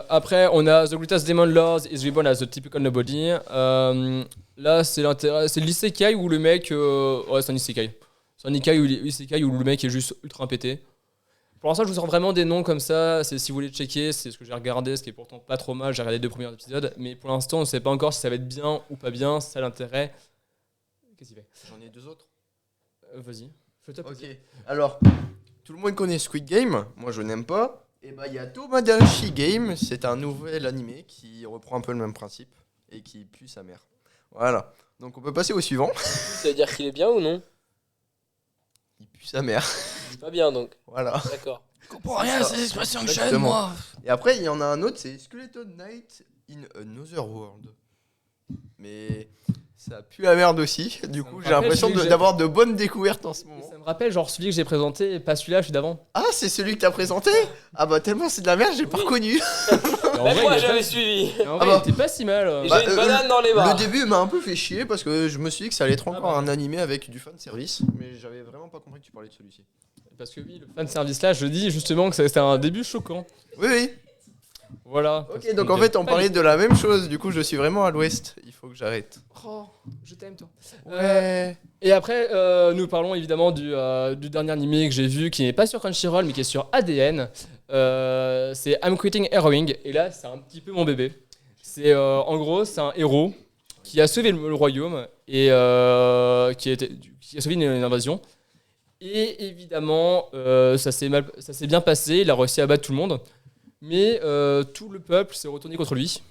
Après, on a The Greatest Demon Lord is Reborn as a Typical Nobody. Là, c'est l'isekai où le mec. Ouais, c'est un isekai. C'est un isekai où le mec est juste ultra pété. Pour l'instant, je vous sors vraiment des noms comme ça. C'est si vous voulez checker, c'est ce que j'ai regardé, ce qui est pourtant pas trop mal. J'ai regardé les 2 premiers épisodes, mais pour l'instant, on ne sait pas encore si ça va être bien ou pas bien. C'est ça l'intérêt. Qu'est-ce qu'il fait? J'en ai 2 autres. Vas-y, fais-toi plaisir. Ok. Alors, tout le monde connaît Squid Game. Moi, je n'aime pas. Et bah, il y a Tomodachi Game. C'est un nouvel animé qui reprend un peu le même principe et qui pue sa mère. Voilà. Donc, on peut passer au suivant. Ça veut dire qu'il est bien ou non? Il pue sa mère. Pas bien donc. Voilà. D'accord. Je comprends rien à ces expressions que j'aime, Exactement. moi. Et après, il y en a un autre, c'est Skeleton Knight in Another World. Mais ça pue la merde aussi. Du coup, j'ai l'impression d'avoir de bonnes découvertes en ce moment. Ça me rappelle, genre celui que j'ai présenté, et pas celui-là, celui d'avant. Ah, c'est celui que t'as présenté? Ah bah tellement c'est de la merde, j'ai pas reconnu. Même moi j'avais suivi. En vrai, il était pas si mal. Et j'ai une banane dans les bras. Le début m'a un peu fait chier parce que je me suis dit que ça allait être encore un animé avec du fan service, mais j'avais vraiment pas compris que tu parlais de celui-ci. Parce que oui, le fan service là, je dis justement que c'était un début choquant. Oui, oui. Voilà. Ok, donc en fait on parlait de la même chose, du coup je suis vraiment à l'ouest, il faut que j'arrête. Oh, je t'aime toi. Ouais. Et après, nous parlons évidemment du dernier animé que j'ai vu, qui n'est pas sur Crunchyroll, mais qui est sur ADN. C'est I'm Quitting Heroing, et là c'est un petit peu mon bébé. C'est en gros, c'est un héros qui a sauvé le royaume et qui a sauvé une invasion. Et évidemment, ça s'est bien passé, il a réussi à battre tout le monde. Mais tout le peuple s'est retourné contre lui.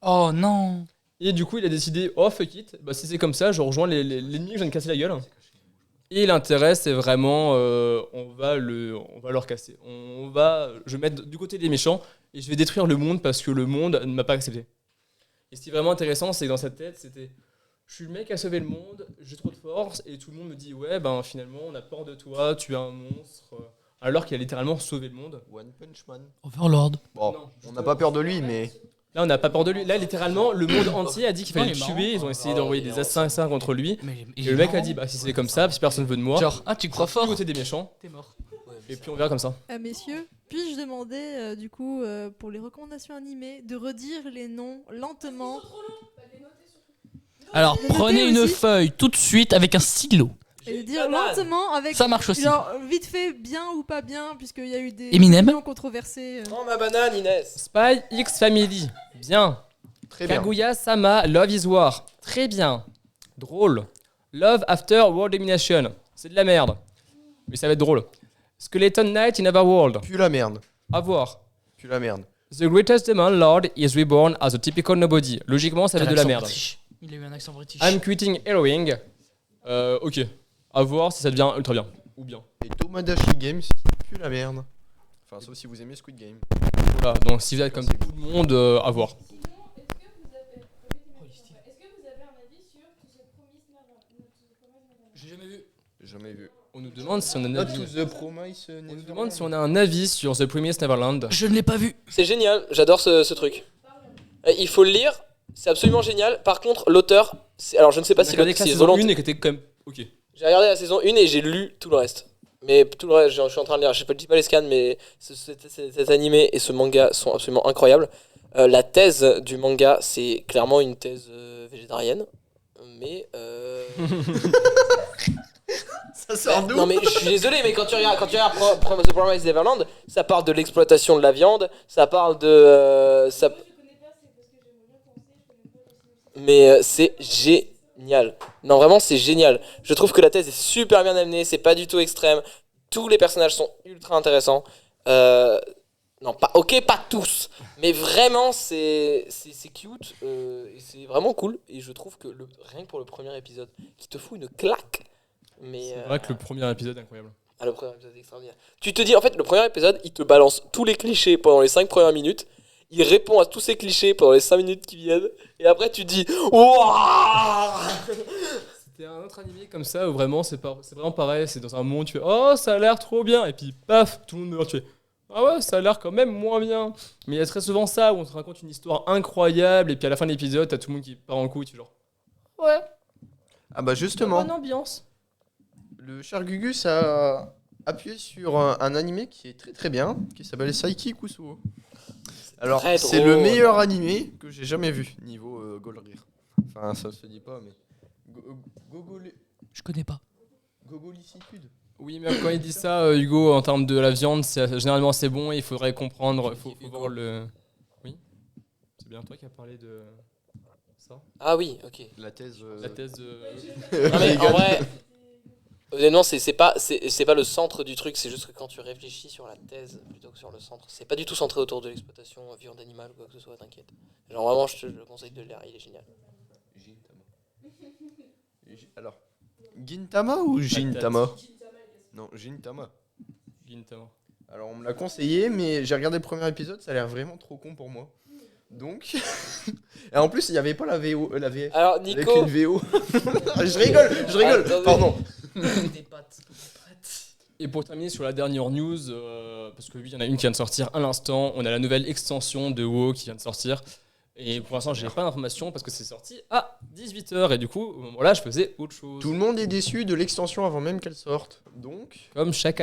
Oh non. Et du coup, il a décidé, oh fuck it, bah, si c'est comme ça, je rejoins l'ennemi que je viens de casser la gueule. Et l'intérêt, c'est vraiment, on va leur casser. Je vais mettre du côté des méchants et je vais détruire le monde parce que le monde ne m'a pas accepté. Et ce qui est vraiment intéressant, c'est que dans sa tête, c'était, je suis le mec à sauver le monde, j'ai trop de force, et tout le monde me dit, ouais, ben finalement, on a peur de toi, tu es un monstre, alors qu'il a littéralement sauvé le monde. One Punch Man. Overlord. Bon, on n'a pas peur de lui, mais. Là, on n'a pas peur de lui. Là, littéralement, le monde entier a dit qu'il fallait Non, le il est marrant. tuer. Ils ont essayé d'envoyer des assassins contre lui. Mais Et le mec a dit, bah si c'est comme ça, si personne veut de moi, Genre, ah, tu crois du fort? côté des méchants, T'es mort. et puis on verra comme ça. Messieurs, puis-je demander, du coup, pour les recommandations animées, de redire les noms lentement. Alors, Le noter prenez une aussi. feuille tout de suite avec un stylo. Et de dire lentement avec. Ça marche aussi. Genre, vite fait, bien ou pas bien, puisqu'il y a eu des Eminem. opinions controversées. Oh ma banane, Inès. Spy X Family, bien. Très bien. Kaguya-sama, Love is War, très bien. Drôle. Love After World Domination, c'est de la merde. Mais ça va être drôle. Skeleton Knight in Otherworld, Plus la merde. à voir. Plus la merde. The Greatest Demon Lord is reborn as a typical nobody. Logiquement, ça va être de la merde. Il a eu un accent british. I'm quitting Heroing. Ok. À voir si ça devient ultra bien. Ou bien. Et Tomodachi Games, plus la merde. Enfin, sauf si vous aimez Squid Game. Voilà, donc si vous êtes comme tout le monde, à voir. J'ai jamais vu. Jamais vu. On nous demande si on a un Not avis. to the Promise. On nous demande si on a un avis sur The Promised Neverland. Je ne l'ai pas vu. C'est génial, j'adore ce truc. Il faut le lire, c'est absolument génial. Par contre, l'auteur, alors je ne sais pas On a si regardé que la c'est saison volontaire. 1 et qui était quand même ok. J'ai regardé la saison 1 et j'ai lu tout le reste. Mais tout le reste, je suis en train de lire, je dis pas les scans, mais cet animé et ce manga sont absolument incroyables. La thèse du manga, c'est clairement une thèse végétarienne. Mais. Ça sort d'où? Non, mais je suis désolé, mais quand tu regardes The Promised Neverland, ça parle de l'exploitation de la viande, ça parle de. Mais c'est génial. Non, vraiment, c'est génial. Je trouve que la thèse est super bien amenée, c'est pas du tout extrême. Tous les personnages sont ultra intéressants. Non, pas tous, mais vraiment, c'est cute et c'est vraiment cool. Et je trouve que rien que pour le premier épisode, qui te fout une claque. Mais C'est vrai que le premier épisode est incroyable. Ah, le premier épisode est extraordinaire. Tu te dis, en fait, le premier épisode, il te balance tous les clichés pendant les 5 premières minutes. Il répond à tous ces clichés pendant les 5 minutes qui viennent. Et après, tu te dis, waouh! C'était un autre animé comme ça où vraiment c'est vraiment pareil. C'est dans un monde, tu fais oh, ça a l'air trop bien. Et puis paf, tout le monde meurt. Tu fais ah ouais, ça a l'air quand même moins bien. Mais il y a très souvent ça où on te raconte une histoire incroyable. Et puis à la fin de l'épisode, t'as tout le monde qui part en couille. Tu es genre ouais, Ah bah justement, bonne ambiance. le cher Gugus a appuyé sur un animé qui est très très bien, qui s'appelle Saiki Kusuo. Alors, très c'est drôle. le meilleur animé que j'ai jamais vu, niveau Golrir. Enfin, ça se dit pas, mais... Je connais pas. Gogolicitude. Oui, mais quand il dit ça, Hugo, en termes de la viande, généralement c'est bon. Il faudrait comprendre. Faut voir le. Oui. C'est bien toi qui as parlé de ça. Ah oui, ok. La thèse... La thèse de. Non, mais en vrai, honnêtement, c'est pas le centre du truc, c'est juste que quand tu réfléchis sur la thèse plutôt que sur le centre, c'est pas du tout centré autour de l'exploitation viande animale ou quoi que ce soit, t'inquiète. Genre vraiment, je te le conseille de le lire, il est génial. Alors, Gintama ou Gintama? Non, Gintama. Gintama. Alors, on me l'a conseillé, mais j'ai regardé le premier épisode, ça a l'air vraiment trop con pour moi. Donc... Et en plus, il n'y avait pas la VO, la VF. Alors, Avec Nico, une VO. je rigole, Attendez. pardon. Des pattes. Et pour terminer sur la dernière news, parce que oui, il y en a une qui vient de sortir à l'instant, on a la nouvelle extension de WoW qui vient de sortir. Et pour l'instant, j'ai pas d'informations parce que c'est sorti à 18h et du coup, au moment-là, je faisais autre chose. Tout le monde est déçu de l'extension avant même qu'elle sorte. Donc... Comme chaque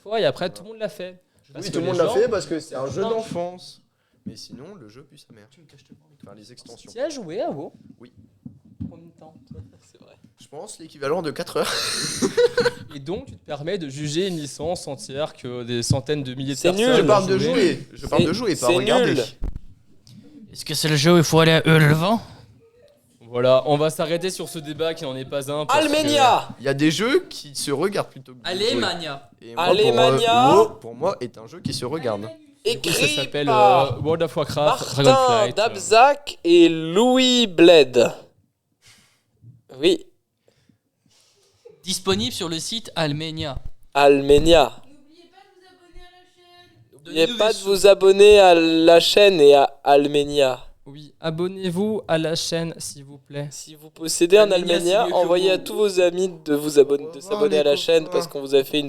fois, et après, tout le monde l'a fait. Parce Oui, que tout le les monde l'a gens- fait parce que c'est un jeu d'enfance. Mais sinon, le jeu pue sa mère. Enfin, les extensions. Tu as joué à WoW? Oui. Combien de temps? c'est vrai. Je pense l'équivalent de 4 heures. Et donc, tu te permets de juger une licence entière que des centaines de milliers de C'est personnes. nul. Je parle de ont jouer. Je parle de jouer, pas c'est regarder. nul. Est-ce que c'est le jeu où il faut aller à Ulvan? Voilà, on va s'arrêter sur ce débat qui n'en est pas un. parce Almenia. Il y a des jeux qui se regardent plutôt que de Allez, jouer. Mania. Et moi, Allez, Mania. WoW, pour moi, est un jeu qui se regarde. Du coup, ça écrit s'appelle par World of Warcraft Martin Dragonflight. Dabzak et Louis Bled. Oui, Disponible sur le site Almenia. Almenia. N'oubliez pas de vous abonner à la chaîne et à Almenia. Oui, abonnez-vous à la chaîne s'il vous plaît. Si vous possédez un Almenia, c'est Almenia, mieux que envoyez à vous. tous vos amis de s'abonner à la chaîne parce qu'on vous a fait une bonne